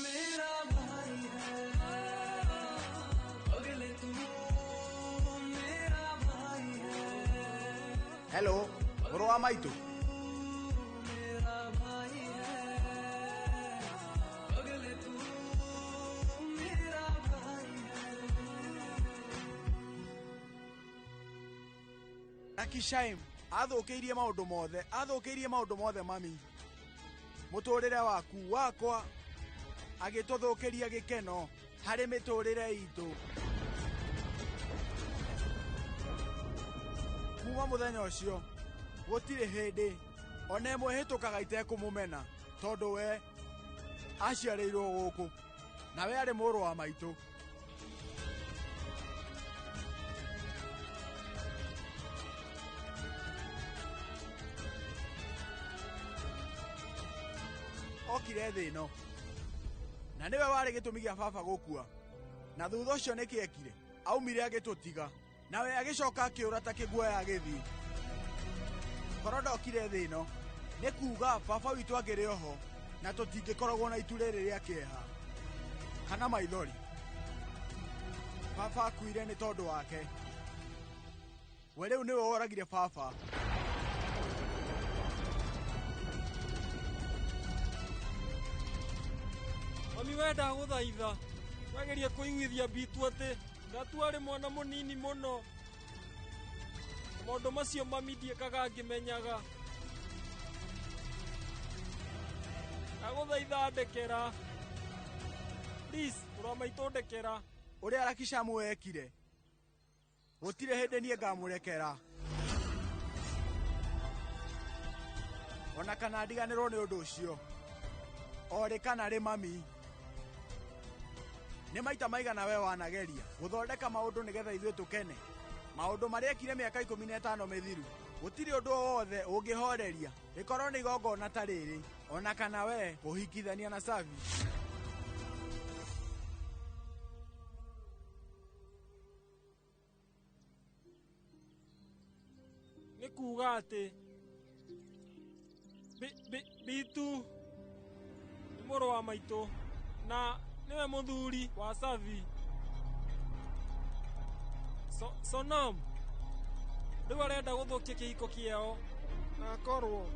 मेरा भाई है, पगले तू मेरा भाई है। Hello, mũrũ wa maitũ. Daksham athũkĩirie maũndũ mothe mami. Mũtũrĩre waku wakwa agĩtũthũkĩria gĩkeno harĩ mĩtũrĩre itũ. Kuma mũthenya ũcio gũtirĩ hĩndĩ ona ĩmwe hĩtũkaga itekũmũmena, tondũ we aciarĩirwo gũkũ na we arĩ mũrũ wa maitũ. Okire thĩ ĩno na nĩwe warĩ gĩtũmi gĩa baba gũkua, na thutha ũcio nĩkĩekire, aumire agĩtũtiga, nawe agĩcoka akĩũra ta kĩguoya agĩthiĩ. Korwo ndokire thĩ ĩno nĩ kuuga baba witũ angĩrĩ oho na tũtingĩkoragwo na itu rĩrĩ rĩa kĩeha kana maithori. Baba akuire nĩ tondũ wake, we rĩu nĩwe woragire baba. Mami, we ndagũthaitha wageria kũiguithia Bitu atĩ Gatu arĩ mwana mũnini mũno. Maũndũ macio mami ndiekaga ngĩmenyaga. Ndagũthaitha ndekera. Please, mũrũ wa maitũ ndekera. Ũrĩa Daksham wekire gũtirĩ hĩndĩ niĩ ngamũrekera, ona kana ndiganĩrwo nĩ ũndũ ũcio, orĩ kana rĩ mami. Nĩ maita maigana we wanageria gũthondeka maũndũ nĩgetha ithuĩ tũkene, maũndũ marĩa ekire mĩaka 15 mĩthiru. Gũtirĩ ũndũ o wothe ũngĩhoreria rĩkorwo nĩ igongona ta rĩrĩ, ona kana we kũhikithania na Savi. Nĩ kuuga atĩ Bitu nĩ mũrũ wa maitũ na nĩwe mũthuri wa Savi. Sonam rĩu arenda gũthũkia kĩhiko kĩao na akorwo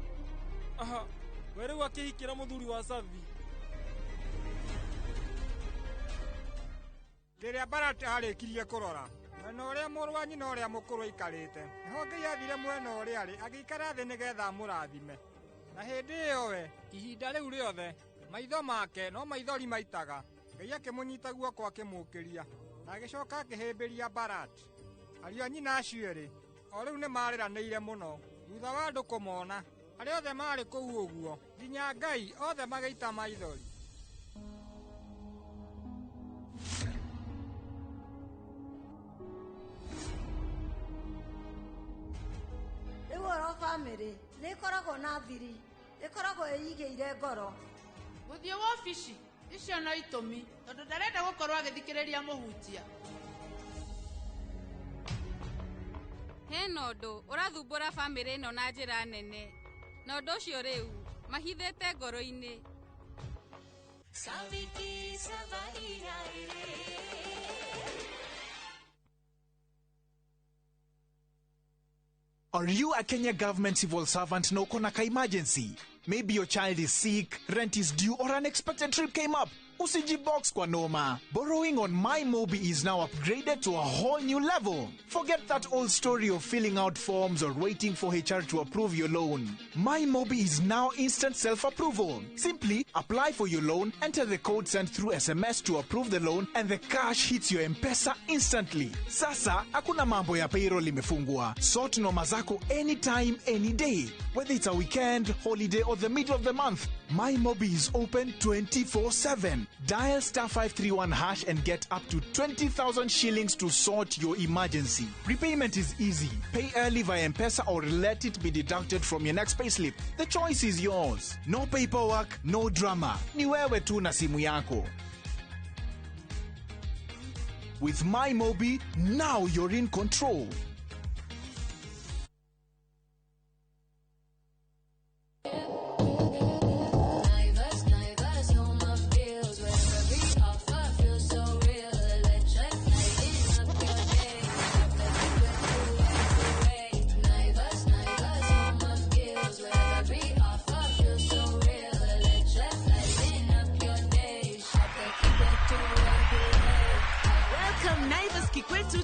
we rĩu akĩhikĩra mũthuri wa Savi. Rĩrĩa Barat arĩkirie kũrora mwena ũrĩa mũrũ wa nyina ũrĩa mũkũrũ aikarĩte, nĩho Ngai athire mwena ũrĩa arĩ agĩikara thĩ nĩgetha amũrathime. Na hĩndĩ ĩyo we ihinda rĩu rĩothe maitho make no maithori maitaga, Ngai akĩmũnyita guoko akĩmũũkĩria na agĩcoka akĩhĩmbĩria Barat. Ariũ a nyina acio erĩ o rĩu nĩ marĩranĩire mũno thutha wa andũ kũmona, arĩa othe marĩ kũu ũguo nginya Ngai othe magĩita maithori. Rĩu oro bamĩrĩ nĩĩkoragwo na thiri, ĩkoragwo ĩigĩire ngoro. Gũthiĩ wobici icio no itũmi, tondũ ndarenda gũkorwo agĩthikĩrĩria mũhunjia. hena ũndũ ũrathumbũra bamĩrĩ ĩno na njĩra nene, na ũndũ ũcio rĩu mahithĩte ngoro-inĩ. Are you a Kenya government civil servant na uko na ka emergency? Maybe your child is sick, rent is due, or unexpected trip came up. Usijibox kwa noma. Borrowing on MyMobi is now upgraded to a whole new level. Forget that old story of filling out forms or waiting for HR to approve your loan. MyMobi is now instant self-approval. Simply apply for your loan, enter the code sent through SMS to approve the loan, and the cash hits your M-Pesa instantly. Sasa, hakuna mambo ya payroll imefungwa. Sort noma zako anytime, any day. Whether it's a weekend, holiday, or the middle of the month, MyMobi is open 24/7. Dial *531# and get up to 20,000 shillings to sort your emergency. Repayment is easy. Pay early via M-Pesa or let it be deducted from your next payslip. The choice is yours. No paperwork, no drama. Ni wewe tu na simu yako. With MyMobi, now you're in control.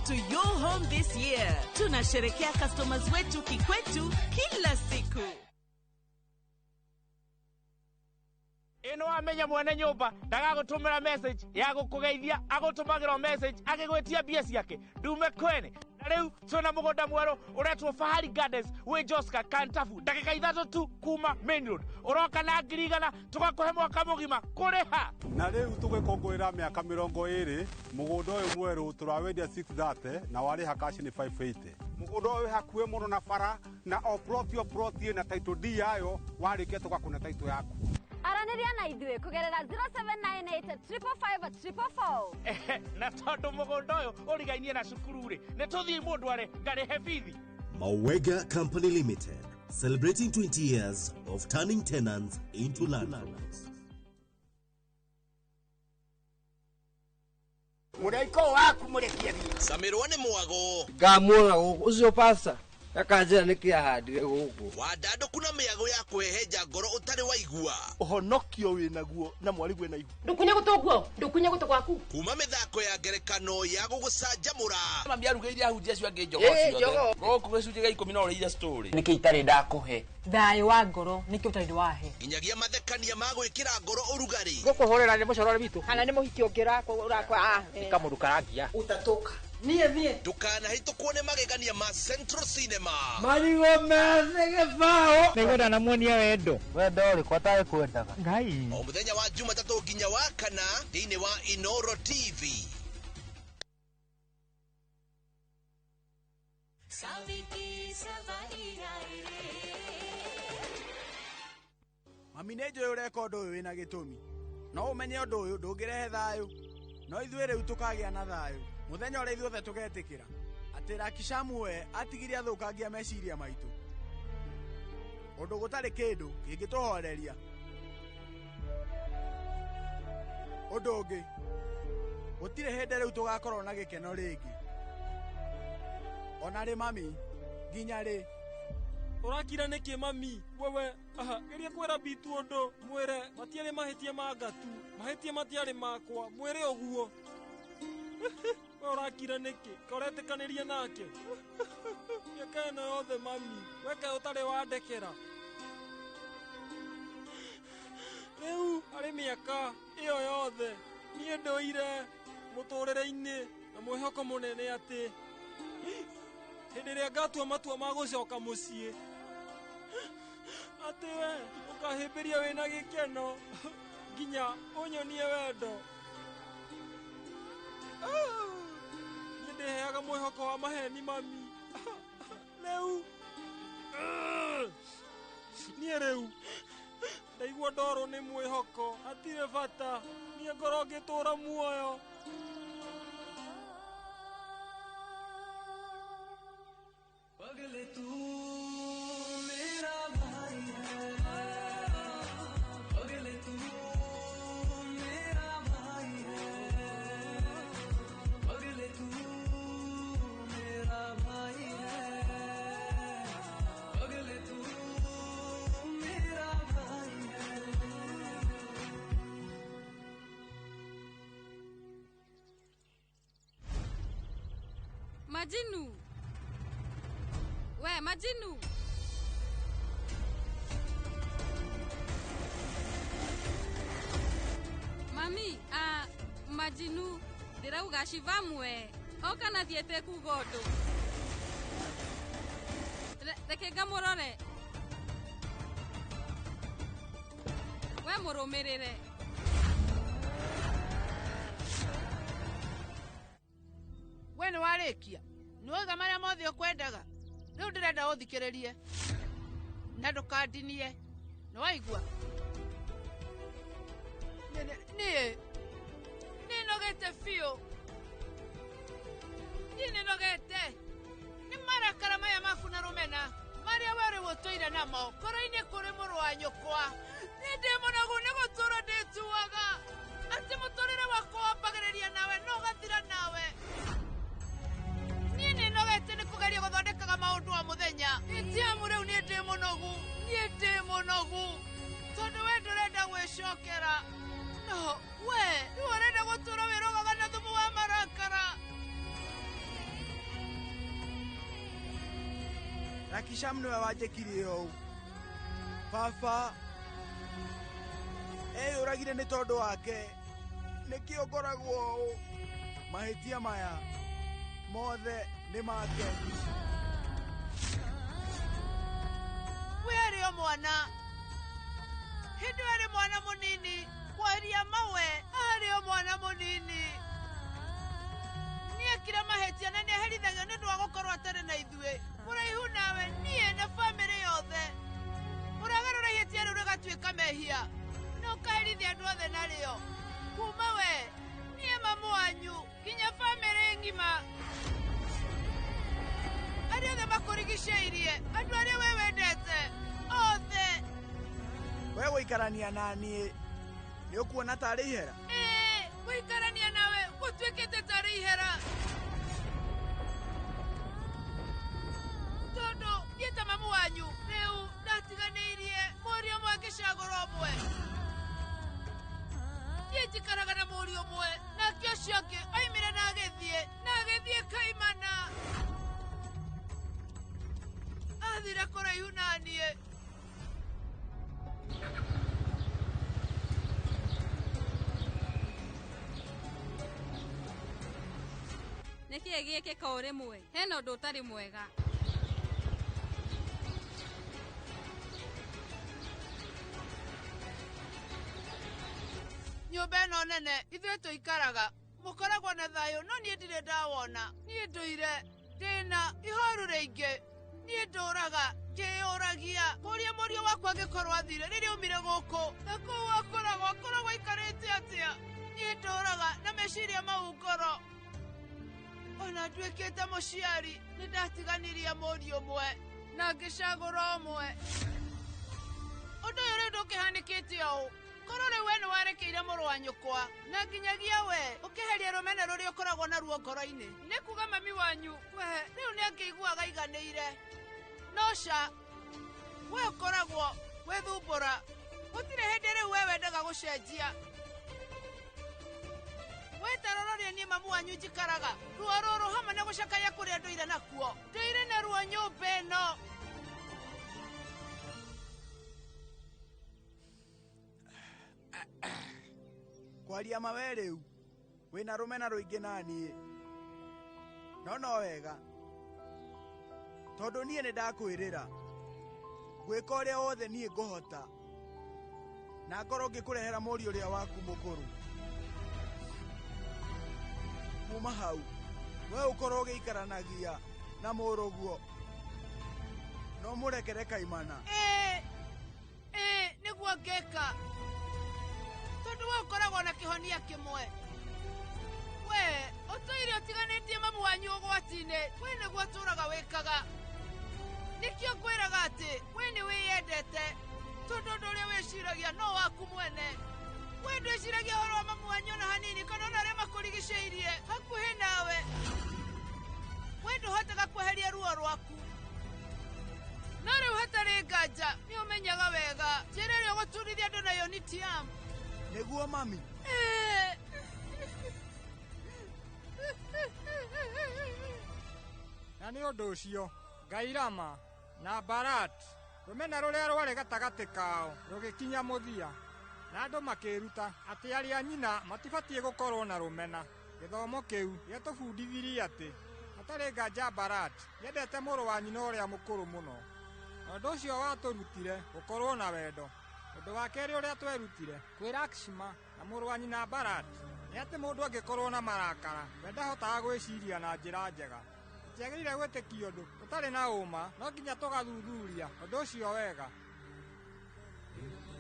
To your home this year. Tunasherekea customers wetu kikwetu kila siku. Ino amenya mwene nyumba ndagagutumira message ya gukugeithia agutumagira message akigwetia bia ciake ndume kwene na riu twina mugunda mweru uretwo Fahari Gardens wi Joska Kantafu ndagika 3 tu kuma main road uroka na ngirigana tugakuhe mwaka mugima kuriha na riu tugikongorera miaka 20 mugunda uyu mweru turawendia 630 na wariha cash ni 580 mugunda uyu hakuhe muno na bara na oproti na title D yayo warikia tugakuna title yaku Araniria na idwe kugerera 0798555444 na tondu mugunda uyu urigainie na cukuru ri ne tuthii mundu are ngarihe bithi. Mawega Company Limited, celebrating 20 years of turning tenants into landlords. Muraiko waku murekia bi Samirwa ni mwago ngamura ucio pasa akanjira nikiahandire guku wadado kuna miago ya kweheja ngoro utari waigua uhonokio winaguo na mwarigu na igu ndukunye gutogwaku kuma mithako ya ngerekano ya gugucanjamura mambia rugeire ahunjia cio ange njogo cio goku gicunje ga 10 na uriira story niki itari ndakuhe thayo wa ngoro niki utari wahe inyagia mathekania ma gwikira ngoro urugari gukuhorera ni mucorore bitu kana ni muhiki ungira urakwa kamundu karagia utatoka nie tukana hitukuone magegania ma Central Cinema marigo methege bao nigoda na muonia wendo ri kwatae kwendaga ngai o muthenya wa Jumatatu nginya wa kana thiini wa Inoro TV Mami nejo ureka undu uyu wina gitumi no umenye undu uyu ndungirehe thayo no ithuĩ rĩu tũkagĩa na thayũ muthenya ũrĩa ithuothe tũgetĩkĩra atĩ Rakishamu we atigire athũkangia meciria maitũ ũndũ gũtarĩ kĩndũ kĩngĩtũhoreria ũndũ ũngĩ gũtirĩ hĩndĩ rĩu tũgakorwo na gĩkeno rĩngĩ ona rĩ mami nginya rĩ urakira niki mami wewe geria kwera bitu undu mwire matiari mahitie mangatu mahitie matiari makwa mwire oguo urakira niki koretikaniria nake yakana yothe mami weka utari wandekera riu ari miaka iyo yothe nie ndoire muturire-ini na mwihoko munene ati hindi ria ngatua matua ma gucoka mucii ati we ukahimbiria wina gikeno nginya unyonie wendo nie ndiheaga mwihoko wa maheni mami riu nie riu ndaigua ndoro ni mwihoko atire bata nie ngoro ngitura muoyo Majinu. We, Majinu. Mami, Majinu. Ndirauga Shivamwe. Oka na thiete kugondo. Reke ngamurore. We murumirire. We ni warikia. Niwega maria mothe ukwendaga. Riu ndirenda uthikiririe. Na ndukandinie. Ni waigua? Ni nogete fio. Ni nogete. Ni marakara maya maku na rumena. Maria wari wotoire namo. Kora-ini kuri muru wa nyukwa. Ni ndi munogu ni guturo ndituaga. Ati muturire wakwa wambagiriria nawe no gathira nawe. Ni nogete ni kugeria guthondekaga maundu wa muthenya. Itiamu riu ni ndi munogu. Ni ndi munogu. Tondu we ndurenda gwicokera. No, we, ni urenda gutura wirogaga na thumu wa marakara. Rakisham niwe wanjĩkirie ũũ. Baba ũragire nĩ tondũ wake nĩkĩo ngoragwo ũũ. Mahĩtia maya mothe nĩ make. We arĩ o mwana. Hĩndĩ arĩ mwana mũnini. Kwaria mawe arĩ o mwana mũnini. Nĩekire mahĩtia na nĩaherithagio nĩ ũndũ wa gũkorwo atarĩ na ithuĩ. Mũraihu nawe niĩ na bamĩrĩ yothe. Ũragarũra ihĩtia rĩu rĩgatuĩka mehia. Na ũkaherithia andũ othe narĩo. Kuma we, niĩ mamu wanyu, nginya bamĩrĩ ng'ima. Arĩa othe makũrigicĩirie, andũ arĩa we wendete, othe. We gũikarania na niĩ, nĩ ũkuona tarĩ ihera? Gũikarania nawe gũtuĩkĩte tarĩ ihera. Tondu niĩ ta mamu wanyu rĩu ndatiganĩirie mũriũ ũmwe ngĩcagũra ũmwe. Niĩ njikaraga na mũriũ ũmwe nake ũcio ũngĩ oimire na agĩthiĩ kaimana. Athire kũraihu na niĩ. Nĩkĩĩ gĩkĩka ũrĩ mwe? Hena ũndũ ũtarĩ mwega. Nyũmba ĩno nene ithuĩ tũikaraga. Mũkoragwo na thayũ no niĩ ndirĩ ndawona. Niĩ ndũire ndĩna ihoru rĩingĩ. Niĩ ndũraga ngĩyũragia. Kũria mũriũ wakwa angĩkorwo athire rĩrĩa aumire gũkũ. Na kũu akoragwo aikarĩte atĩa. Niĩ ndũraga na meciria mau ngoro. Ona nduĩkĩte mũciari nĩ ndatiganirie mũriũ ũmwe na ngĩcagũra ũmwe. Ũndũ ũyũ rĩu ndũkĩhanĩkĩte ũũ. Korwo rĩu we nĩ warekeire mũrũ wa nyũkwa na nginyagia we ũkĩheria rũmena rũrĩa ũkoragwo naruo ngoro-inĩ. Nĩ kuga mami wanyu we rĩu nĩ angĩiguaga aiganĩire. No ca we ũkoragwo wĩthumbũra. Gũtirĩ hĩndĩ rĩu we wendaga gũcenjia. Wetarororia niĩ mamu wanyu njikaraga. Ruo rũrũ hamwe na gũcakaya kũrĩa ndũire nakuo. Ndũire na ruo nyũmba ĩno. Kwaria mawe rĩu wĩna rũmena rũingĩ na niĩ. No wega tondũ niĩ nĩ ndakwĩrĩra gwĩka ũrĩa wothe niĩ ngũhota na ngorwo ngĩkũrehera mũriũ ũrĩa waku mũkũrũ. Kuma hau we ũkorwo ũgĩikaranagia na mũrũguo no mũrekere kaimana. Nĩguo ngĩka tondũ we ũkoragwo na kĩhonia kĩmwe. We ũtũire ũtiganĩtie mamu wanyu ũgwati-inĩ. We nĩguo ũtũraga wĩkaga. Nĩkĩo ngwĩraga atĩ we nĩ wĩyendete tondũ ũndũ ũrĩa wĩciragia no waku mwene. We ndwĩciragia ũhoro wa mamu wanyu ona hanini kana ona arĩa makũrigicĩirie hakuhĩ nawe. We ndũhotaga kweheria ruo rwaku. No rĩu hatarĩ nganja nĩ ũmenyaga wega njĩra ĩrĩa ũgũturithia andũ nayo nĩ tiamu. Nĩguo mami? na nĩ ũndũ ũcio Ngairama na Barat rũmena rũrĩa rwarĩ gatagatĩ kao rũgĩkinya mũthia, na andũ makĩruta atĩ arĩ a nyina matibatiĩ gũkorwo na rũmena. Gĩthomo kĩu gĩatũbundithirie atĩ hatarĩ nganja Barat nĩendete mũrũ wa nyina ũrĩa mũkũrũ mũno, na ũndũ ũcio watũrutire gũkorwo na wendo. Ũndũ wa kerĩ ũrĩa twerutire kwĩ Lakshma na mũrũ wa nyina Barat nĩ atĩ mũndũ angĩkorwo na marakara we ndahotaga gwĩciria na njĩra njega. Tũtiagĩrĩire gwĩtĩkia ũndũ ũtarĩ na ũma, no nginya tũgathuthuria ũndũ ũcio wega.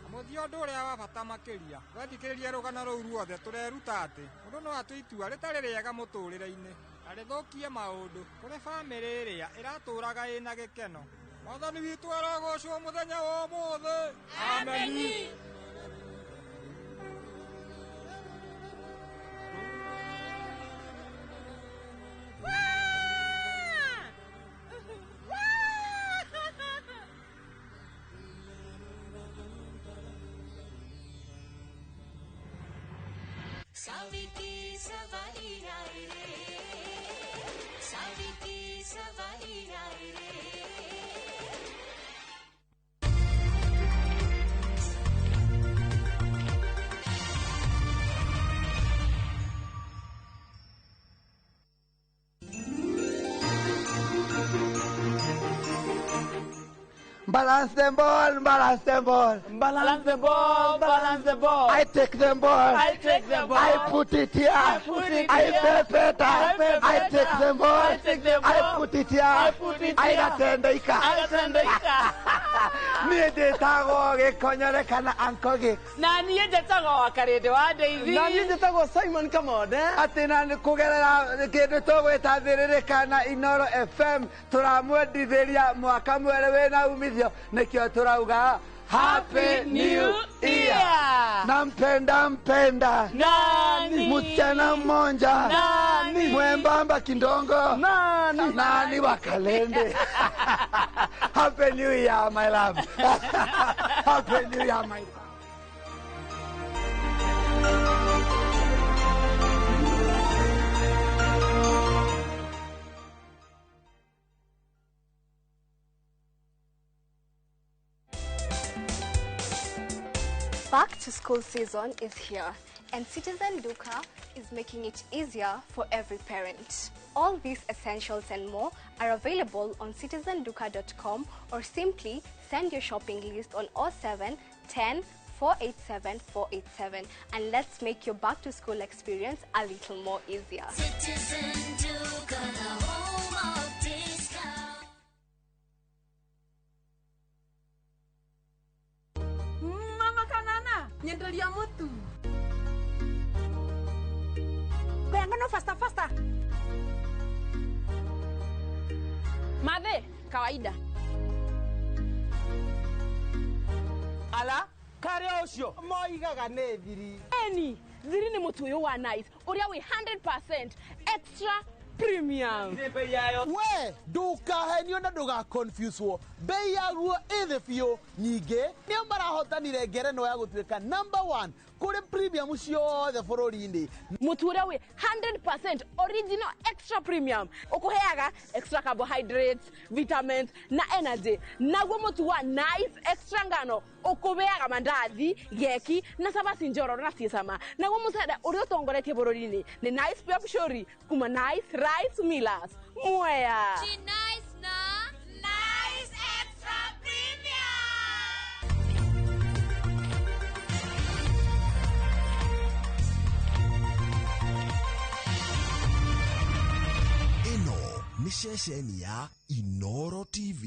Na mũthia ũndũ ũrĩa wa bata makĩria, twethikĩrĩrie rũgano rũu ruothe tũreruta atĩ mũndũ no atue itua rĩtarĩ rĩega mũtũrĩre-inĩ na rĩthũkie maũndũ kũrĩ bamĩrĩ ĩrĩa ĩratũraga ĩna gĩkeno. Mwathani witũ arogocwo mũthenya wa ũmũthĩ. Ameni. Saviti savari aaye re, Saviti savari aaye re. Balance them ball, balance them ball. Balance the ball, balance the ball. I take them ball. I take the ball. I put it here. I put it I here. pay better. I pay I better. take them ball. I take the I ball. put it here. I put it I here. gatendeika. I gatendeika. Niĩ ndĩtagwo gĩkonyorekana Uncle Gix. Na niĩ njĩtagwo wa Karĩndĩ wa Ndeithi. Na niĩ njĩtagwo Simon Kamode. Atĩ na nĩ kũgerera kĩndũ tũgwĩta thĩrĩrĩka na Inoro FM tũramwendithĩria mwaka mwerũ wĩna umithio, nĩkĩo tũrauga Happy New Year! Nampenda mpenda nani? Msichana mmoja nani? Mwembamba kindongo nani? Nani wa Kalende. Happy New Year my love. Happy New Year my love. Back to school season is here, and Citizen Duka is making it easier for every parent. All these essentials and more are available on citizenduka.com, or simply send your shopping list on 07 10 487 487, and let's make your back to school experience a little more easier. Citizen Duka, the home of discount. Mama Kanana, nyendelia mutu. Benga faster faster. Mathe, kawaida. Ala, kare ũcio moigaga nĩ thiri. Eni, thiri nĩ mũtu ũyũ wa nice, ũrĩa wĩ 100% extra premium. We, ndukahenio na ndugaconfuse wo. Bei yaguo ĩthĩ biũ. Nyingĩ nĩo marahotanire ngerenwa ya gũtuĩka #1 kũrĩ premium ciothe bũrũri-inĩ. Mũtu ũrĩa wĩ 100% original extra premium, ũkũheaga extra carbohydrates, vitamins na energy. Naguo mũtu wa nice extra ngano ũkũbeaga mandathi, geki na sabasi njororo na ciecama. Naguo mũcere ũrĩa ũtongoretie bũrũri-inĩ nĩ Nice Pep Shori kuma Nice Rice Millers. Mwea. Nice na Nice Extra Premium. Ĩno nĩ ceceni ya Inoro TV.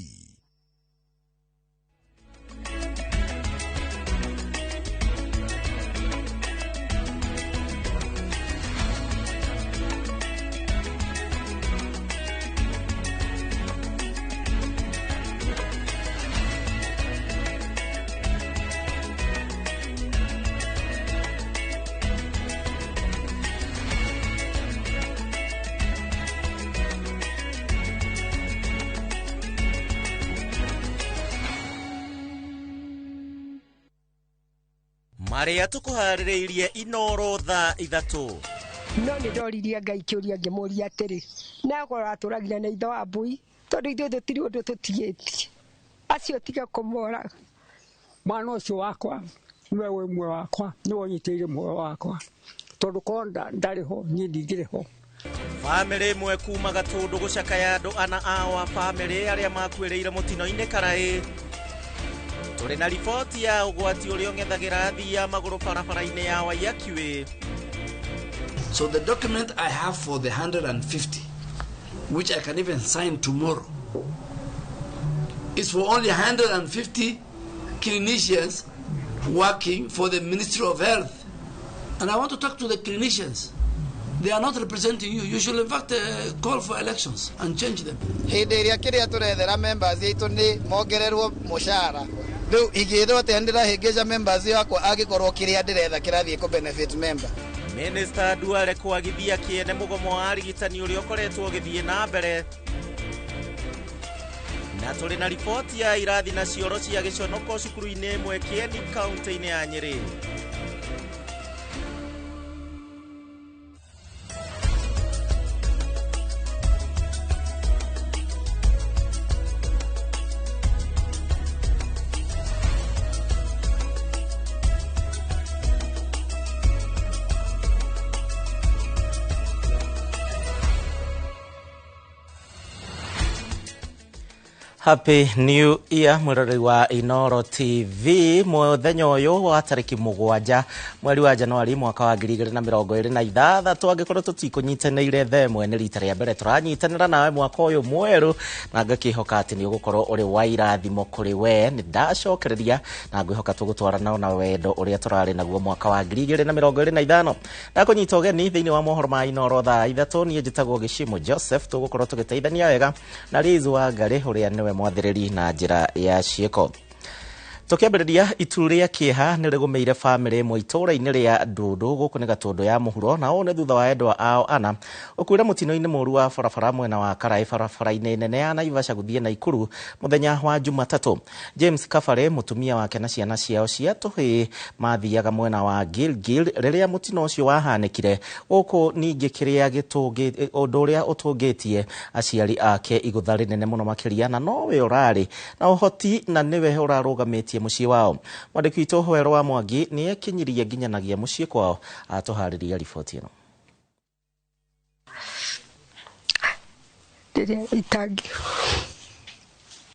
Marĩa tũkũharĩrĩirie Inoro thaa 3. no nä ndoririe Ngai kä å ria ngä må ria atä rä nakorwo atå ragire na itho wa mbui tondå ithuä tå tirä å ndå tå tigä tie acio tiga kå moraga mwana å cio wakwa we wä mwe wakwa nä wonyitä ire muoyo wakwa tondå korwo ndarä ho niä ndingä rä ho Family imwe kuma Gatundu gucakaya andu ana awa family aria makwiriire mutino-ini karai turi na riboti ya ugwati uria ung'ethagira athii a maguru barabara-ini ya Waiyaki. So the document I have for the 150, which I can even sign tomorrow, is for only 150 clinicians working for the Ministry of Health. And I want to talk to the clinicians. They are not representing you. You should in fact call for elections and change them. Hindi iria kiria turethera members aitu ni mongererwo mushara. Riu igithwo te ndira hingeja members yakwa agikorwo kiria ndiretha kirathie ku benefit member. Minister Duale kwagithia kiene mugomo wa arigitani uria ukoretwo githie na mbere. Na turi na ripoti ya irathi na cioro cia giconoko cukuru-ini imwe Kieni kaunti-ini ya Nyeri. Happy New Year mwirori wa Inoro TV muthenya uyu wa tariki 7 mweri wa Januari mwaka wa 2026 angikorwo tutikunyitanire themwe ni rita ria mbere turanyitanira nawe mwaka uyu mweru na ngakihoka ati ni ugukorwo uri wa irathimo kuri we ni ndacokereria na ngwihoka tugutwarana na wendo uria turari naguo mwaka wa 2025 ndakunyita ugeni thiini wa mohoro ma Inoro thaa 3 ni njitagwo Gishimo Joseph tugukorwo tugiteithania wega na Liz wa Ngari uria niwe mwathiriri na njira ya cieko. Tukiambiriria itu ria kieha ni rigumeire family imwe itura-ini ria Ndundu guku ni Gatundu ya muhuro na one thutha wa endwa ao ana ukuira mutino-ini muru wa barabara mwena wa Karai barabara-ini nene ya Naivasha guthie Naikuru muthenya wa Jumatatu. James Kafare mutumia wake na ciana ciao cia tuhi mathiaga mwena wa Gilgil riria mutino ucio wahanikire guku ningi kiria gitungi undu uria utungitie aciari ake igutha rinene muno makiria na nowe urari na uhoti na niwe urarugamite muciĩ wao. Mwandĩki witũ Hwero wa Mwangi nĩ ekinyiririe nginyanagia muciĩ kwao atuharĩria riboti ĩno.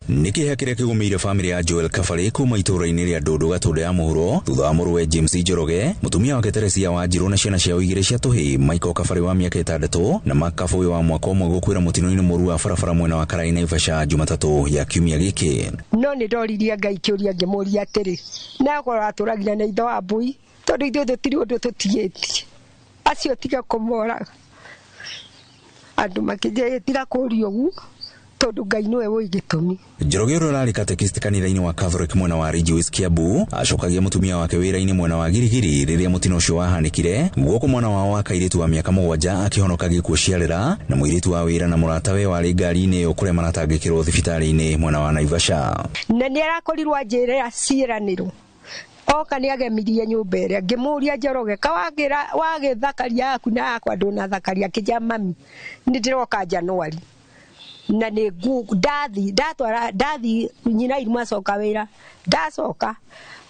Niki hakire kigumeire family ya Joel Kafare kuma itura-ini ria Ndundu Gatundu ya muhuro thutha wa muruwe James Njoroge mutumia wake Teresia Wanjiru na ciana ciao igire cia tuhi Michael Kafare wa miaka 6 na Makaboy wa mwaka umwe gukwira mutino-ini muru wa barabara mwena wa Karai Naivasha Jumatatu ya kiumia giki. No ni ndoririe Ngai kä å ria ngä må ria atä rä nakorwo atå ragire na itho wa mbui tondå ithuä tå tirä å ndå tå tigä tie acio tiga kå moraga andå makä njä tira kå ria å guo tondu Ngai niwe wĩ gĩtũmi. Njoroge ũrĩa ũrarĩ katekist kanitha-inĩ wa Catholic mwena wa Ridgeways Kiambu acokagia mutumia wake wĩra-inĩ mwena wa Girigiri rĩrĩa mutino ũcio wahanĩkire guoko mwana wao wa kairĩtu wa mĩaka 7 akĩhonoka gĩkuũ ciarĩra na mũirĩtu wa wĩra na mũratawe warĩ ngari-inĩ ĩyo kũrĩa maratangĩkĩrwo thibitarĩ-inĩ mwena wa Naivasha. Na nĩ arakorirwo anjĩrĩra ciĩranĩro oka nĩ agemirie nyũmba ĩrĩa ngĩmũria Njoroge wagĩthakaria yaku na yakwa ndũnathakaria kĩnja mami nĩ ndĩroka Januari na ni ndathi nyina irima coka wira ndacoka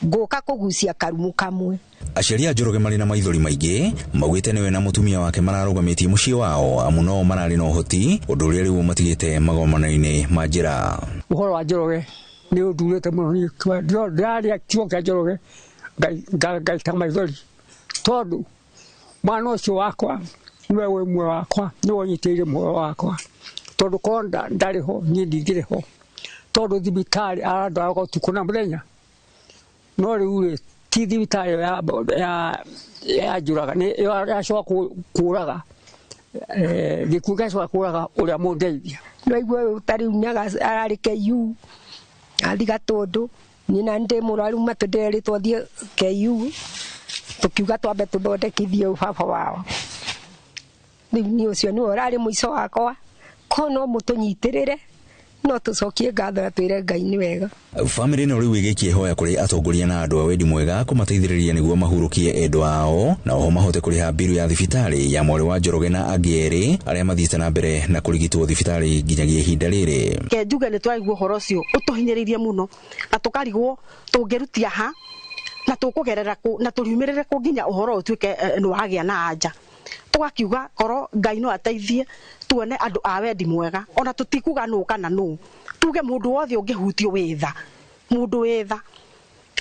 nguka kugucia karumu kamwe. Aciari a Njoroge marĩ na maithori maingĩ maugĩte niwe na mutumia wake mararũgamĩtie muciĩ wao amu no mararĩ na ũhoti ũndũ ũrĩa rĩu matigĩte magomano-inĩ ma njĩra. Ũhoro wa Njoroge nĩ ũndurĩte mũno ndĩrarĩa kiugo kĩa Njoroge ngaita maithori tondũ mwana ũcio wakwa niwe wĩ muoyo wakwa nĩ wonyitĩire muoyo wakwa tondu korwo ndarĩ ho niĩ ndingĩrĩ ho tondu thibitarĩ arandwara ũtukũ na mũthenya no rĩu ti thibitarĩ ya njũraga yacoka kũraga gĩkuũ gĩacoka kũraga ũrĩa mũndeithia no aigua ta rĩu ararĩ KU athi Gatundu nyina ndĩ mũrwaru matũnderĩtwo thiĩ KU tũkiuga twambe tũthondekithie baba wao rĩu nĩ ũcio nĩwe ũrarĩ mũico wakwa kono mũtũnyitĩrĩre no tucokie ngatho atwire Ngai ni wega. Family no riu igikie hoya kuri atongoria na andu a wendi mwega kumateithiriria niguo mahurukie endwa ao na oho mahote kuriha biru ya thibitari ya mwari wa Njoroge na angieri aria mathiite na mbere na kurigitwo thibitari nginyagia ihinda riri. Ke njuge ni twaigua horo ucio utuhinyiririe muno na tukarigwo tungerutia ha na tukugerera ku na turiumirire ku nginya uhoro utwike ni wagia na anja. Tugakiuga koro Ngai no ateithie tuone andu a wendi mwega ona tutikuga no kana no tuge mundu wothe ungihutio witha mundu witha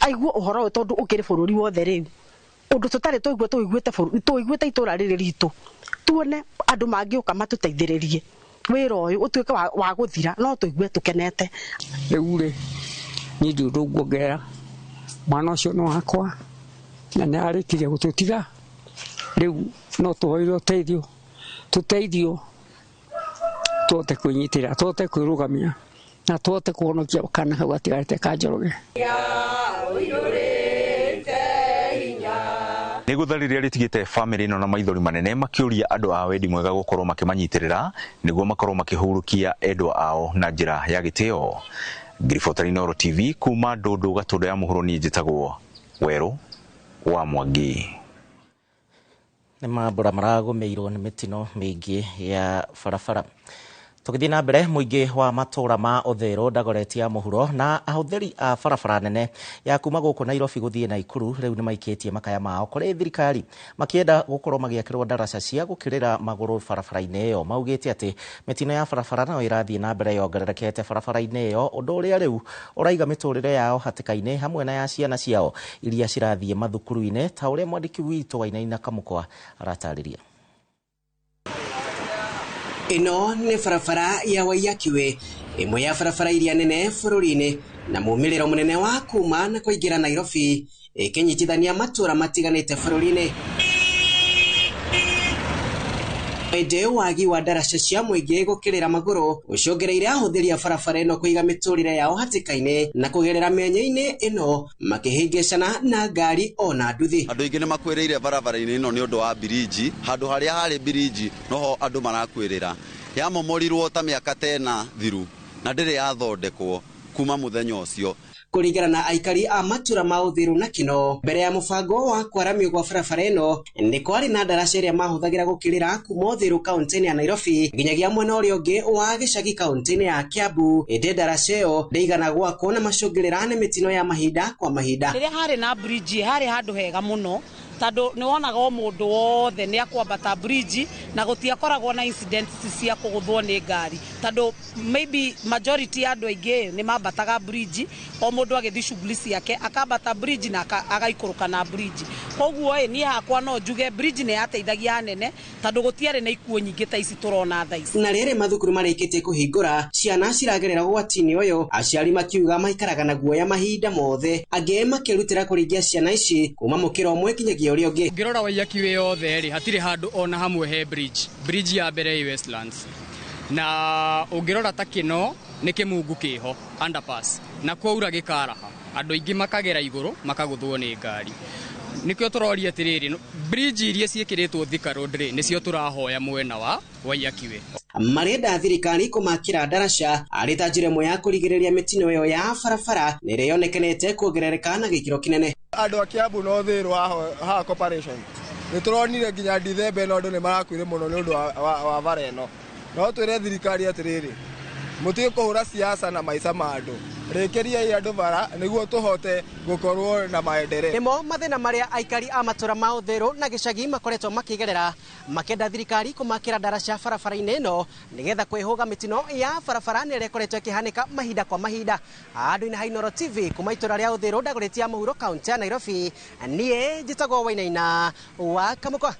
aigua uhoro tondu ukiri bururi wothe riu undu tutari tuiguite itura riri ritu tuone andu mangiuka matuteithiririe wira uyu utwike wa guthira no tuigue tukenete riu ri ni ndu nguongerera mwana ucio no wakwa na ni arikirie gututiga riu no tuhoire uteithio tuote kunyitira tuote kwirugamia na tuote kuonokia kana hau atigarite ka Njoroge. Nigutharire ritigite family no na maithori manene makiuria andu a wendi mwega gukorwo makimanyitirira niguo makorwo makihurukia endwa ao na njira ya gitio. Ngiribotari Inooro TV kuma Ndundu Gatundo ya muhuro ni njitagwo Weru wa Mwangi. Nĩ mambura maragomeirwo nĩ mĩtino mĩingĩ ya barabara. Tũgĩthiĩ na mbere, mũingĩ wa matũũra ma Uthiru, Dagoretti ya mũhuro na ahũthĩri a barabara nene ya kuma gũkũ Nairobi gũthiĩ Naikuru rĩu nĩ maikĩtie makaya mao kũrĩ thirikari makĩenda gũkorwo magĩakĩrwo ndaraca cia gũkĩrĩra magũrũ barabara-inĩ ĩyo. Maugĩte atĩ mĩtino ya barabara no ĩrathiĩ na mbere yongererekete barabara-inĩ ĩyo, ũndũ ũrĩa rĩu ũraiga mĩtũrĩre yao hatĩka-inĩ hamwe na ya ciana ciao iria cirathiĩ mathukuru-inĩ, ta ũrĩa mwandĩki witũ Wainaina Kamũkwa aratarĩria. Ino nĩ barabara ya Waiyakiwe, imwe ya barabara iria nene bũrũri-inĩ na muumĩrĩro mũnene wa kuma na kũingĩra Nairobi ĩkĩnyitithania matũũra matiganĩte bũrũri-inĩ. Ĩndĩ wagi wa ndaraca cia mũingĩ gũkĩrĩra magũrũ ũcũngĩrĩire ahũthĩri a barabara ĩno kũiga mĩtũrĩre yao hatĩka-inĩ na kũgerera mĩanya-inĩ ĩno makĩhĩngĩcana na ngari ona nduthi. Andũ aingĩ nĩ makwĩrĩire barabara-inĩ ĩno nĩ ũndũ wa biriji, handũ harĩa harĩ biriji noho andũ marakwĩrĩra. Yamomorirwo ta mĩaka tena thiru na ndĩrĩ yathondekwo kuma mũthenya ũcio. Kũringana na aikari a matũũra ma Uthiru na Kino, mbere ya mũbango wa kwaramio gwa barabara ĩno nĩ kwarĩ na ndaraca ĩrĩa mahũthagĩra gũkĩrĩra kuma Uthiru kaunti-inĩ ya Nairobi nginyagia mwena ũrĩa ũngĩ wa gĩcagi kaunti-inĩ ya Kiambu. Ĩndĩ ndaraca ĩyo ndĩigana gwakwo na macũngĩrĩra nĩ mĩtino ya mahinda kwa mahinda. Rĩrĩa harĩ na bridge harĩ handũ hega mũno tondũ nĩ wonaga o mũndũ wothe nĩ akwambata bridge na gũtiakoragwo na incidents cia kũgũthwo nĩ ngari tondũ maybe majority ya andũ aingĩ nĩ mambataga bridge o mũndũ agĩthiĩ shughuli ciake akambata bridge na agaikũrũka na bridge. Koguo niĩ hakwa no njuge bridge nĩ yateithagia nene tondũ gũtiarĩ na ikuũ nyingĩ ta ici tũrona thaa ici. Na rĩrĩ mathukuru marĩkĩtie kũhingũra, ciana ciragerera ũgwati-inĩ ũyũ, aciari makiuga maikaraga na guoya mahinda mothe, angĩ makĩrutĩra kũringia ciana ici kuma mũkĩra ũmwe nginyagia ũrĩa ũngĩ. Ngĩrora Waiyakiwe yothe rĩ hatirĩ handũ ona hamwe he bridge ya mbere Westlands, na ũngĩrora ta Kino nĩ kĩmungu kĩho underpass na kwaura gĩkaraha andũ aingĩ makagera igũrũ makagũthwo nĩ ngari. Nikio tũroria atĩrĩrĩ bridge iria ciĩkĩrĩtwo Thika Road rĩ nĩcio tũrahoya mwena wa Waiyakiwe. Marenda thirikari kũmakĩra ndaraca arĩ ta njĩra ĩmwe ya kũrigĩrĩria mĩtino ĩyo ya barabara nĩrĩa yonekanĩte kuongerereka na gĩkĩro kĩnene. Andũ a Kiambu na Uthiru ha corporation nĩ tũronire nginya Dithemba ĩno andũ nĩ marakuire mũno nĩ ũndũ wa bara ĩno. No twĩre thirikari atĩrĩrĩ mũtige kũhũra siasa na maica ma andũ, rĩkĩriai andũ bara nĩguo tũhote gũkorwo na maendeleo. Nĩmo mathĩna marĩa aikari a matũũra ma Uthiru na gĩcagi makoretwo makĩgerera makĩenda thirikari kũmakĩra ndaraca barabara-inĩ ĩno nĩgetha kwĩhũga mĩtino ya barabara nĩ ĩrĩa ĩkoretwo ĩkĩhanĩka mahinda kwa mahinda. Handũ-inĩ ha Inooro TV kuma itũũra rĩa Uthiru, Dagoretti ya mũhuro, kaunti ya Nairobi, niĩ njĩtagwo Wainaina wa Kamũkwa.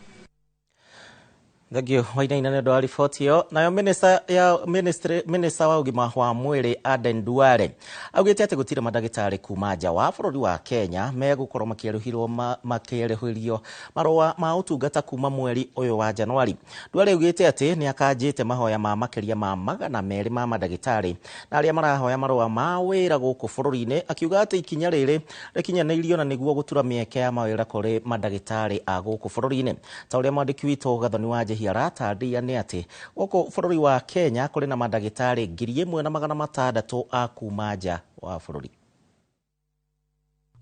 Thagio Wainaina nĩ ũndũ wa riboti ĩyo. Nayo minista wa ũgima wa mwĩrĩ Aden Duale augĩte atĩ gũtirĩ mandagĩtarĩ kuma nja wa bũrũri wa Kenya megũkorwo makĩerũhĩrio marũa ma ũtungata kuma mweri ũyũ wa Januari. Duale augĩte atĩ nĩ akanjĩte mahoya ma makĩria ma 200 ma mandagĩtarĩ na arĩa marahoya marũa ma wĩra gũkũ bũrũri-inĩ, akiuga atĩ ikinya rĩrĩ rĩkinyanĩirio na nĩguo gũtura mĩeke ya mawĩra kũrĩ mandagĩtarĩ a gũkũ bũrũri-inĩ, ta ũrĩa mwandĩki witũ Gathoni Wanje Wajihia aratarĩria nĩ atĩ gũkũ bũrũri wa Kenya kũrĩ na mandagĩtarĩ 1,600 a kuma nja wa bũrũri.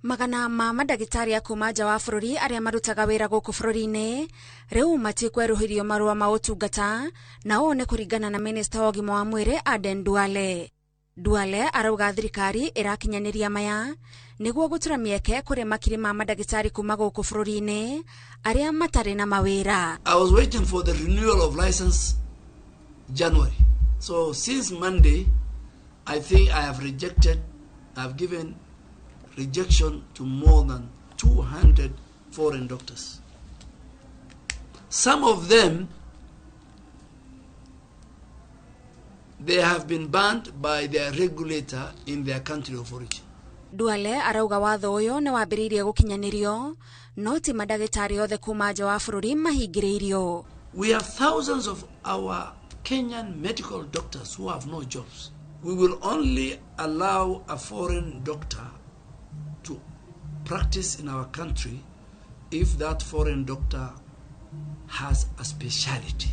Magana ma mandagĩtarĩ a kuma nja wa bũrũri arĩa marutaga wĩra gũkũ bũrũri-inĩ rĩu matikweruhirio marũa ma ũtungata, na ũũ nĩ kũringana na minista wa ũgima wa mwĩrĩ Aden Duale. Duale arauga thirikari ĩrakinyanĩria maya nĩguo gũtura mĩeke kũrĩ makiri ma mandagĩtarĩ kuma gũkũ bũrũri-inĩ arĩa matarĩ na mawĩra. I was waiting for the renewal of license January. So since Monday, I think I have given rejection to more than 200 foreign doctors. Some of them, they have been banned by their regulator in their country of origin. Duale arauga watho ũyũ nĩ wambĩrĩirie gũkinyanĩrio, no ti mandagĩtarĩ othe kuma nja wa bũrũri mahingĩrĩirio. We have thousands of our Kenyan medical doctors who have no jobs. We will only allow a foreign doctor to practice in our country if that foreign doctor has a specialty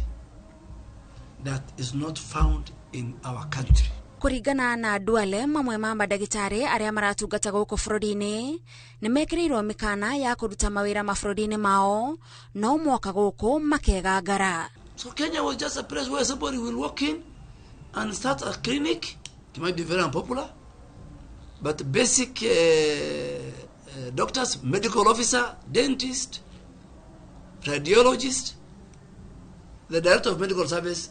that is not found in our country. Kũringana na Duale, mamwe ma mandagĩtarĩ arĩa maratungata gũkũ bũrũri-inĩ nĩ mekĩrĩirwo mĩkana ya kũruta mawĩra mabũrũri-inĩ mao, no mwaka gũkũ makegangara. So Kenya was just a place where somebody will walk in and start a clinic. It might be very unpopular, but basic doctors, medical officer, dentist, radiologist, the director of medical service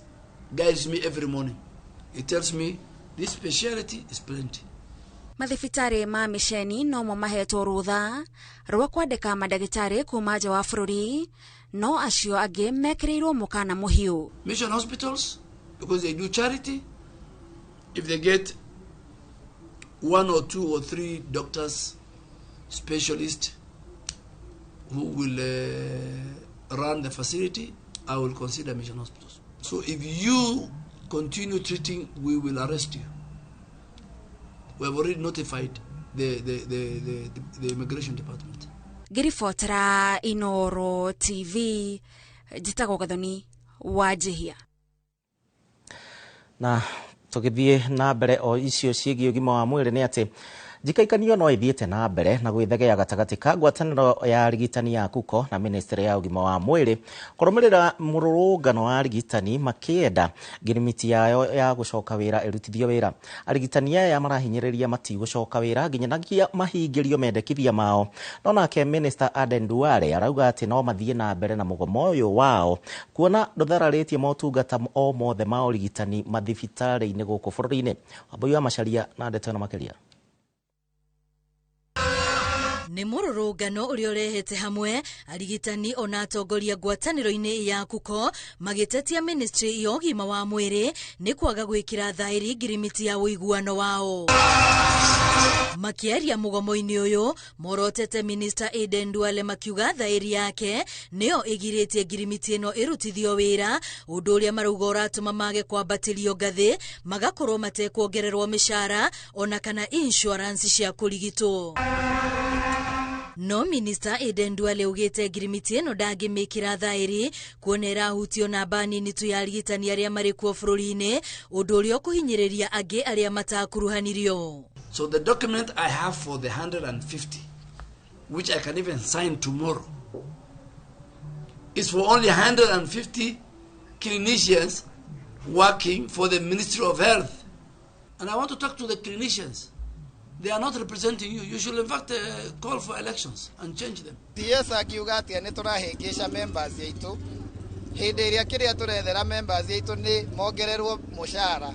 guides me every morning. He tells me this specialty is plenty. Mathibitarĩ ma mĩceni no mo mahetwo rũtha rwa kwandĩka mandagĩtarĩ kuma nja wa bũrũri, no acio angĩ mekĩrĩirwo mũkana mũhiũ. Mission hospitals, because they do charity, if they get 1 or 2 or 3 doctors, specialists who will run the facility, I will consider mission hospitals. So if you continue treating, we will arrest you. We have already notified the immigration department. Ngĩribotera Inooro TV, njĩtagwo Gathoni Wajihia. Na tũgĩthiĩ na mbere o icio ciĩgiĩ ũgima wa mwĩrĩ nĩ atĩ njikaikanio no ithiĩte na mbere na gwĩthegea gatagatĩ ka ngwatanĩro ya arigitani ya KUCO na ministry ya ũgima wa mwĩrĩ kũrũmĩrĩra mũrũrũngano wa arigitani makĩenda ngirimiti yayo ya gũcoka wĩra ĩrutithio wĩra. Arigitani aya marahinyĩrĩria matigũcoka wĩra nginyagia mahingĩrio mendekithia mao, no nake minister Aden Duale arauga atĩ no mathiĩ na mbere na mũgomo ũyũ wao kuona ndũthararĩtie motungata o mothe ma ũrigitani mathibitarĩ-inĩ gũkũ bũrũri-inĩ. Wambui wa Macharia na ndeto na makĩria. Nĩ mũrũrũngano ũrĩa ũrehete hamwe arigitani ona atongoria ngwatanĩro-inĩ ya KUCO magĩtetia ministry ya ũgima wa mwĩrĩ nĩ kwaga gwĩkĩra thaĩri ngirimiti ya ũiguano wao. Makĩaria mũgomo-inĩ ũyũ morotete minister Aden Duale makiuga thaĩri yake nĩyo ĩgirĩtie ngirimiti ĩno ĩrutithio wĩra, ũndũ ũrĩa marauga ũratũma mage kwambatĩrio ngathĩ, magakorwo matekuongererwo mĩcara ona kana insurance cia kũrigitwo. No minister Aden Duale ugĩte ngirimiti ĩno ndangĩmĩkĩra thaĩri kuona ĩrahutio na nini tu ya arigitani arĩa marĩ kuo bũrũri-inĩ, ũndũ ũrĩa ũkũhinyĩrĩria angĩ arĩa matakuruhanirio. So the document I have for the 150, which I can even sign tomorrow, is for only 150 clinicians working for the Ministry of Health. And I want to talk to the clinicians. They are not representing you. You should in fact call for elections and change them. PS akiuga atĩ nĩ tũrahĩngĩca members yaitũ hĩndĩ ĩrĩa kĩrĩa tũrethera members yaitũ nĩ mongererwo mũcara.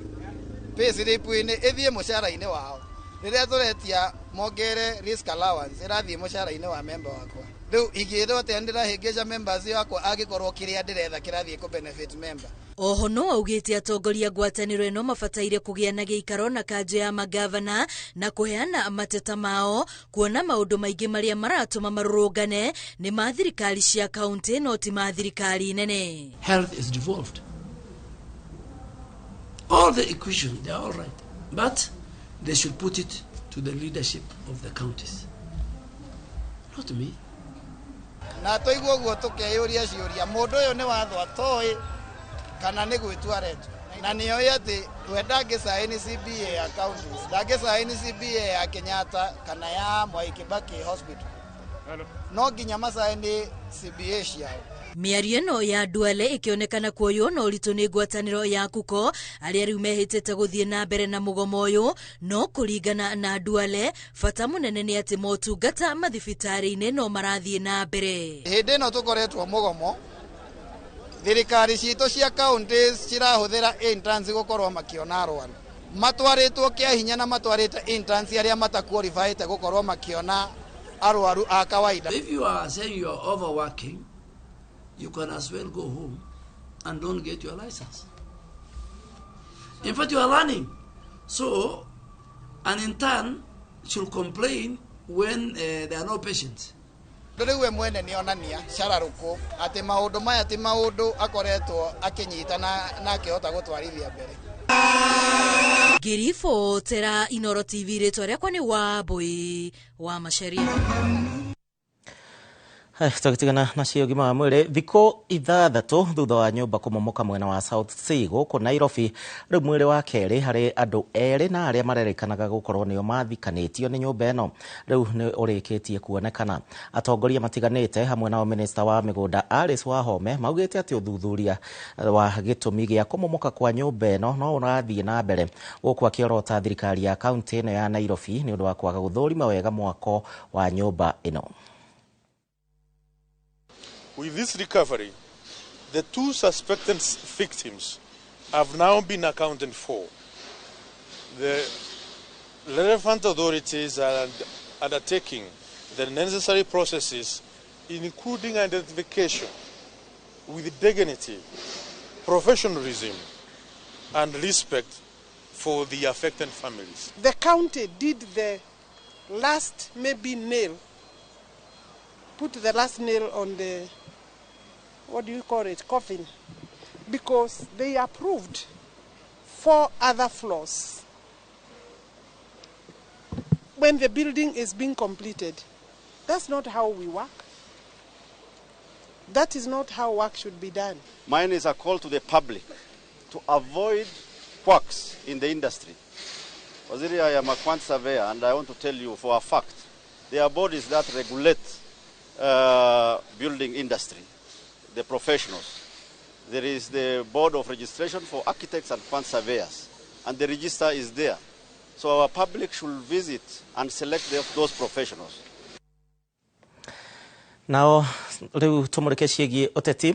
Payslip-inĩ ĩthiĩ mũcara-inĩ wao. Rĩrĩa tũretia mongere risk allowance ĩrathiĩ mũcara-inĩ wa member wakwa. Rĩu ingĩĩrwo atĩ ndĩrahĩngĩca members yakwa angĩkorwo kĩrĩa ndĩretha kĩrathiĩ kũ benefit member. Oho no augĩte atongoria ngwatanĩro ĩno mabataire kũgĩa na gĩikaro na kanjũ ya magavana na kũheana mateta mao kuona maũndũ maingĩ marĩa maratũma marũrũngane nĩ ma thirikari cia kaunti no ti ma thirikari nene. Health is devolved. All the equations, they are all right. But they should put it to the leadership of the counties. Not me. na toigua guo tukeyuria ciuria mundu uyu ni watho atoy kana ni gwitua retu na niyo yati wendange saini CBA accountants dange saini CBA ya Kenyatta kana ya Mwai Kibaki hospital no ginya masaini CBA ciao. Miario no ya Duale ikionekana kuoyo no ritu ni ngwataniro ya Kuko aria riu mehitete guthie na mbere na mugomo uyu no kuringana na Duale fata munene ni ati motungata mathibitari-ini no marathie na mbere. Hindi no tukoretwo mugomo thirikari citu cia counties cirahuthira interns gukorwo makiona arwaru matwaritwo kia hinya na matwarite interns aria mataqualified gukorwo makiona arwaru a kawaida. If you are saying you are overworking, you can as well go home and don't get your license. In fact, you are learning. So, and in turn, should complain when there are no patients. Nduriwe mwene ni onania shararuko ati maundu maya ti maundu akoretwo akinyita na akihota gutwarithia mbere. Girifo tera Inoro TV reto rekwa ni Wambui wa Macharia. Tukitigana na cio gima wa mwire thiko ithathatu thutha wa nyumba kumomoka mwena wa South Sea guku Nairobi riu mwire wa keri hari andu eri na aria marerikanaga gukorwo nio mathikanitio ni nyumba eno riu ni urikitie kuonekana. Atongoria matiganite hamwe na minister wa migunda Alice Wahome maugite ati uthuthuria wa gitumi gia kumomoka kwa nyumba eno no urathie na mbere guku akiorota thirikari ya county eno ya Nairobi ni undu wa kwaga guthurima wega mwako wa nyumba eno. With this recovery, the two suspected victims have now been accounted for. The relevant authorities are undertaking the necessary processes, including identification with dignity, professionalism, and respect for the affected families. The county did the last nail, put the last nail on the, what do you call it, coffin, because they approved 4 other floors when the building is being completed. That's not how we work. That is not how work should be done. Mine is a call to the public to avoid quacks in the industry. Waziri, I am a quant surveyor, and I want to tell you for a fact, there are bodies that regulate building industry, the professionals. There is the board of registration for architects and quant surveyors, and the register is there. So our public should visit and select those professionals. Now, riu tumurike ciegi uteti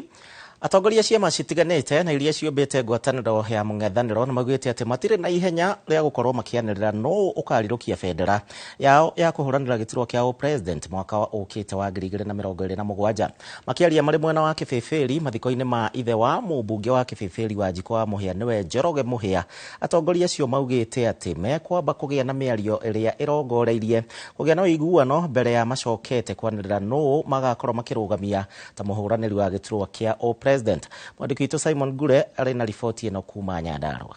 atongoria ciama citiganite na iria ciumbite ngwataniro ya mung'ethaniro na magwite ati matire na ihenya ria gukorwo makianirira no ukarirukia bendera yao ya kuhuranira gituro kia president mwaka wa ukite wa 2027 makiaria mari mwena wa Kibibiri mathiko-ini ma ithe wa mubunge wa Kibibiri wa Jikwa Muhia niwe Njoroge Muhia. Atongoria cio maugite ati mekwamba kugia na miario iria irongoreirie kugia na uiguano mbere ya macokete kwanirira no magakorwo makirugamia ta muhuraniri wa gituro kia president. Mwandiki witũ Simon Gure arĩ na riboti ĩno kuma Nyandarua.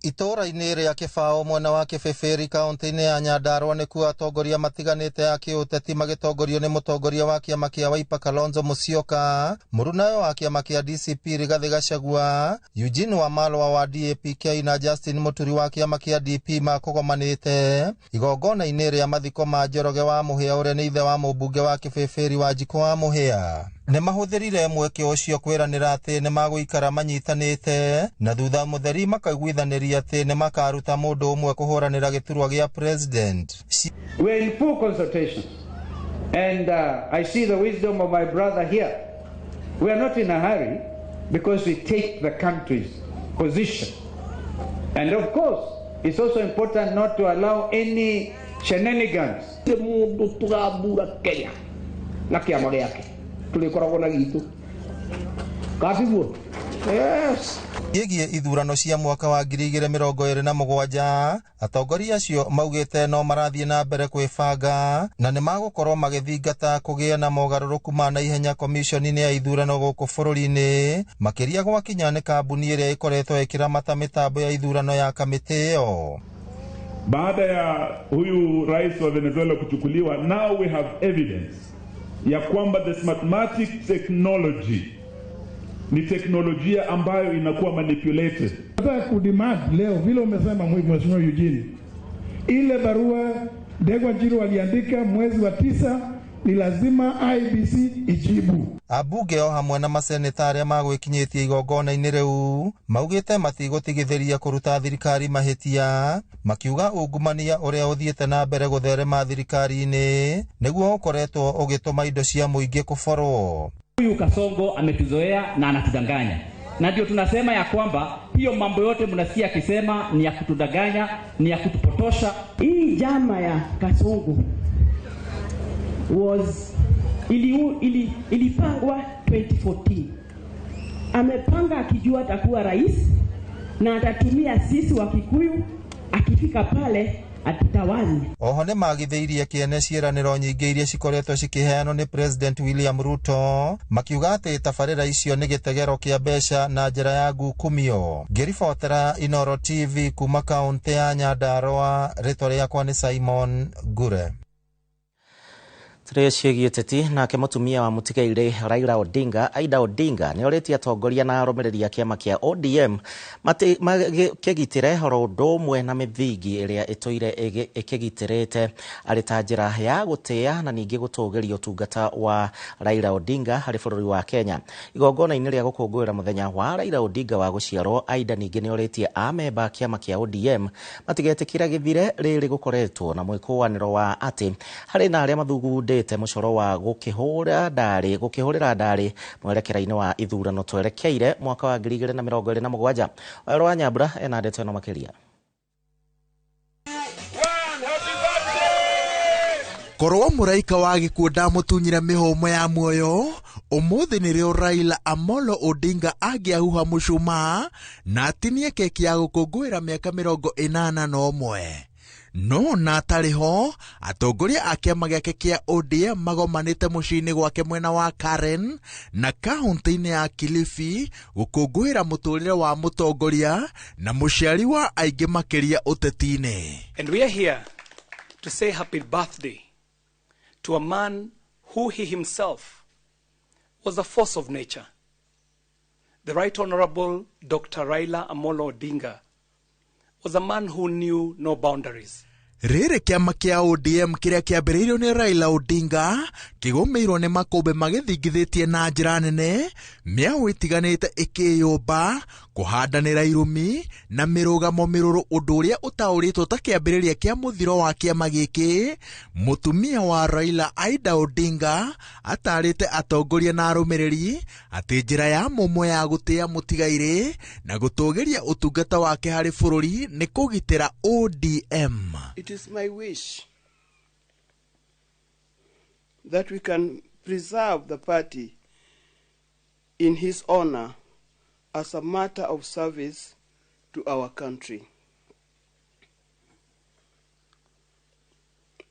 Itora-inĩ rĩa Kĩbaũ mwena wa Kĩbĩbĩri kaunti-inĩ ya Nyandarua nĩkuo atongoria matiganĩte ya kĩũteti magĩtongorio nĩ mũtongoria wa kĩama kĩa Wiper Kalonzo Musyoka, mũrunawe wa kĩama kĩa DCP Rigathĩ Gachagua, Eugene Wamalwa wa DAP-K na Justin Muturi wa kĩama kĩa DP makũgomanĩte igongona-inĩ rĩa mathiko ma Njoroge wa Muhia ũrĩa nĩ ithe wa mũmbunge wa Kĩbĩbĩri wa Jikwa Muhia. Nĩ mahũthĩrire mweke ũcio kwĩranĩra atĩ nĩ magũikara manyitanĩte na thutha mũtheri makaiguithanĩria atĩ nĩ makaruta mũndũ ũmwe kũhũranĩra gĩturwa gĩa president. We're in full consultation and I see the wisdom of my brother here. We are not in a hurry because we take the country's position. And of course, it's also important not to allow any shenanigans. Mũndũ tũgambura Kenya na kĩama gĩake. Yes. Yegie ithurano cia mwaka wa 2027 atongoria acio maugite no marathie na mbere kwĩbanga na nĩ magũkorwo magĩthingata kũgĩa na mogarũrũku ma na ihenya commission-inĩ ya ithurano gũkũ bũrũri-inĩ makĩria gwakinya nĩ kambuni ĩrĩa ĩkoretwo ĩkĩramata mĩtambo ya ithurano ya kamĩtĩ ĩyo. Baada ya huyu rais wa Venezuela kuchukuliwa, now we have evidence ya kwamba the smartmatic technology ni teknolojia ambayo inakuwa manipulated. Nataka kudemand leo vile umesema Mheshimiwa Eugene, ile barua Ndegwa Njiru aliandika mwezi wa 9 ni lazima IBC ijibu. Abunge o hamwe na maseneta aria magwikinyitie igongona-inĩ rĩu maugĩte matigũtigithĩria kũruta thirikari mahĩtia, makiuga ungumania ũrĩa ũthiĩte na mbere gũtherema thirikari-inĩ nĩguo ũkoretwo ũgĩtũma indo cia mũingĩ kũborwo. Huyu Kasongo ametudanganya na anatudanganya, na ndio tunasema ya kwamba hiyo mambo yote mnasikia akisema ni ya kutudanganya, ni ya kutupotosha. Hii jama ya Kasongo ilipangwa 2014. Amepanga akijua atakuwa rais na atatumia sisi wa Kikuyu, akifika pale atutawali. Oho nĩ magithĩirie kĩene ciĩranĩro nyingĩ iria cikoretwo cikĩheanwo nĩ President William Ruto, makiuga atĩ tabarĩra icio nĩ gĩtegero kĩa mbeca na njĩra ya ngukumio. Ngĩribotera Inooro TV kuma kaunti ya Nyandarua, rĩtwa rĩakwa nĩ Simon Ngure. Ciĩgiĩ ũteti nake mũtumia wa mũtigairĩ Raila Odinga, Aida Odinga, nĩ orĩtie atongoria na arũmĩrĩri a kĩama kĩa ODM kĩgitĩre horo ũndũ ũmwe na mĩthingi ĩrĩa ĩtũire ĩkĩgitĩrĩte arĩ ta njĩra ya gũtĩa na ningĩ gũtũgĩria ũtungata wa Raila Odinga harĩ bũrũri wa Kenya. Igongona-inĩ rĩa gũkũngũĩra mũthenya wa Raila Odinga wa gũciarwo, Aida ningĩ nĩ orĩtie amemba kĩama kĩa ODM matigetĩkĩra gĩthire rĩrĩ gũkoretwo na mwĩkũanĩro wa atĩ harĩ na arĩa mathugundĩte mũcoro wa gũkĩhũrĩra ndarĩ mwerekera-inĩ wa ithurano twerekeire mwaka wa 2027. Waĩrũ wa Nyambura ena ndeto ĩno makĩria. Korwo mũraika wa gĩkuũ ndamũtunyire mĩhũmũ ya muoyo, ũmũthĩ nĩrĩo Raila Amolo Odinga angĩahuha mũcumaa na atinie keki ya gũkũngũĩra mĩaka 81. No na atarĩ ho, atongoria a kĩama gĩake kĩa ODM magomanĩte mũciĩ-inĩ gwake mwena wa Karen na kaunti-inĩ ya Kilifi gũkũngũĩra mũtũrĩre wa mũtongoria na mũciari wa aingĩ makĩria ũteti-inĩ. And we are here to say happy birthday to a man who he himself was a force of nature. The Right Honorable Dr. Raila Amolo Odinga was a man who knew no boundaries. Rĩrĩ kĩama kĩa ODM kĩrĩa kĩambĩrĩirio nĩ Raila Odinga kĩgũmĩirwo nĩ makũmbĩ magĩthingithĩtie na njĩra nene, mĩahũ ĩtiganĩte ĩkĩyũmba, kũhandanĩra irumi na mĩrũgamo mĩrũrũ, ũndũ ũrĩa ũtaũrĩtwo ta kĩambĩrĩria kĩa mũthiro wa kĩama gĩkĩ. Mũtumia wa Raila, Aida Odinga, atarĩte atongoria na arũmĩrĩri atĩ njĩra ya mũmwe ya gũtĩa mũtigairĩ na gũtũgĩria ũtungata wake harĩ bũrũri nĩ kũgitĩra ODM. It is my wish that we can preserve the party in his honor as a matter of service to our country.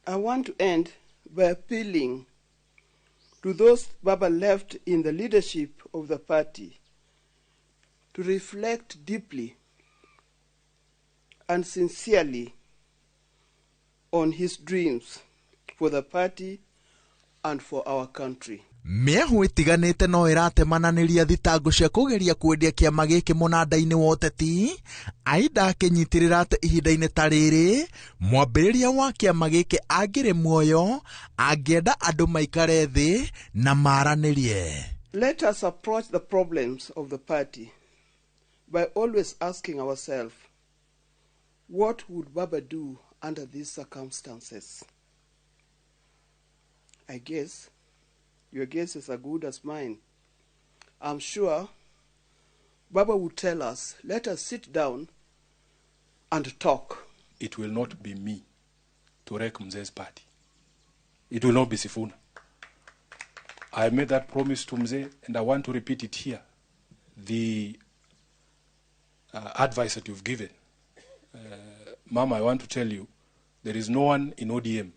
I want to end by appealing to those Baba left in the leadership of the party to reflect deeply and sincerely on his dreams for the party and for our country. Mĩahũ ĩtiganĩte no ĩratemananĩria thitango cia kũgeria kwendia kĩama gĩkĩ mũnanda-inĩ wa ũteti. Aida akĩnyitĩrĩra atĩ ihinda-inĩ ta rĩrĩ mwambĩrĩria wa kĩama gĩkĩ angĩrĩ muoyo angĩenda andũ maikare thĩ na maaranĩrie. Let us approach the problems of the party by always asking ourselves, what would Baba do under these circumstances? I guess your guess is as good as mine. I'm sure Baba would tell us, let us sit down and talk. It will not be me to wreck Mzee's party. It will not be Sifuna. I made that promise to Mzee and I want to repeat it here. The advice that you've given, Mama, I want to tell you, there is no one in ODM.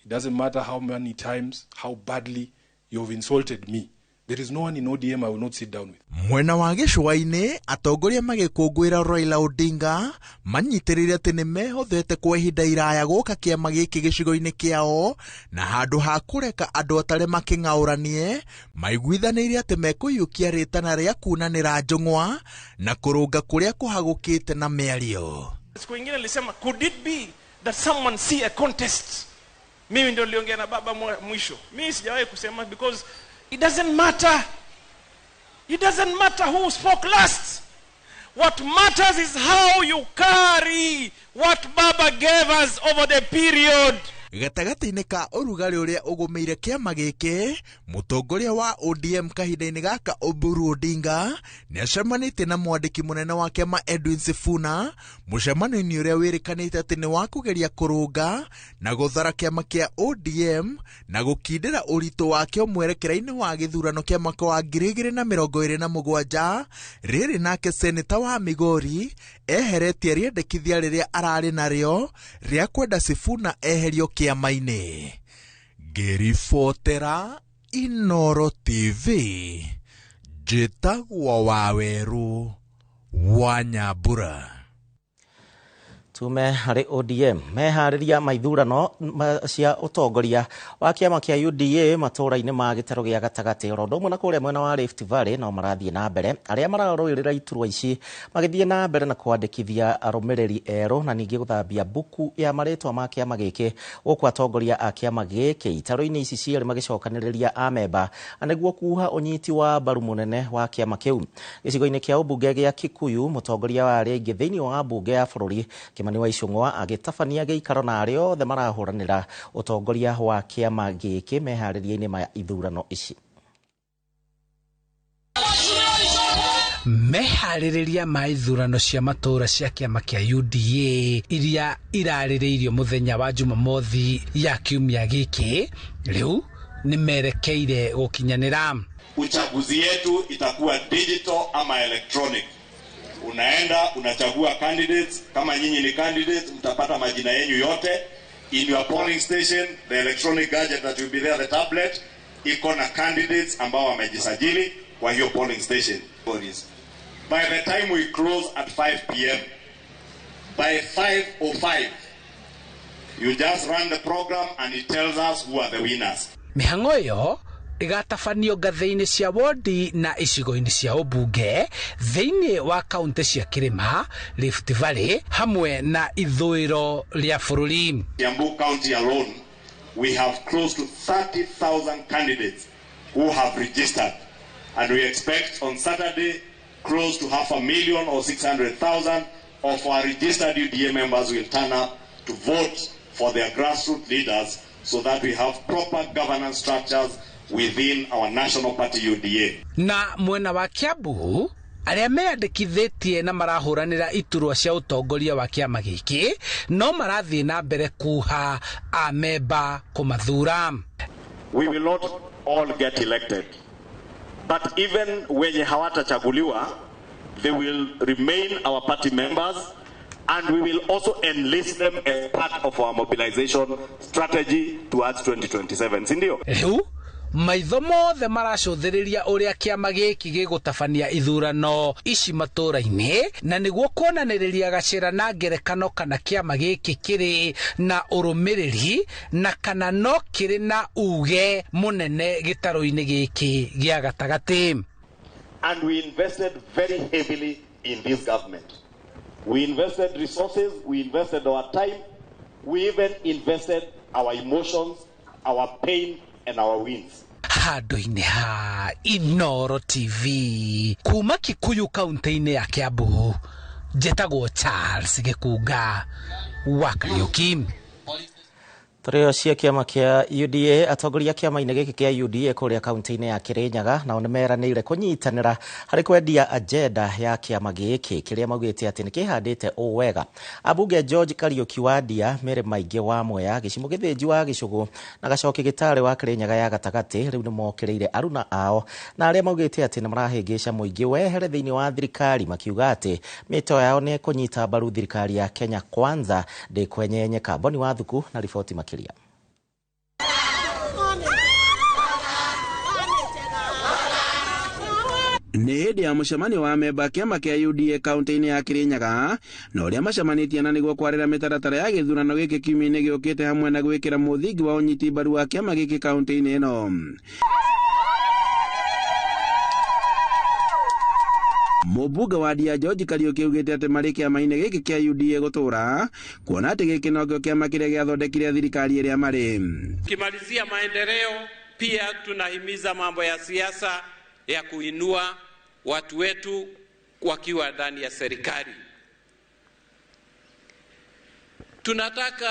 It doesn't matter how many times, how badly you've insulted me. There is no one in ODM I will not sit down with. Mwena wa gĩcũa-inĩ atongoria magĩkũngũĩra Raila Odinga manyitirĩire atĩ nĩ mehothete kwa ihinda iraya gũka kĩama gĩkĩ gĩcigo-inĩ kĩao na handũ ha kũreka andũ atarĩ makĩng'aũranie maiguithanĩire atĩ mekũiyũkia rĩtana rĩa kunanĩra njũng'wa na kũrũnga kũrĩa kũhagũkĩte na mĩario. Siku ingine nilisema, could it be that someone see a contest? Mimi ndio niliongea na baba mwisho. Mimi sijawahi kusema because it doesn't matter. It doesn't matter who spoke last. What matters is how you carry what Baba gave us over the period. Gatagati-inĩ ka ũrugarĩ ũrĩa ũgũmĩire kĩama gĩkĩ, mũtongoria wa ODM kahinda-inĩ gaka Oburu Odinga nĩacemanĩtie na mwandĩki mũnene wa kĩama Edwin Sifuna, mũcemanio-inĩ ũrĩa wĩrĩkanĩte atĩ nĩ wa kũgeria kũrũnga na gũthara kĩama kĩa ODM na gũkindĩra ũritũ wakĩo mwerekera-inĩ wa gĩthurano kĩa mwaka wa 2027. Rĩrĩ nake seneta wa Migori eheretie rĩendekithia rĩrĩa ararĩ narĩo rĩa kwenda Sifuna eherio kĩama-inĩ. Ngĩribotera Inooro TV, njĩtagwo Waweru wa Nyambura. Tume harĩ ODM meharĩria maithurano cia ũtongoria wa kĩama kĩa UDA matũũra-inĩ ma gĩtarũ gĩa gatagatĩ oro ũndũ ũmwe na kũrĩa mwena wa Rift Valley no marathiĩ na mbere arĩa mararũĩrĩra iturwa ici magĩthiĩ na mbere na kwandĩkithia arũmĩrĩri erũ na ningĩ gũthambia buku ya marĩtwa ma kĩama gĩkĩ gũkũ atongoria a kĩama gĩkĩ itarũ-inĩ ici cierĩ magĩcokanĩrĩria amemba nĩguo kuuha ũnyiti wa mbaru mũnene wa kĩama kĩu. Gĩcigo-inĩ kĩa ũmbunge gĩa Kikuyu mũtongoria wa arĩa aingĩ thĩinĩ wa mbunge ya bũrũri Kimani wa Icũng'wa agĩtabania gĩikaro na arĩa othe marahũranĩra ũtongoria wa kĩama gĩkĩ meharĩria-inĩ ma ithurano ici. Meharĩrĩria ma ithurano cia matũũra cia kĩama kĩa UDA iria irarĩrĩirio mũthenya wa Jumamothi ya kiumia gĩkĩ rĩu nĩ merekeire gũkinyanĩra. Uchaguzi yetu itakuwa digital ama electronic. Unaenda unachagua candidates, kama nyinyi ni candidates mtapata majina yenu yote in your polling station. The electronic gadget that will be there, the tablet iko na candidates ambao wamejisajili kwa hiyo polling station. By the time we close at 5 p.m. by 5:05 you just run the program and it tells us who are the winners. Mĩhang'o ĩyo igatabanio ngathĩ-inĩ cia wodi na icigo-inĩ cia ũmbunge thĩinĩ wa kaunti cia Kĩrĩma, Rift Valley hamwe na ithũĩro rĩa bũrũri. Kiambu County alone we have close to 30,000 candidates who have registered and we expect on Saturday close to 500,000 or 600,000 of our registered UDA members will turn up to vote for their grassroots leaders so that we have proper governance structures within our national party UDA. Na mwena wa Kiambu arĩa meandĩkithĩtie na marahũranĩra iturwa cia ũtongoria wa kĩama gĩkĩ no marathiĩ na mbere kuha amemba kũmathura. We will not all get elected, but even wenye hawatachaguliwa they will remain our party members and we will also enlist them as part of our mobilization strategy towards 2027. Sindio? Maitho mothe maracũthĩrĩria ũrĩa kĩama gĩkĩ gĩgũtabania ithurano ici matũũra-inĩ na nĩguo kuonanĩrĩria gacĩra na ngerekano kana kĩama gĩkĩ kĩrĩ na ũrũmĩrĩri na kana no kĩrĩ na uge mũnene gĩtarũ-inĩ gĩkĩ gĩa gatagatĩ. And we invested very heavily in this government. We invested resources, we invested our time, we even invested our emotions, our pain and our wins. Handũ-inĩ ha Inooro TV kuma Kikuyu kaunti-inĩ ya Kiambu, njĩtagwo Charles Gĩkunga wa Kariũki. Tũrĩo cia kĩama kĩa UDA atongoria kĩama-inĩ gĩkĩ kĩa UDA kũrĩa kaunti-inĩ ya Kĩrĩnyaga nao nĩ meranĩire kũnyitanĩra harĩ kwendia agenda ya kĩama gĩkĩ kĩrĩa maugĩte atĩ nĩ kĩhandĩte wega. Ambunge George Kariũki wa Ndia, Mary Maingĩ wa Mwea, Gĩcimo Gĩthĩnji wa Gĩcũgũ na Gacoki Gĩtarĩ wa Kĩrĩnyaga ya gatagatĩ rĩu nĩ mokĩrĩire aruna ao na arĩa maugĩte atĩ nĩ marahĩngĩca mũingĩ wehere thĩinĩ wa thirikari makiuga atĩ mĩto yao nĩ kũnyita mbaru thirikari ya Kenya Kwanza ndĩkwenyenyeka. Boni wa Thuku na riboti makĩria. nĩ hĩndĩ ya mũcemanio wa memba kĩama kĩa UDA kaunti-inĩ ya Kirinyaga na ũrĩa macemanĩtie na nĩguo kwarĩra mĩtaratara ya gĩthurano gĩkĩ kiumia-inĩ gĩũkĩte hamwe na gwĩkĩra mũthingi wa ũnyiti mbaru wa kĩama gĩkĩ kaunti-inĩ ĩno. Mũmbunge wa Ndia George Kariuki augĩte atĩ marĩ kĩama-inĩ gĩkĩ kĩa UDA gũtũũra kuona atĩ gĩkĩ nokĩo kĩama kĩrĩa gĩathondekire thirikari ĩrĩa marĩ. Kimalizia maendeleo, pia tunahimiza mambo ya siasa ya kuinua watu wetu wakiwa ndani ya serikali. Tunataka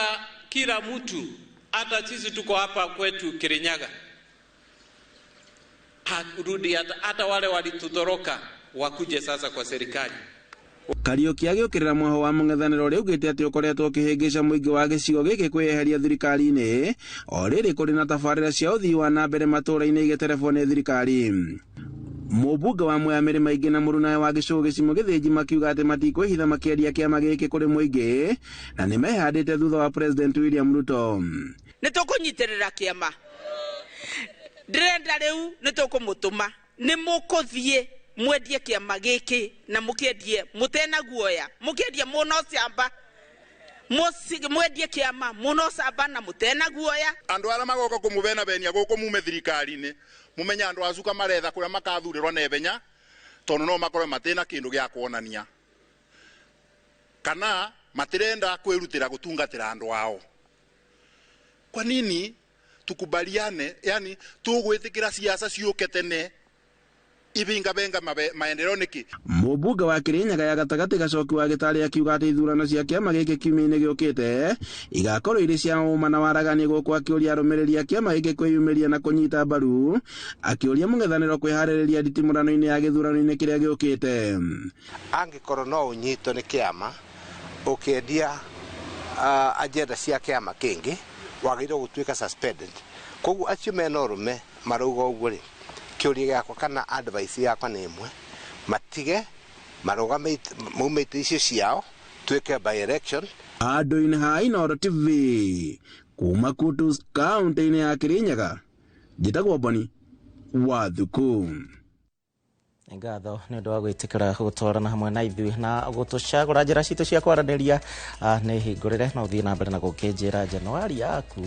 kila mtu, hata sisi tuko hapa kwetu Kirinyaga, hata wale walitutoroka wakuje sasa kwa serikali. Kariuki agĩũkĩrĩra mwaho wa mũng'ethanĩro ũrĩa augĩte atĩ ũkoretwo ũkĩhĩngĩca mũingĩ wa gĩcigo gĩkĩ kwĩyeheria thirikari-inĩ o rĩrĩ kũrĩ na tabarĩra cia ũthii wa na mbere matũũra-inĩ igĩterebwo nĩ thirikari. Mũmbunge wa Mwea Mĩrĩma Ingĩ na mũrunawe wa gĩcũgũ Gĩcimo Gĩthĩnji makiuga atĩ matikwĩhitha makĩendia kĩama gĩkĩ kũrĩ mũingĩ na nĩ mehandĩte thutha wa President William Ruto. Nĩ tũkũnyitĩrĩra kĩama, ndĩrenda rĩu nĩ tũkũmũtũma, nĩ mũkũthiĩ mwendie kĩama gĩkĩ na mũkĩendie mũtena guoya, mũkĩendie mũno camba, mwendie kĩama mũno camba na mũtena guoya. Andũ arĩa magoka kũmũbena benia gũkũ mume thirikari-inĩ mumenya andũ acuka maretha kũrĩa makathurĩrwo na ebenya tondũ no makorwo matĩna kĩndũ gĩa kuonania kana matirenda kwĩrutĩra gũtungatĩra andũ ao. Kwa nini tukubaliane, yani tũgwĩtĩkĩra siasa ciũke tene ibinga benga maendeleo niki? Mũmbunge wa Kirinyaga ya gatagatĩ Gacoki wa Gĩtarĩ akiuga atĩ ithurano cia kĩama gĩkĩ kiumia-inĩ gĩũkĩte igakorwo irĩ cia ũma na waragania, gũkũ akĩũria arũmĩrĩri a kĩama gĩkĩ kwĩyumĩria na kũnyita mbaru, akĩũria mũng'ethanĩro kwĩharĩrĩria nditimũrano-inĩ ya gĩthurano-inĩ kĩrĩa gĩũkĩte. Angĩkorwo no ũnyitwo nĩ kĩama ũkĩendia agenda cia kĩama kĩngĩ wagĩrĩirwo gũtuĩka suspended. Koguo acio mena ũrũme marauga ũguo rĩ, kĩũria gĩakwa kana advice yakwa nĩ ĩmwe, matige maumĩte icio ciao tuĩke by election. Andũ-inĩ ha Inooro TV kuma Kutus kaunti-inĩ ya Kirinyaga, njĩtagwo Boni Wathuku. Ngatho nĩ ũndũ wa gwĩtĩkĩra gũtwarana hamwe na ithuĩ na gũtũcagũra njĩra citũ cia kwaranĩria. Nĩ hingũrĩre na ũthiĩ na mbere na gũkĩnjĩra Januari yaku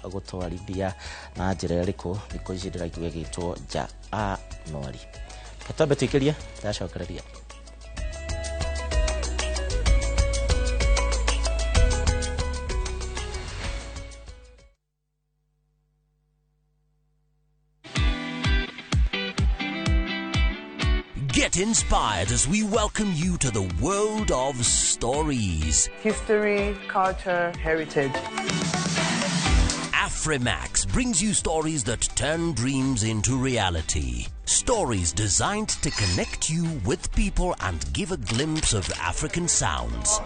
gũtwarithia na njĩra ĩrĩkũ thikũ ici ndĩraigua ĩgĩtwo Januari. Twambe tũikĩrie ndacokereria. Get inspired as we welcome you to the world of stories. History, culture, heritage. Afrimax brings you stories that turn dreams into reality. Stories designed to connect you with people and give a glimpse of African sounds.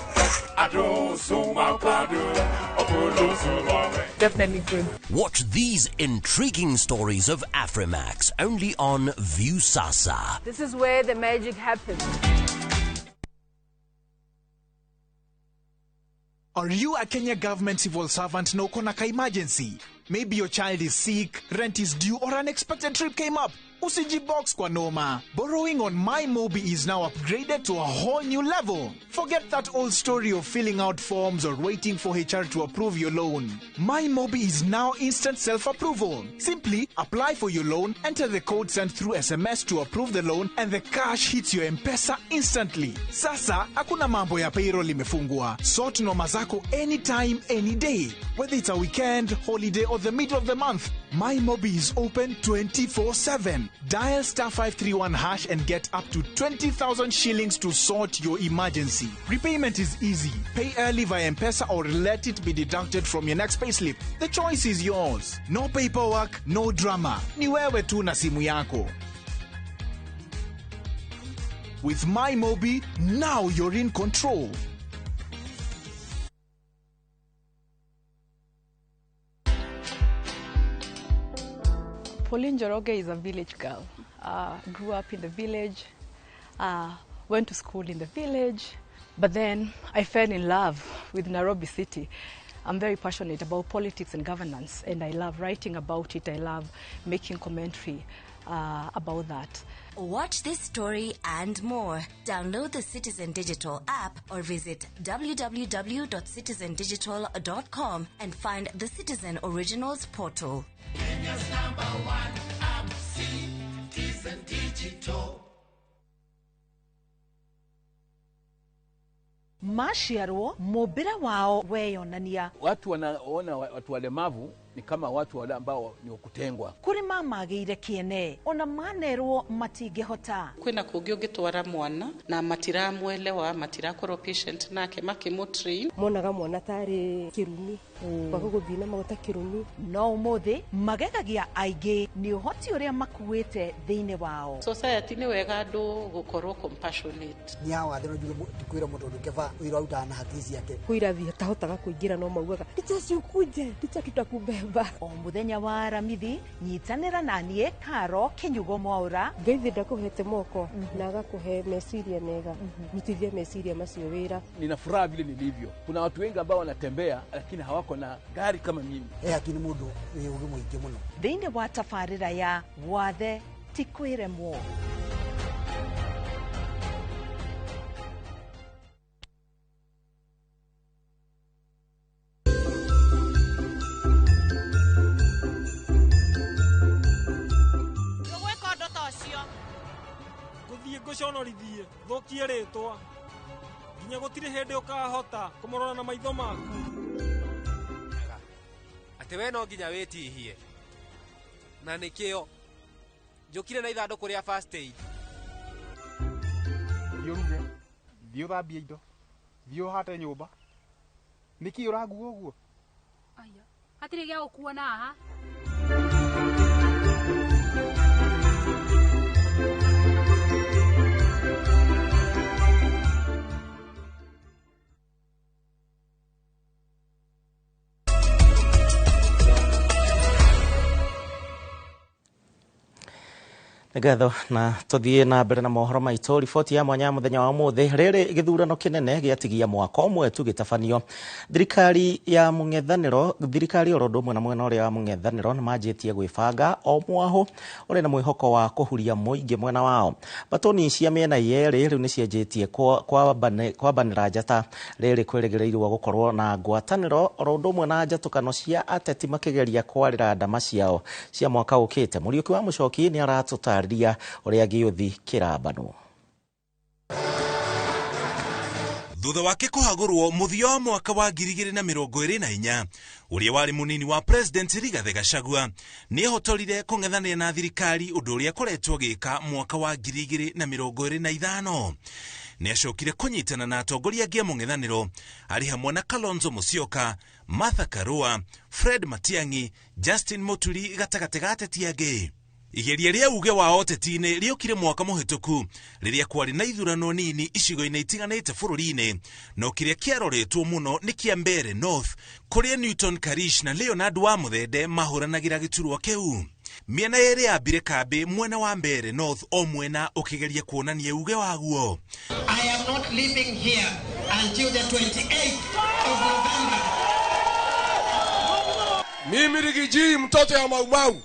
Definitely good. Watch these intriguing stories of Afrimax only on Viusasa. This is where the magic happens. Are you a Kenya government civil servant na uko na ka emergency? Maybe your child is sick, rent is due, or unexpected trip came up. Usijibox kwa noma. Borrowing on MyMobi is now upgraded to a whole new level. Forget that old story of filling out forms or waiting for HR to approve your loan. MyMobi is now instant self-approval. Simply apply for your loan, enter the code sent through SMS to approve the loan, and the cash hits your M-Pesa instantly. Sasa, hakuna mambo ya payroll imefungwa. Sort noma zako anytime, any day. Whether it's a weekend, holiday, or the middle of the month, MyMobi is open 24/7. Dial *531# and get up to 20,000 shillings to sort your emergency. Repayment is easy. Pay early via M-Pesa or let it be deducted from your next payslip. The choice is yours. No paperwork, no drama. Ni wewe tu na simu yako. With MyMobi, now you're in control. Pauline Njoroge is a village girl. Grew up in the village, went to school in the village, but then I fell in love with Nairobi City. I'm very passionate about politics and governance, and I love writing about it. I love making commentary. about that. Watch this story and more. Download the Citizen Digital app or visit www.citizendigital.com and find the Citizen Originals portal. Kenya's #1 app, Citizen Digital. Mashiaro mobira wao weyonania. Watu wanaona watu walemavu ni kama watu wale ambao ni kutengwa. Kuri mamagire kiene ona manerwo matingehota. Kwina kugyo gitwara mwana na matiramwelewa matirakoro patient nake makimutrain. Monaga mwana tari kirumi. Baguguthina magota kirumi. No mothe magegagia aige ni uhoti uria makuite thiine wao. Society ni wega andu gukorwo compassionate. Ni hawa thero julo tukwira mundu ndukeva wira utana hatizi yake. Kuira vi tahotaga kuingira no maugaga. Ticha ciukuje, ticha tutakubeba. O muthenya wa Ramithi nyitanira nanie Karo Kinyugo Mwaura. Ngeithi ndakuhete moko na agakuhe meciria mega. Nitithie meciria macio wira. Nina furaha vile nilivyo. Kuna watu wengi ambao wanatembea lakini hawako na gari kama mimi. Lakini mundu ni ugumu ingi muno. Thiine wa tafarira ya wathe tikwiremwo. Guconorithie thokie ritwa nginya gutire hindi ukahota kumurora na maitho maku ati we no nginya witihie na nikio njukire na ithanduku ria first aid thiuruge thiu thambia indo thiu hate nyumba niki uraguo uguo aya hatire gya gukuona haha Ngatho na tuthie na mbere na mohoro maitũ riboti ya mwanya muthenya wa muthi riri githurano kinene giatigia mwaka umwe tu gitafanio thirikari ya mung'ethaniro thirikari oro ndumwe na mwena uria wa mung'ethaniro nimanjitie gwibanga o mwaho uri na mwihoko wa kuhuria muingi mwena wao batoni cia miena yeri riu nicianjitie kwabanira njata riri kwirigirirwo gukorwo na ngwataniro oro ndumwe na njatukano cia ateti makigeria kwarira ndama ciao cia mwaka ukite Muriuki wa Muchoki ni aratuta uria giuthi kirambano thutha wake kuhagurwo muthia wa mwaka wa 2024 uria wari munini wa president Rigathi Gachagua ni hotorire kung'ethanira na thirikari undu uria koretwo gika mwaka wa 2025 ni acokire kunyitana na atongoria angi a mung'ethaniro ari hamwe na Kalonzo Musyoka, Martha Karua, Fred Matiang'i, Justin Muturi gatagati ga ateti angi. Igeria ria uge wa oteti-ini riokire mwaka muhituku riria kwari na ithurano nini icigo-ini itiganite bururi-ini no kiria kiaroretwo muno ni kia Mbeere North kuria Newton Karish na Leonard Wamuthende mahuranagira giturwa kiu. Miena yeri yambire kambi mwena wa Mbeere North o mwena ukigeria kuonania uge waguo. I am not leaving here until the 28th of November. Mimi Rigiji mtoto ya Maumau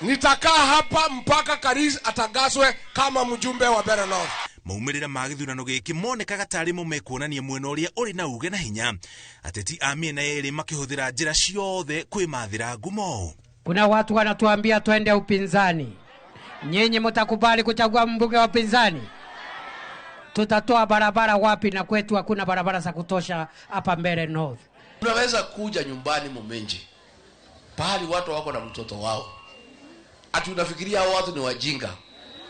nitakaa hapa mpaka Karish atangazwe kama mjumbe wa Mbeere North. Maumirira ma githurano giki monekaga tari mumekuonania mwena uria uri na uge na hinya ateti a miena yeri makihuthira njira ciothe kwimathira ngumo. Kuna watu wanatuambia twende upinzani. Nyinyi mtakubali kuchagua mbunge wa upinzani? Tutatoa barabara wapi na kwetu hakuna barabara za kutosha hapa Mbeere North. Unaweza kuja nyumbani Momenji pahali watu wako na mtoto wao. Ati unafikiria hao watu ni wajinga.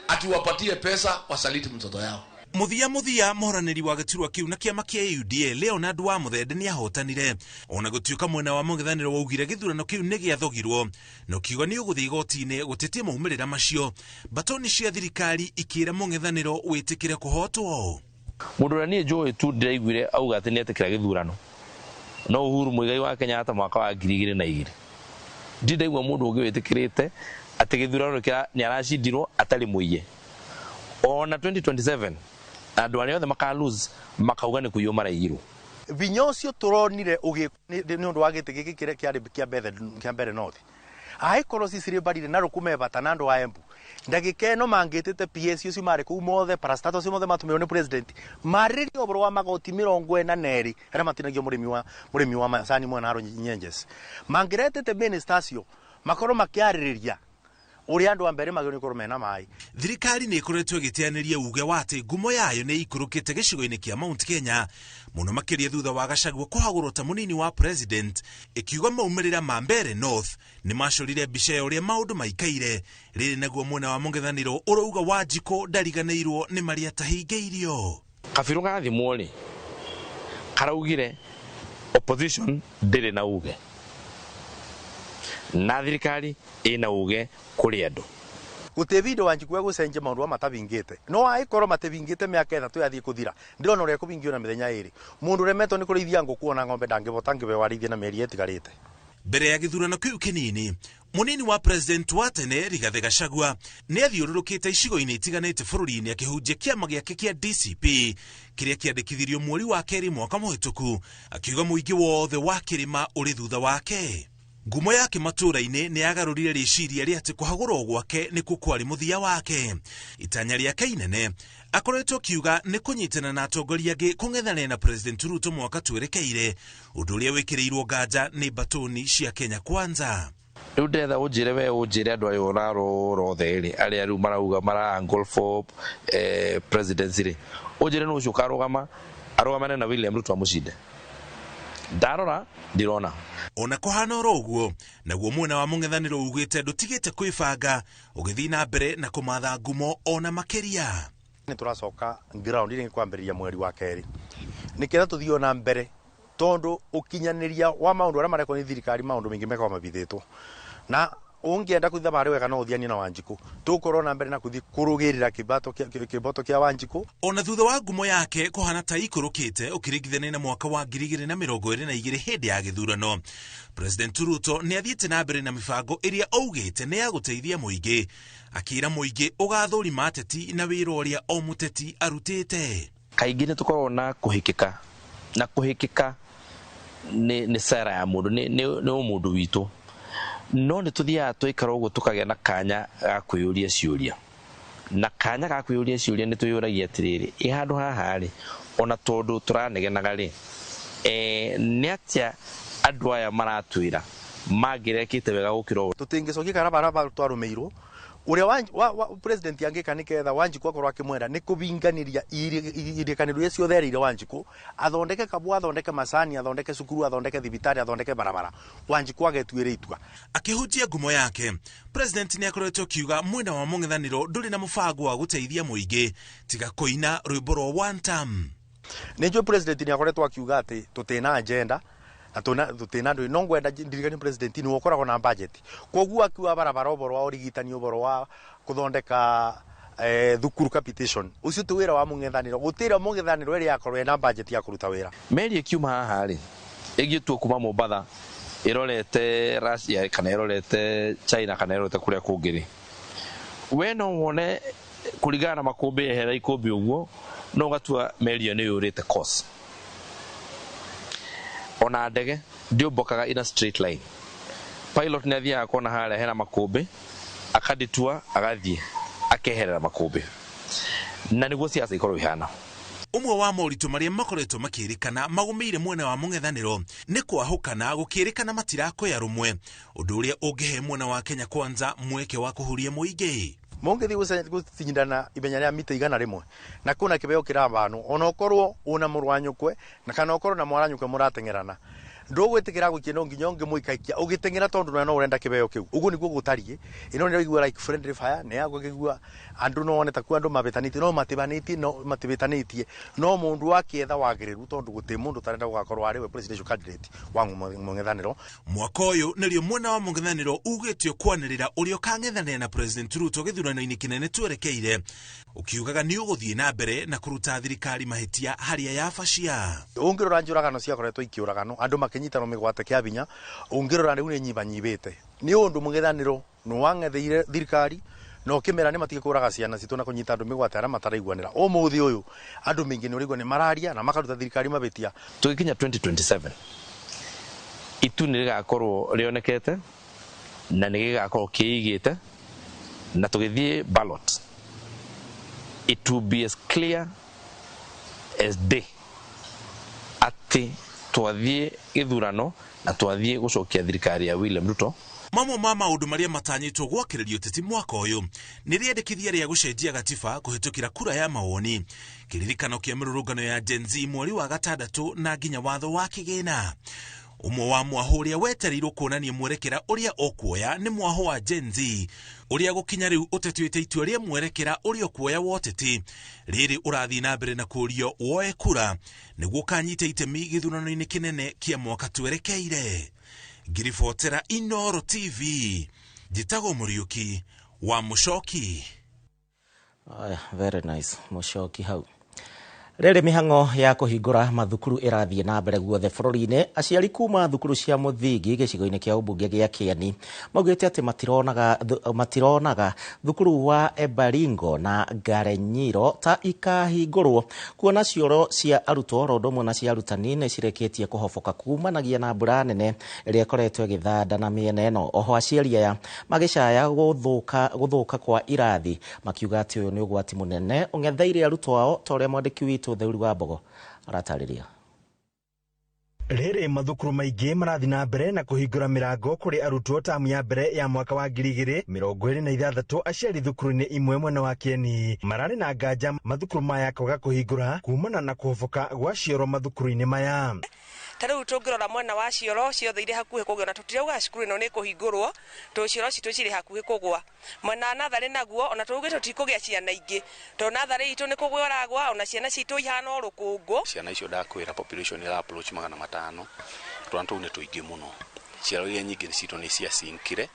Ati wapatie pesa wasaliti mtoto yao. Muthia moraniri wa gaturwa kiu na kiama kia UDA Leonard Wamuthende ni ahotanire ona gutuika mwena wa mung'ethaniro waugire githurano kiu ni giathogirwo no kiugo ni uguthi igoti-ini gutetie maumirira macio batoni cia thirikari ikira mung'ethaniro witikire kuhotwo. Mundu ni Joe tu ndiraiguire auga ati ni etikira githurano no Uhuru Muigai wa Kenyatta mwaka wa 2002 ndiraigua mundu ungi witikirite ati githurano kira ni aracindirwo atari muiye ona 2027 andu aria othe maka lose makauga ni kuyo maraigirwo. Vinyocio turonire ugi ni undu wa giti giki kiria kia Mbeere North aikorwo cicire barire na rukume bata na andu a Embu ndagika ĩno mangĩtĩte PS ucio marĩ kũu mothe parastatos mothe matumĩrwo nĩ president marĩrĩrio ũboro wa magoti 42 arĩa matinagio mũrĩmi wa macani mwena Haro Nyenjes mangĩretĩte ministers acio makorwo makĩarĩrĩria uria andu ambere magĩrĩirwo gũkorwo mena maĩ. Thirikari nĩ ĩkoretwo ĩgĩteanĩria uge wa atĩ ngumo yayo nĩ ikũrũkĩte gĩcigo-inĩ kĩa Mount Kenya mũno makĩria thutha wa Gachagua kũhagũrwo ta mũnini wa president, ĩkiuga maumĩrĩra ma Mbeere North nĩ macorire mbica ya ũrĩa maũndũ maikaire. Rĩrĩ naguo mwena wa mũng'ethanĩro ũrauga Wanjikũ ndariganĩirwo nĩ marĩa atahingĩirio. Kabirũ gathimwo rĩ karaugire opposition ndĩrĩ na uge na thirikari ina uge kuri andu gutevindo Wanjikũ gucenjia maundu matabingite no aikorwo matebingite miaka 3 yathie kuthira ndirona uria kubingio na mithenya 2 mundu remetwo ni kurithia nguku na ng'ombe ndangivota ngibe warithia na meri etigarite. Mbere ya githurano kiu kinini munini wa president wa tene Rigathi Gachagua nĩ athiũrũrũkĩte icigo-inĩ itiganĩte bũrũri-inĩ akĩhunjia kĩama gĩake kĩa DCP kĩrĩa kĩandĩkithirio mweri wa kerĩ mwaka mũhĩtũku, akiuga mũingĩ wothe wa kĩrĩma ũrĩ thutha wake. Ngumo yake matũra-inĩ nĩ yagarũrire rĩciria rĩa atĩ kũhagũrwo gwake nĩ kwarĩ mũthia wake. Itanya rĩake inene akoretwo akiuga nĩ kũnyitana na atongoria angĩ kũng'ethanĩra na President Ruto mwaka twerekeire, ũndũ ũrĩa wĩkĩrĩirwo nganja nĩ mbatũni cia Kenya Kwanza. Rĩu ndetha ũnjĩre we ũnjĩre andũ ayo ũrarora othe rĩ arĩa rĩu marauga mara Ngolfo presidency rĩ ũnjĩre nĩ ũcio arũgamane na William Ruto amucinde. Ndarora ndirona ona kũhana oro ũguo naguo mwena wa mũng'ethanĩro ugĩte ndũtigĩte kwĩbanga ũgĩthiĩ na mbere na kũmatha ngumo ona makĩria. Nĩ tũracoka ground nĩ kwambĩrĩria mweri wa kerĩ nĩkĩenda tũthiĩ na mbere tondu ukinyanĩria wa maundu arĩa marekwo nĩ thirikari maundu mingĩ mekao mabithĩtwo na ungienda kuthia bari wega no uthiani na Wanjikũ tukorwo na mbere na kuthi kurugirira kiboto kia Wanjikũ. Ona thutha wa ngumo yake kuhana ta ikũrũkĩte ũkĩringithania na mwaka wa 2022 hĩndĩ ya gĩthurano, President Ruto nĩ athiĩte na mbere na mibango ĩrĩa augĩte nĩ ya gũteithia mũingĩ, akĩra mũingĩ ũgathũrima ateti na wĩra ũrĩa o mũteti arutĩte. Kaingĩ nĩ tũkorwo na kũhĩkĩka nĩ sera ya mũndũ nĩ mũndũ witũ, no nĩ tuthiaga twaikara ũguo tukagĩa na kanya ga kwĩyũria ciũria, na kanya ga kwĩyũria ciũria nĩ twĩyũragia atĩrĩrĩ ĩ handũ haha rĩ ona tondũ tũranegenaga rĩ nĩ atĩa andũ aya maratwĩra mangĩrekĩte wega gũkĩra ũguo. Tũtingĩcokia kana bara twarũmĩirwo uria wa president angĩka nĩketha Wanjikũ akorwo akĩmwenda nĩ kũbinganĩria irekanĩro iria ciothe erĩire Wanjikũ athondeke kabua, athondeke macani, athondeke cukuru, athondeke thibitari, athondeke barabara, Wanjikũ agetuĩre itua. Akĩhunjia ngumo yake, president nĩ akoretwo akiuga mwena wa mũng'ethanĩro ndũrĩ na mũbango wa gũteithia mũingĩ tiga kũina rwĩmbo rwa one term. Nĩnjũĩ president nĩ akoretwo akiuga atĩ tũtĩna agenda tutina ndu no ngwenda ndirikani president ni ukoragwo na budget koguo akiwa barabara oboro wa urigitani oboro wa kuthondeka thukuru capitation ucio tu wira wa mũng'ethanĩro gutira mũng'ethanĩro ĩrĩa yakorwo na budget ya kuruta wira. Meri ikiuma haha rĩ ĩgĩtua kuma Mombatha ĩrorete Russia kana ĩrorete China kana ĩrorete kũrĩa kũngĩ rĩ we no wone kũringana na makũmbĩ ehera ikũmbĩ ũguo no gatua meri ĩyo nĩ yũrĩte course. Ona ndege ndiũmbokaga in a straight line. Pilot nĩ athiaga kona harĩa hena makũmbĩ akaditua agathiĩ akeherera makũmbĩ na nĩguo siasa ikorwo ihana. Umwe wa moritũ marĩa makoretwo makĩrĩkana magũmĩire mwena wa mũng'ethanĩro nĩ kwahũkana gũkĩrĩkana matirakoya rũmwe, ũndũ ũrĩa ũngĩhe mwena wa Kenya Kwanza mweke wa kũhuria mũingĩ. Mũngĩthi gũcindana ibenya rĩa mita 100 na kuna kĩbeo kĩrabanwo ona ũkorwo una mũrwanyũkwe na kana ũkorwo na mwaranyũkwe mũratengerana ndũgwĩtĩkĩra gũkĩna nginya ũngĩmũikaikia ũgĩtengera tondu no ũrenda kĩbeo kĩu. Ũguo nĩguo gũtariĩ ino nĩ igua like friendly fire nĩ yagũkĩgua andũ no one ta ku andũ mabetanĩtie no matibetanĩtie no mũndũ wakĩetha wagĩrĩru tondu gũtĩ mũndũ tarenda gũgakorwo arĩ we presidential candidate wa mũng'ethanĩro. Mwaka ũyũ nĩrĩo mwena wa mũng'ethanĩro ugĩtio kwanĩrĩra ũrĩa ũkang'ethanĩra na President Ruto gĩthurano-inĩ kĩnene twerekeire, ũkiugaga nĩ ũgũthiĩ na mbere na kũruta thirikari mahĩtia harĩa yabacia. Ũngĩrora njũragano ciakoretwo ikĩũragano andũ makinyitano mĩgwate kĩa binya ũngĩrora rĩu nĩ nyibanyibĩte nĩ ũndũ mũng'ethanĩro nĩ wang'etheire thirikari no kĩmera nĩ matige kũraga ciana citũ na kũnyita andũ mĩgwate arĩa mataraiguanĩra. Ũmũthĩ ũyũ andũ mĩingĩ nĩ ũraigua nĩ mararia na makaruta thirikari mabĩtia. Tũgĩkinya 2027 itu nĩ rĩgakorwo rĩonekete na nĩ gĩgakorwo kĩigĩte na tugithie ballot, it will be as clear as day ati twathie githurano na twathie gucokia thirikari ya William Ruto. Mamwe ma maundu maria matanyitwo gwakiririo teti mwaka uyu ni riendekithia ria gucenjia gatiba kuhitukira kura ya mawoni, kiririkano kia mirurungano ya Gen Z mweri wa gatandatu na nginya watho wa kigina. Umwe wa mwaho uria wetereirwo kuonania mwerekera uria okuoya ni mwaho wa Gen Z uria gukinya riu utetuite itua ria mwerekera uria okuoya woteti riri urathi na mbere na kurio woe kura niguo kanyite itemi githurano-ini kinene kia mwaka twerekeire. Ngiribotera Inoro TV, Jitago Muriuki wa Mushoki. Very nice, Mushoki hau. Rere mihango ya kuhingura mathukuru irathie na mbere guothe bururi-ini. Aciari kuma thukuru cia muthingi gicigo-ini kia ubunge gia Kieni maugite ati matironaga thukuru wa Ebaringo na Garenyiro ta ikahingurwo kuona cioro cia arutwo rondomwe na cia arutani ni cireketie kuhofoka kumanagia na mbura nene iria ikoretwo igithanda na miena eno. Oho aciari aya magicaya guthuka kwa irathi makiuga ati uyu ni ugwati munene ungetheire arutwo ao ta uria mwandiki witu Theuri wa Mbogo aratarĩria. Rere mathukuru maingi marathi na mbere na kuhingura mirango kuri arutwo tamu ya mbere ya mwaka wa 2026. Aciari thukuru-ini imwe mwena wa Kieni marari na nganja mathukuru maya kwaga kuhingura kumana na kuhofoka gwa cioro mathukuru-ini maya. Tariu tungirora mwena wa cioro ciothe iri hakuhi kugwa na tutirauga cukuru ino ni kuhingurwo to cioro citu ciri hakuhi kugwa mwena nathari naguo ona tuuge tutikugia ciana ingi to nathari itu ni kugwaragwa ona ciana citu ihana urukungu ciana icio ndakwira population ira approach 500 twantu ni tuingi muno ciaro iria nyingi citu ni cia sinkire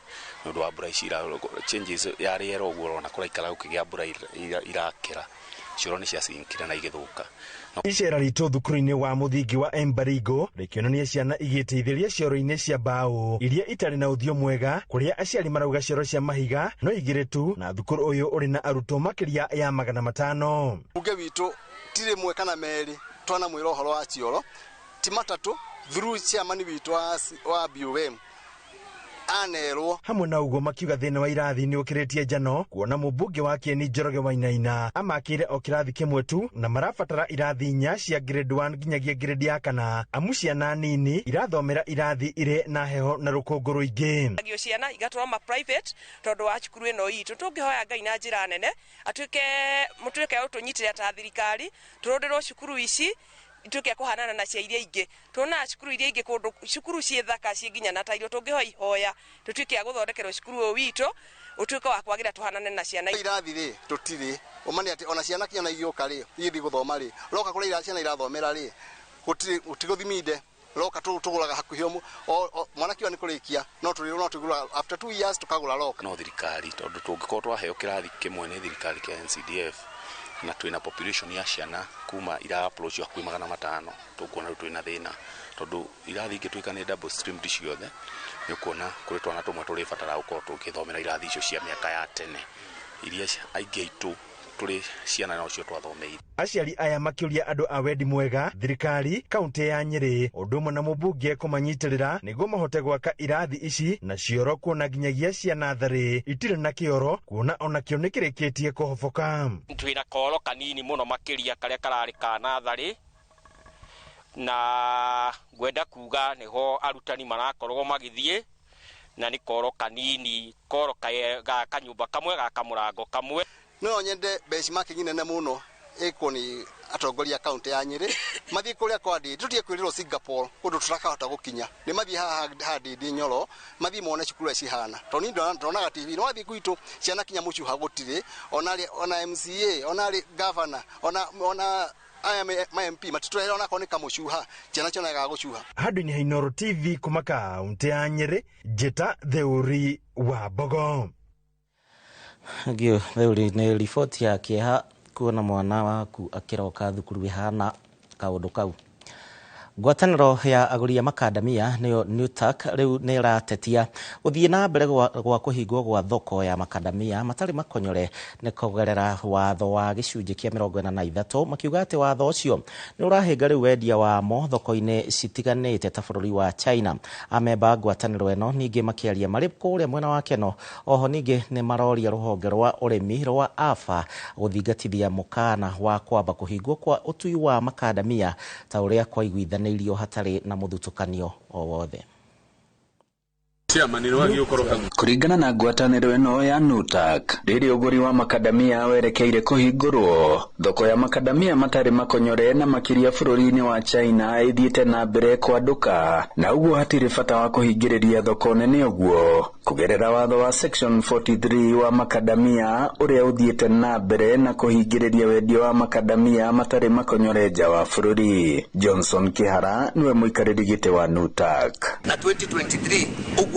nundu wa mbura icira changes ya riera uguo ona kuraikara ukigia mbura irakira cioro ni cia sinkire na igithuka. Icera ritu thukuru-ini wa muthingi wa Ebaringo rikionania ciana igiteithiria cioro-ini cia mbao iria itari na uthio mwega kuria aciari marauga cioro cia mahiga no igire tu na thukuru uyu uri na arutwo makiria ya 500. Uge witu tire mwe kana meri twana mwiro uhoro wa cioro ti matatu through chairman witu wa BOM anerwo hamwe na ugo makiuga thina wa irathi ni ukiritie njano kuona mubunge wa Kieni Njoroge Wainaina amakire o kirathi kimwe tu na marabatara irathi 4 cia grade 1 nginyagia grade ya 4 amu ciana nini irathomera irathi ire na heho na rukungu ruingi agio ciana igatwa ma private tondu wa cukuru ino itu tungihoya Ngai na njira nene atuike mutuike utunyitire ta thirikari turundirwo cukuru ici ituke kuhanana na cia iria ingi tuna cukuru iria ingi kundu cukuru cie thaka cie nginya na tairo tungihoi hoya tutuke aguthondekerwo cukuru witu utuke wa kwagira tuhanane na ciana irathi ri tutiri umani ati ona ciana kiana igioka ri ithi guthoma ri roka kuri ira ciana irathomera ri utiguthiminde roka tuguraga hakuhi mwana kiwa ni kurikia no tugura after 2 years tukagura roka no thirikari tondu tungikorwo twaheo kirathi kimwe ni thirikari kia NCDF na twina population ya ciana kuma ira approach ya 500 tukuona twina thina tondu irathi ingi twika ni double stream ciothe ni kuona kuri twana tumwe turi fatara uko tukithomera irathi icio cia miaka ya tene iria aingi itu turi ciana no cio twathomeire. Aciari aya makiuria andu a wendi mwega thirikari kaunti ya Nyeri undumwe na mubunge kumanyitirira niguo mahote gwaka irathi ici na cioro kuona nginyagia ciana thari itire na kioro kuona ona kio nikirikitie kuhofoka. Twina koro kanini muno makiria karia karari kana thari na gwenda kuga niho arutani marakorwo magithie na ni koro kanini koro ga kanyumba kamwe ga kamurango kamwe no nyende benchmark nyinene muno ikoni atongoria kaunti ya Nyeri mathie kuria kwa ndi tutie kwiriro Singapore kundu turakahota gukinya ni mathie hadi Nyoro mathie mone cukuru cihana to ni ndona TV no mathie kwitu ciana kinya mucuha gutire ona MCA ona governor ona aya MP matutwera ona konika mucuha ciana ciona ga gucuha. Hadu ni Inoro TV kuma kaunti ya Nyeri Jeta Theuri wa Mbogo. Agio Theuri ni ripoti ya kieha kuona mwana waku akiroka thukuru ihana kaundu kau. Ngwatanĩro ya agũri a makadamia nĩyo NUTAC rĩu nĩ ĩratetia gũthiĩ na mbere gwa kũhingwo gwa thoko ya makadamia matarĩ makonyore nĩ kũgerera watho wa gĩcunjĩ kĩa 43, makiuga atĩ watho ũcio nĩ ũrahĩnga rĩu wendia wamo thoko-inĩ citiganĩte ta bũrũri wa China. Amemba ngwatanĩro ĩno ningĩ makĩaria marĩ kũrĩa mwena wa Keno. Oho ningĩ nĩ maroria rũhonge rwa ũrĩmi rwa AFA gũthingatithia mũkana wa kwamba kũhingwo kwa ũtui wa makadamia ta ũrĩa kwaiguithanĩirio hatarĩ na mũthutũkanio o wothe. Kũringana na ngwatanĩro ĩno ya NUTAC, rĩrĩa ũgũri wa makadamia werekeire kũhingũrwo, thoko ya makadamia matarĩ makonyore na makĩria bũrũri-inĩ wa China ĩthiĩte na mbere kwanduka, na ũguo hatirĩ bata wa kũhingĩrĩria thoko nene ũguo kũgerera watho wa section 43 wa makadamia ũrĩa ũthiĩte na mbere na kũhingĩrĩria wendia wa makadamia matarĩ makonyore nja wa bũrũri. Johnson Kihara niwe mũikarĩri gĩtĩ wa NUTAC. Na 2023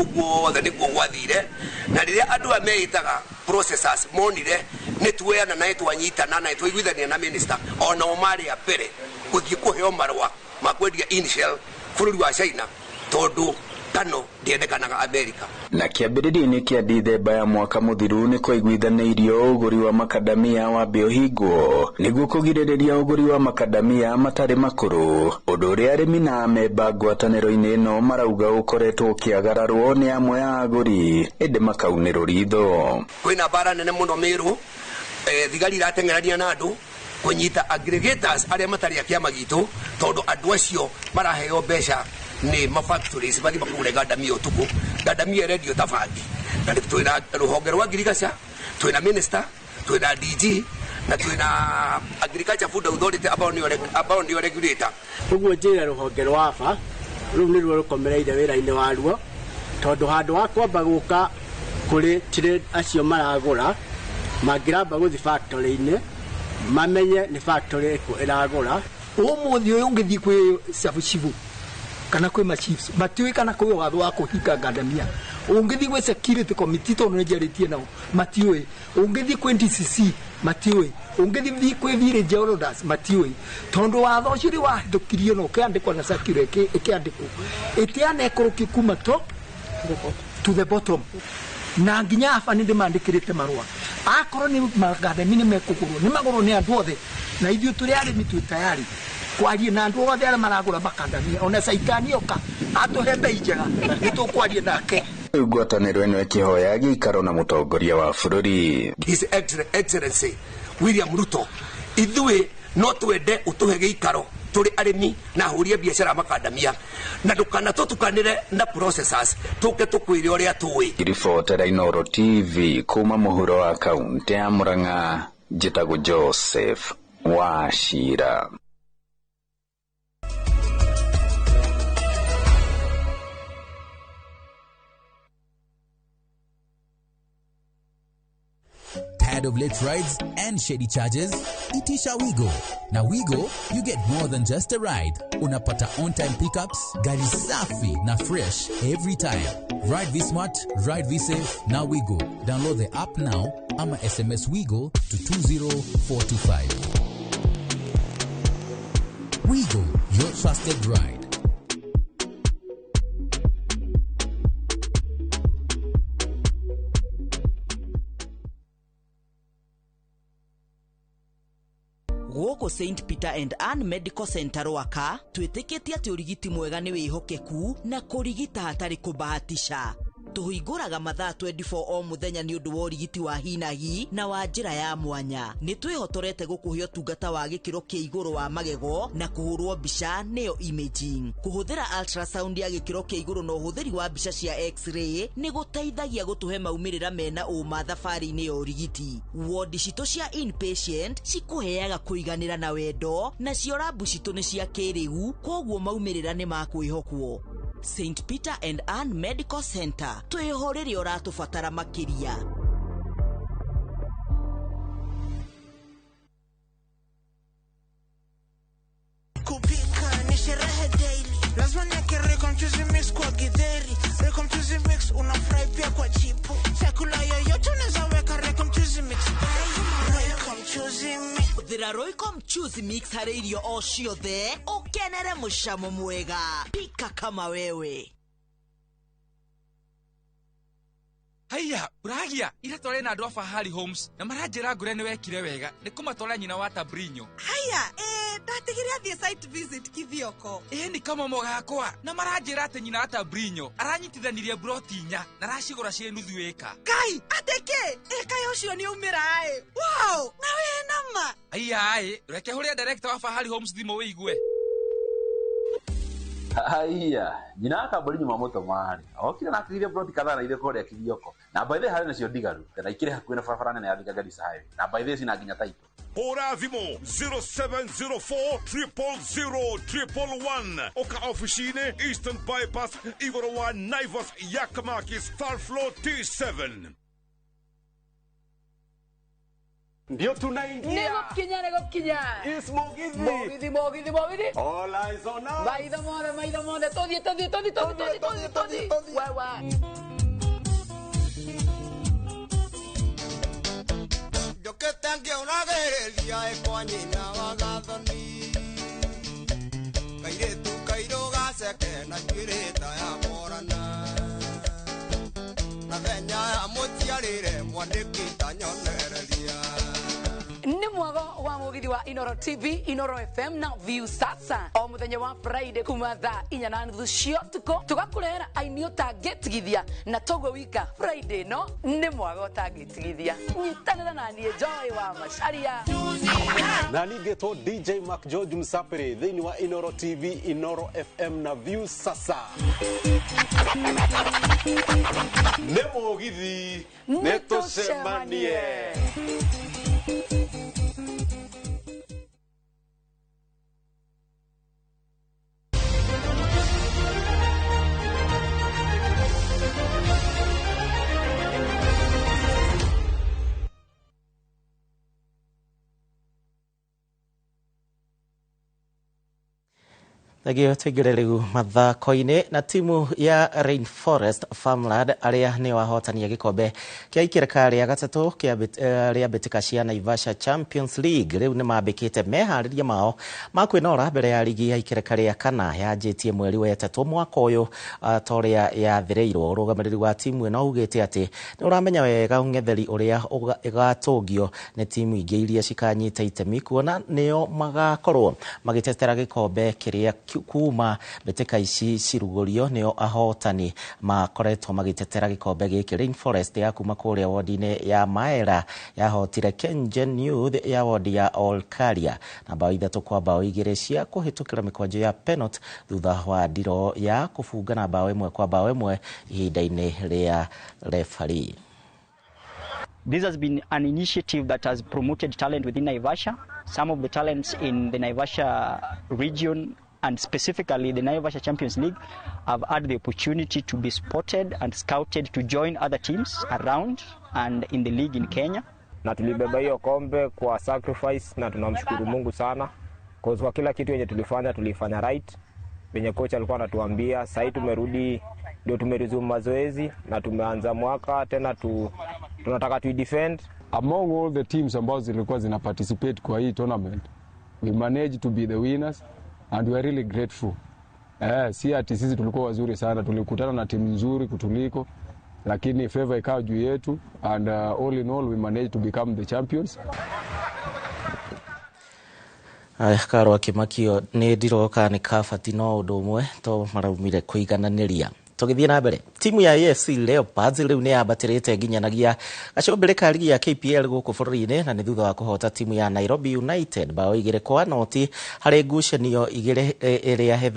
guothe nĩ gwathire, na rĩrĩa andũ a meitaga processors monire nĩ tuoyana na twanyitana na twaiguithania na minister ona omari ya pere gũthiĩ kũheo marũa ma kwendia initial bũrũri wa China tondũ tano ndiendekanaga America. Na kĩambĩrĩria-inĩ kĩa Dithemba ya mwaka mũthiru nĩ kwaiguithanĩirio ũgũri wa makadamia wa biohingo nĩguo kũgirĩrĩria ũgũri wa makadamia matarĩ makũrũ, ũndũ ũrĩa arĩmi na amemba ngwatanĩro-inĩ ĩno marauga ũkoretwo ũkĩagararwo nĩ amwe ya agũri ĩndĩ makaunĩrwo ritho. Kwĩna bara nene mũno Meru, thigari irateng'erania na andũ kũnyita aggregators arĩa matarĩ a kĩama gitũ tondũ andũ acio maraheo mbeca ni mafactories bathi bakure gadamia utuku gadamia radio tafadi na twina ruhonge rwa agriculture, twina minister, twina DG na twina agriculture food authority ambao ndio regulator. Uguo njira ruhonge rwa AFA riu ni ruo rukomereire wira-ini waruo tondu handu wa kwamba guka kuri trade acio maragura mangiramba guthi factory-ini mamenye ni factory iko iragura umuthi uyu ngithii kwi sabucibu kana kwi machiefs matiwe kana kwi watho wa kuhinga gadamia ungithi gwe security committee tono njaritie nao matiwe ungithi kwi DCC matiwe ungithi kwi village elders matiwe tondu watho ucio ri wahitukirio no kiandikwa na security ikiandikwo itiane kuruki kuma top to the bottom na nginya AFA ni ndimandikirite marua akorwo ni magadamia mekugurwo ni magurwo ni andu othe na ithuĩ tũrĩ arĩmi twĩ tayari kwaria na andũ othe arĩa maragũra makadamia ona caitani oka atũhe mbei njega nĩ tũkwaria nake. Ngwatanĩro ĩno ĩkĩhoya gĩikaro na mũtongoria wa bũrũri His Excellency William Ruto, ithuĩ no twende ũtũhe gĩikaro tũrĩ arĩmi na ahũri biashara makadamia na ndũkana tũtukanĩre na processors tũke tũkwĩre ũrĩa tũĩ. Ribotera Inooro TV kuma mũhuro wa kaunti ya Murang'a, njĩtagwo Joseph Wachira. Tired of late rides and shady charges? Itisha Wigo. Now Wigo, you get more than just a ride. Unapata on-time pickups, gari safi na fresh every time. Ride V-Smart, ride V-Safe, now Wigo. Download the app now, ama SMS Wigo to 20425. Wigo, your trusted ride. Gũkũ St Peter and Ann Medical Center Rwaka twĩtĩkĩtie atĩ ũrigiti mwega nĩ wĩhokeku na kũrigita hatarĩ kũbahatisha. Tũhingũraga mathaa 24 o mũthenya nĩ ũndũ wa ũrigiti wa hi na hi na wa njĩra ya mwanya. Nĩ twĩhotorete gũkũhe ũtungata wa gĩkĩro kĩa igũrũ wa magego na kũhũrwo mbica nĩyo imaging. Kũhũthĩra ultrasound ya gĩkĩro kĩa igũrũ na ũhũthĩri wa mbica cia x-ray nĩ gũteithagia gũtũhe maumĩrĩra mena ũma thabarĩ-inĩ ya ũrigiti. Wodi citũ cia inpatient cikũheaga kũiganĩra na wendo, nacio rabu citũ nĩ cia kĩrĩu, koguo maumĩrĩra nĩ ma kwĩhokwo. St Peter and Ann Medical Center, twĩho rĩrĩa ũratũbatara makĩria. Kupika ni sherehe daily, lazima niweke Raycom Chuzi Mix kwa githeri. Raycom Chuzi Mix unafurahi pia kwa chipu, chakula yoyote unaweza weka Raycom Chuzi Mix. Raycom Chuzi Mix, Raycom Chuzi Mix harĩ irio o ciothe. ukenere mushamo mwega. Pika kama wewe. Haya, uragia ira tore na andu Fahali Homes na maranjira ngure ni wekire wega ni kumatwara nyina wa Tabrinyo. Haya, ndatigire athie site visit kithioko. Ni kama mogakwa na maranjira ate nyina wa Tabrinyo aranyitithanirie broti nya na racigura cie nuthu eka. Kai, ateke, eka yocio ni umirae. Wow, na we nama. Haya, reke huria director wa Fahali Homes thimo wigwe. Haya, jina aka bali nyuma moto mahali. Okira na kile broti kadhaa na ile kore ya kilioko. Na by the hali na sio digaru. Na ikire hakuina farafara na yadika gadi sahibi. Na by the sina ginya taito. Ora vimo 0704 000 Oka officine Eastern Bypass Ivorowa Naivas Yakamakis Star Floor T7. Ndio tunaingia. Nego kinya. Is Mogithi. Mogithi. All eyes on us. Maida monde. Todi. Wawa. Yo que tengo una guerrilla es coñina vagathoni. Kaire tu kairo gase que na chireta ya morana. Na venya ya motiarire mwandikita nyonereria. Ni mwago wa Mugithi wa Inoro TV, Inoro FM na View Sasa. O muthenya wa Friday kuma thaa 4:30 cia tuko tugakurera ainio tagetigithia na togo wika Friday no ni mwago tagetigithia. Nyitanira na nie Joy wa Macharia. Na ningeto DJ Mark George Msapere thini wa Inoro TV, Inoro FM na View Sasa. Ne Mugithi netucemanie. Thagio tuigire riu mathako-ini na timu ya Rainforest Farmland aria ni wahotania gikombe kia ikireka ria gatatu kia ria betika cia Naivasha Champions League riu ni mambikite mehariria mao ma kwinora mbere ya ligi ya ikireka ria kana yanjitie mweri wa gatatu mwaka uyu toria yathireirwo. Urugamiriri wa timu ino ugite ati ni uramenya wega ung'etheri uria igatungio ni timu ingi iria cikanyita itemi kuona nio magakorwo magitetera gikombe kiria kuma betika ici cirugurio nio ahotani makoretwo magitetera gikombe giki. Rainforest ya kuma kuria wodi-ini ya Maera yahotire Kengen Youth ya wodi ya Olkaria na bao 3-2 cia kuhitukira mikwanjo ya penalty thutha wa ndiro ya kufunga na bao 1-1 ihinda-ini ria referee. This has been an initiative that has promoted talent within Naivasha. Some of the talents in the Naivasha region and specifically the Naivasha Champions League have had the opportunity to be spotted and scouted to join other teams around and in the league in Kenya. Na tulibeba hiyo kombe kwa sacrifice na tunamshukuru Mungu sana kwa kila kitu yenye tulifanya right. Venye coach alikuwa anatuambia sasa tumerudi ndio tumeresume mazoezi na tumeanza mwaka tena tunataka tu defend. Among all the teams ambazo zilikuwa zina participate kwa hii tournament, we managed to be the winners and we are really grateful. Si ati sisi tulikuwa wazuri sana, tulikutana na timu nzuri kutuliko, lakini favor ikawa juu yetu and all in all we managed to become the champions. Karwa Kimakio ni ndiroka ni kabati no undu umwe to maraumire kuigananiria. Tugithie na mbere timu ya AFC Leopards riu ni yabatirite nginyanagia gacombere ka ligi ya KPL guku bururi-ini na ni thutha wa kuhota timu ya Nairobi United bao 2-0 hari ngucanio iria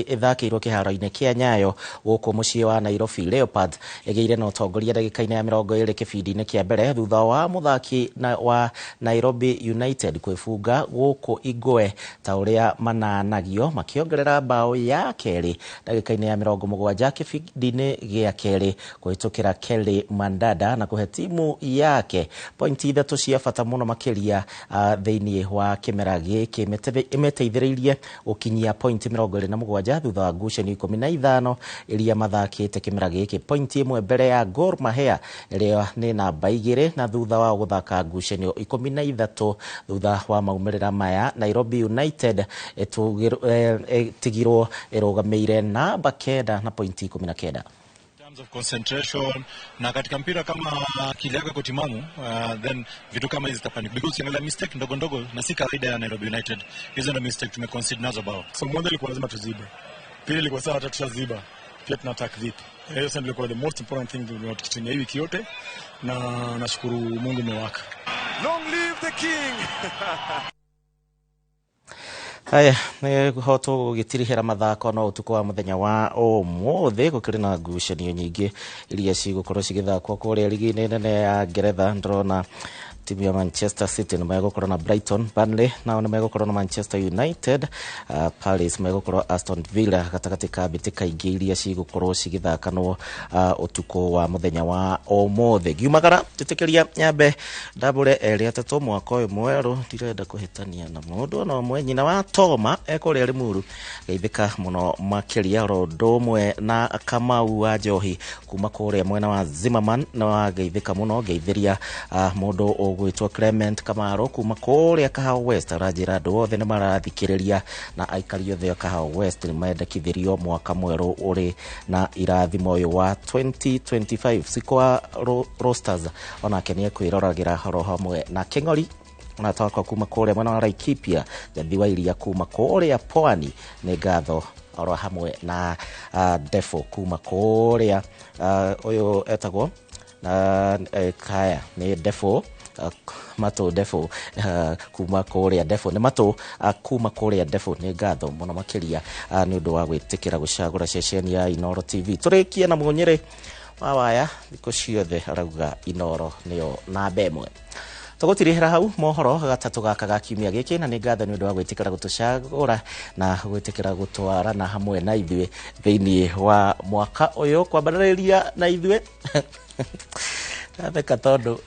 ithakirwo kiharo-ini kia Nyayo guku mucii wa Nairobi Leopards igeire na utongoria ndagika-ini ya 20 kibindi-ini kia mbere thutha wa muthaki wa Nairobi United kwifunga guku Igwe ta uria mananagio makiongerera bao ya keri ndagika-ini ya 70 gĩbindi-inĩ gĩa kerĩ kũhĩtũkĩra Kelly Mandanda na kũhe timu yake pointi 3 cia bata mũno makĩria thĩinĩ wa kĩmera gĩkĩ. Ĩmeteithĩrĩirie gũkinyia pointi 27 thutha wa ngucanio 15 iria mathakĩte kĩmera gĩkĩ, pointi 1 mbere ya Gor Mahia ĩrĩa nĩ namba 2, na thutha wa gũthaka ngucanio 13 thutha wa maumĩrĩra maya Nairobi United ĩtigirwo ĩrũgamĩire namba 9 na pointi 19. Of concentration na katika mpira kama kiliaga kotimamu then vitu kama hizi zitafanyika because kuna mistake ndogo ndogo na si kawaida ya Nairobi United. Hizo ndio mistake tumeconcede nazo bao. So mmoja ilikuwa lazima tuzibe, pili ilikuwa sawa hata tushaziba, pia tuna attack vipi. Hiyo sasa ndio the most important thing tunayotumia hii wiki yote, na nashukuru Mungu umewaka. Long live the king. Haya, ho tũgĩtirihĩra mathako no ũtukũ wa mũthenya wa ũmũthĩ gũkĩrĩ na ngucanio nyingĩ iria cigũkorwo cigĩthakwo kũrĩa ligi-inĩ nene ya Ngeretha. Ndĩrona timu ya Manchester City nĩ megũkorwo na Brighton, Burnley nao nĩ megũkorwo na Manchester United, Palace megũkorwo Aston Villa, gatagatĩ ka mbĩtĩka ingĩ iria cigũkorwo cigĩthakanwo ũtukũ wa mũthenya wa ũmũthĩ. Ngiumagara tũtĩkĩria nyambe ndabũre erĩ atatũ mwaka ũyũ mwerũ, ndirenda kũhĩtania na mũndũ no mwe. Nyina wa Toma ekũrĩa Limuru geithĩka mũno makĩria oro ũndũ ũmwe na Kamau wa Njohi kuma kũrĩa mwena wa Zimmerman na wageithĩka mũno geithĩria mũndũ gwĩtwo Clement Kamaro kuma kũrĩa Kahawa West. Arajĩra andũ othe nĩ marathikĩrĩria na aikari othe a Kahawa West nĩ mendekithĩrio mwaka mwerũ ũrĩ na irathimo ũyũ wa 2025. Sikwa Roasters onake nĩ ekwĩroragĩra horo hamwe na King'ori onatoka kuma kũrĩa mwena wa Laikipia. Jathi wa Iria kuma kũrĩa Pwani nĩ ngatho oro hamwe na Defo kuma kũrĩa ũyũ etagwo kaya nĩ Defo Mato Defo kuma kũrĩa Defo nĩ Mato kuma kũrĩa Defo nĩ ngatho mũno makĩria nĩ ũndũ wa gwĩtĩkĩra gũcagũra ceceni ya Inoro TV. Tũrĩkie na Munyĩrĩ wa waya thikũ ciothe arauga Inoro nĩyo namba 1. Tũgũtirihĩra hau mohoro gatatũ gaka ga kiumia gĩkĩ, na nĩ ngatho nĩ ũndũ wa gwĩtĩkĩra gũtũcagũra na gwĩtĩkĩra gũtwarana hamwe na ithuĩ thĩinĩ wa mwaka ũyũ, kwambĩrĩria na ithuĩ ndatheka tondũ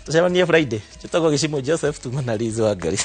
tucemanie Friday. Njĩtagwo Gĩcimo Joseph tuma na Liz Wangari.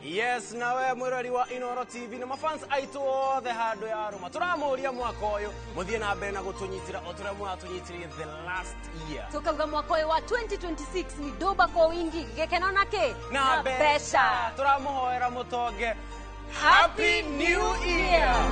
Yes, na we mwirori wa Inoro TV na mafans aitu othe handu ya ruma turamuria mwaka uyu muthie na mbere na gutunyitira otura mwatunyitire the last year. Tukauga mwaka uyu wa 2026 ni doba kwa wingi gekena nake na besha turamuhoera mutonge Happy New Year.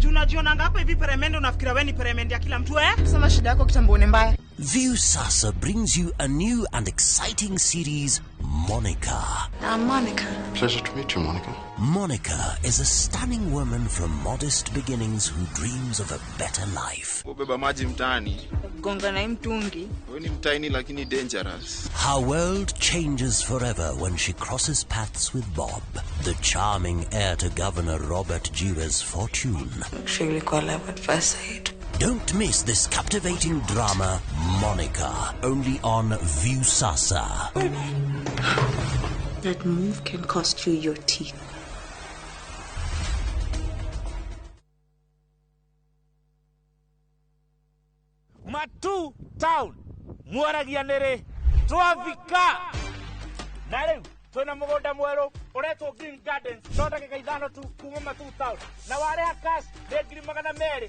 Tunajiona ngapo hivi peremende unafikira wewe ni peremende ya kila mtu Sema shida yako kitambo ni mbaya. Viusasa brings you a new and exciting series, Monica. I'm Monica. Pleasure to meet you, Monica. Monica is a stunning woman from modest beginnings who dreams of a better life. Ubeba maji mtaani. Gonga na mtungi. Wewe ni mtaini lakini dangerous. Her world changes forever when she crosses paths with Bob, the charming heir to Governor Robert Jiwa's fortune. Actually, call love at first sight. Don't miss this captivating drama, Monica, only on Viusasa. That move can cost you your teeth. Matu town mwaragia nere twavika na riu twina mugunda mweru uretwo Green Gardens no ndagika ithano tu kuma Matu town na wareha cash nĩ 280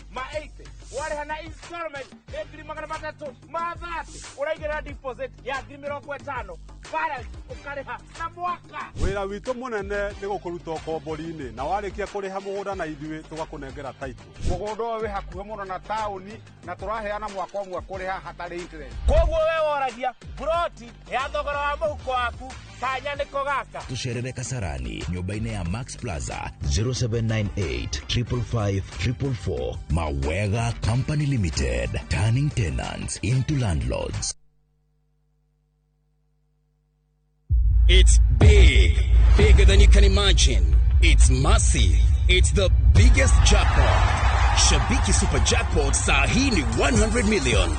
warihana installment ya ngiri magana matatu ma 30 uraigĩrĩra deposit ya ngiri 50 balance ukariha na mwaka. Wĩra witũ mũnene nĩ gũkũruta ũkombo-inĩ na warĩkia kũrĩha mũgũnda na ithuĩ tũgakũnengera title. Mũgũnda ũyũ wĩ hakuhĩ mũno na taũni na tũraheana mwaka ũmwe kũrĩha hatarĩ interest. Koguo we woragia broti ya thogora wa mũhuko waku kanya nĩko gaka. Tucerere Kasarani nyũmba-inĩ ya Max Plaza 0798 555 444. Mawega Company Limited, turning tenants into landlords. It's big, bigger than you can imagine. It's massive. It's the biggest jackpot. Shabiki Super Jackpot Sahini 100 million.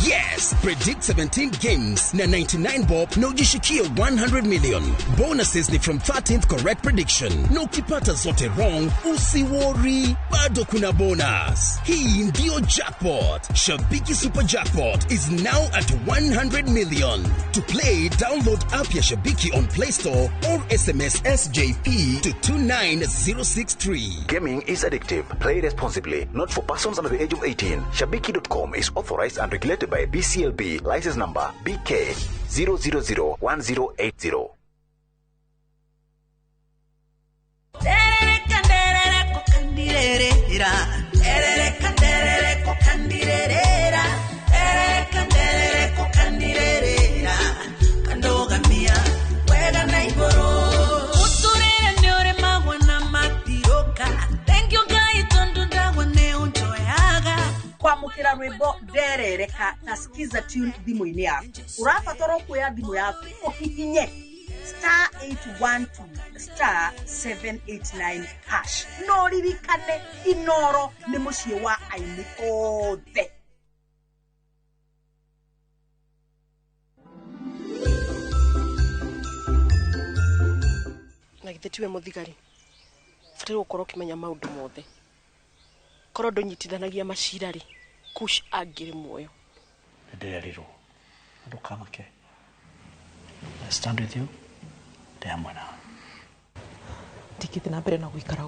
Yes, predict 17 games na 99 bob na ujishikie 100 million. Bonuses ni from 13th correct prediction. Na ukipata zote wrong, usiwori, bado kuna bonus. Hii ndio jackpot. Shabiki Super Jackpot is now at 100 million. To play, download app ya Shabiki on Play Store or SMS SJP to 29063. Gaming is addictive. Play responsibly. Not for persons under the age of 18. Shabiki.com is authorized and regulated by BCLB, license number BK 0001080. kwamukira rwimbo nderereka na skiza tune thimu-ini yaku urabatara kuoya thimu yaku uhihinye *812*789# no ririkane Inoro ni mucii wa aini othe. na githetiwe muthigari fatira ukorwo kimenya maundu mothe korwo ndonyitithanagia macira ri kush agire muoyo ndireriro ndukamake. I stand with you. Ndamwana tikithina mbere na guikara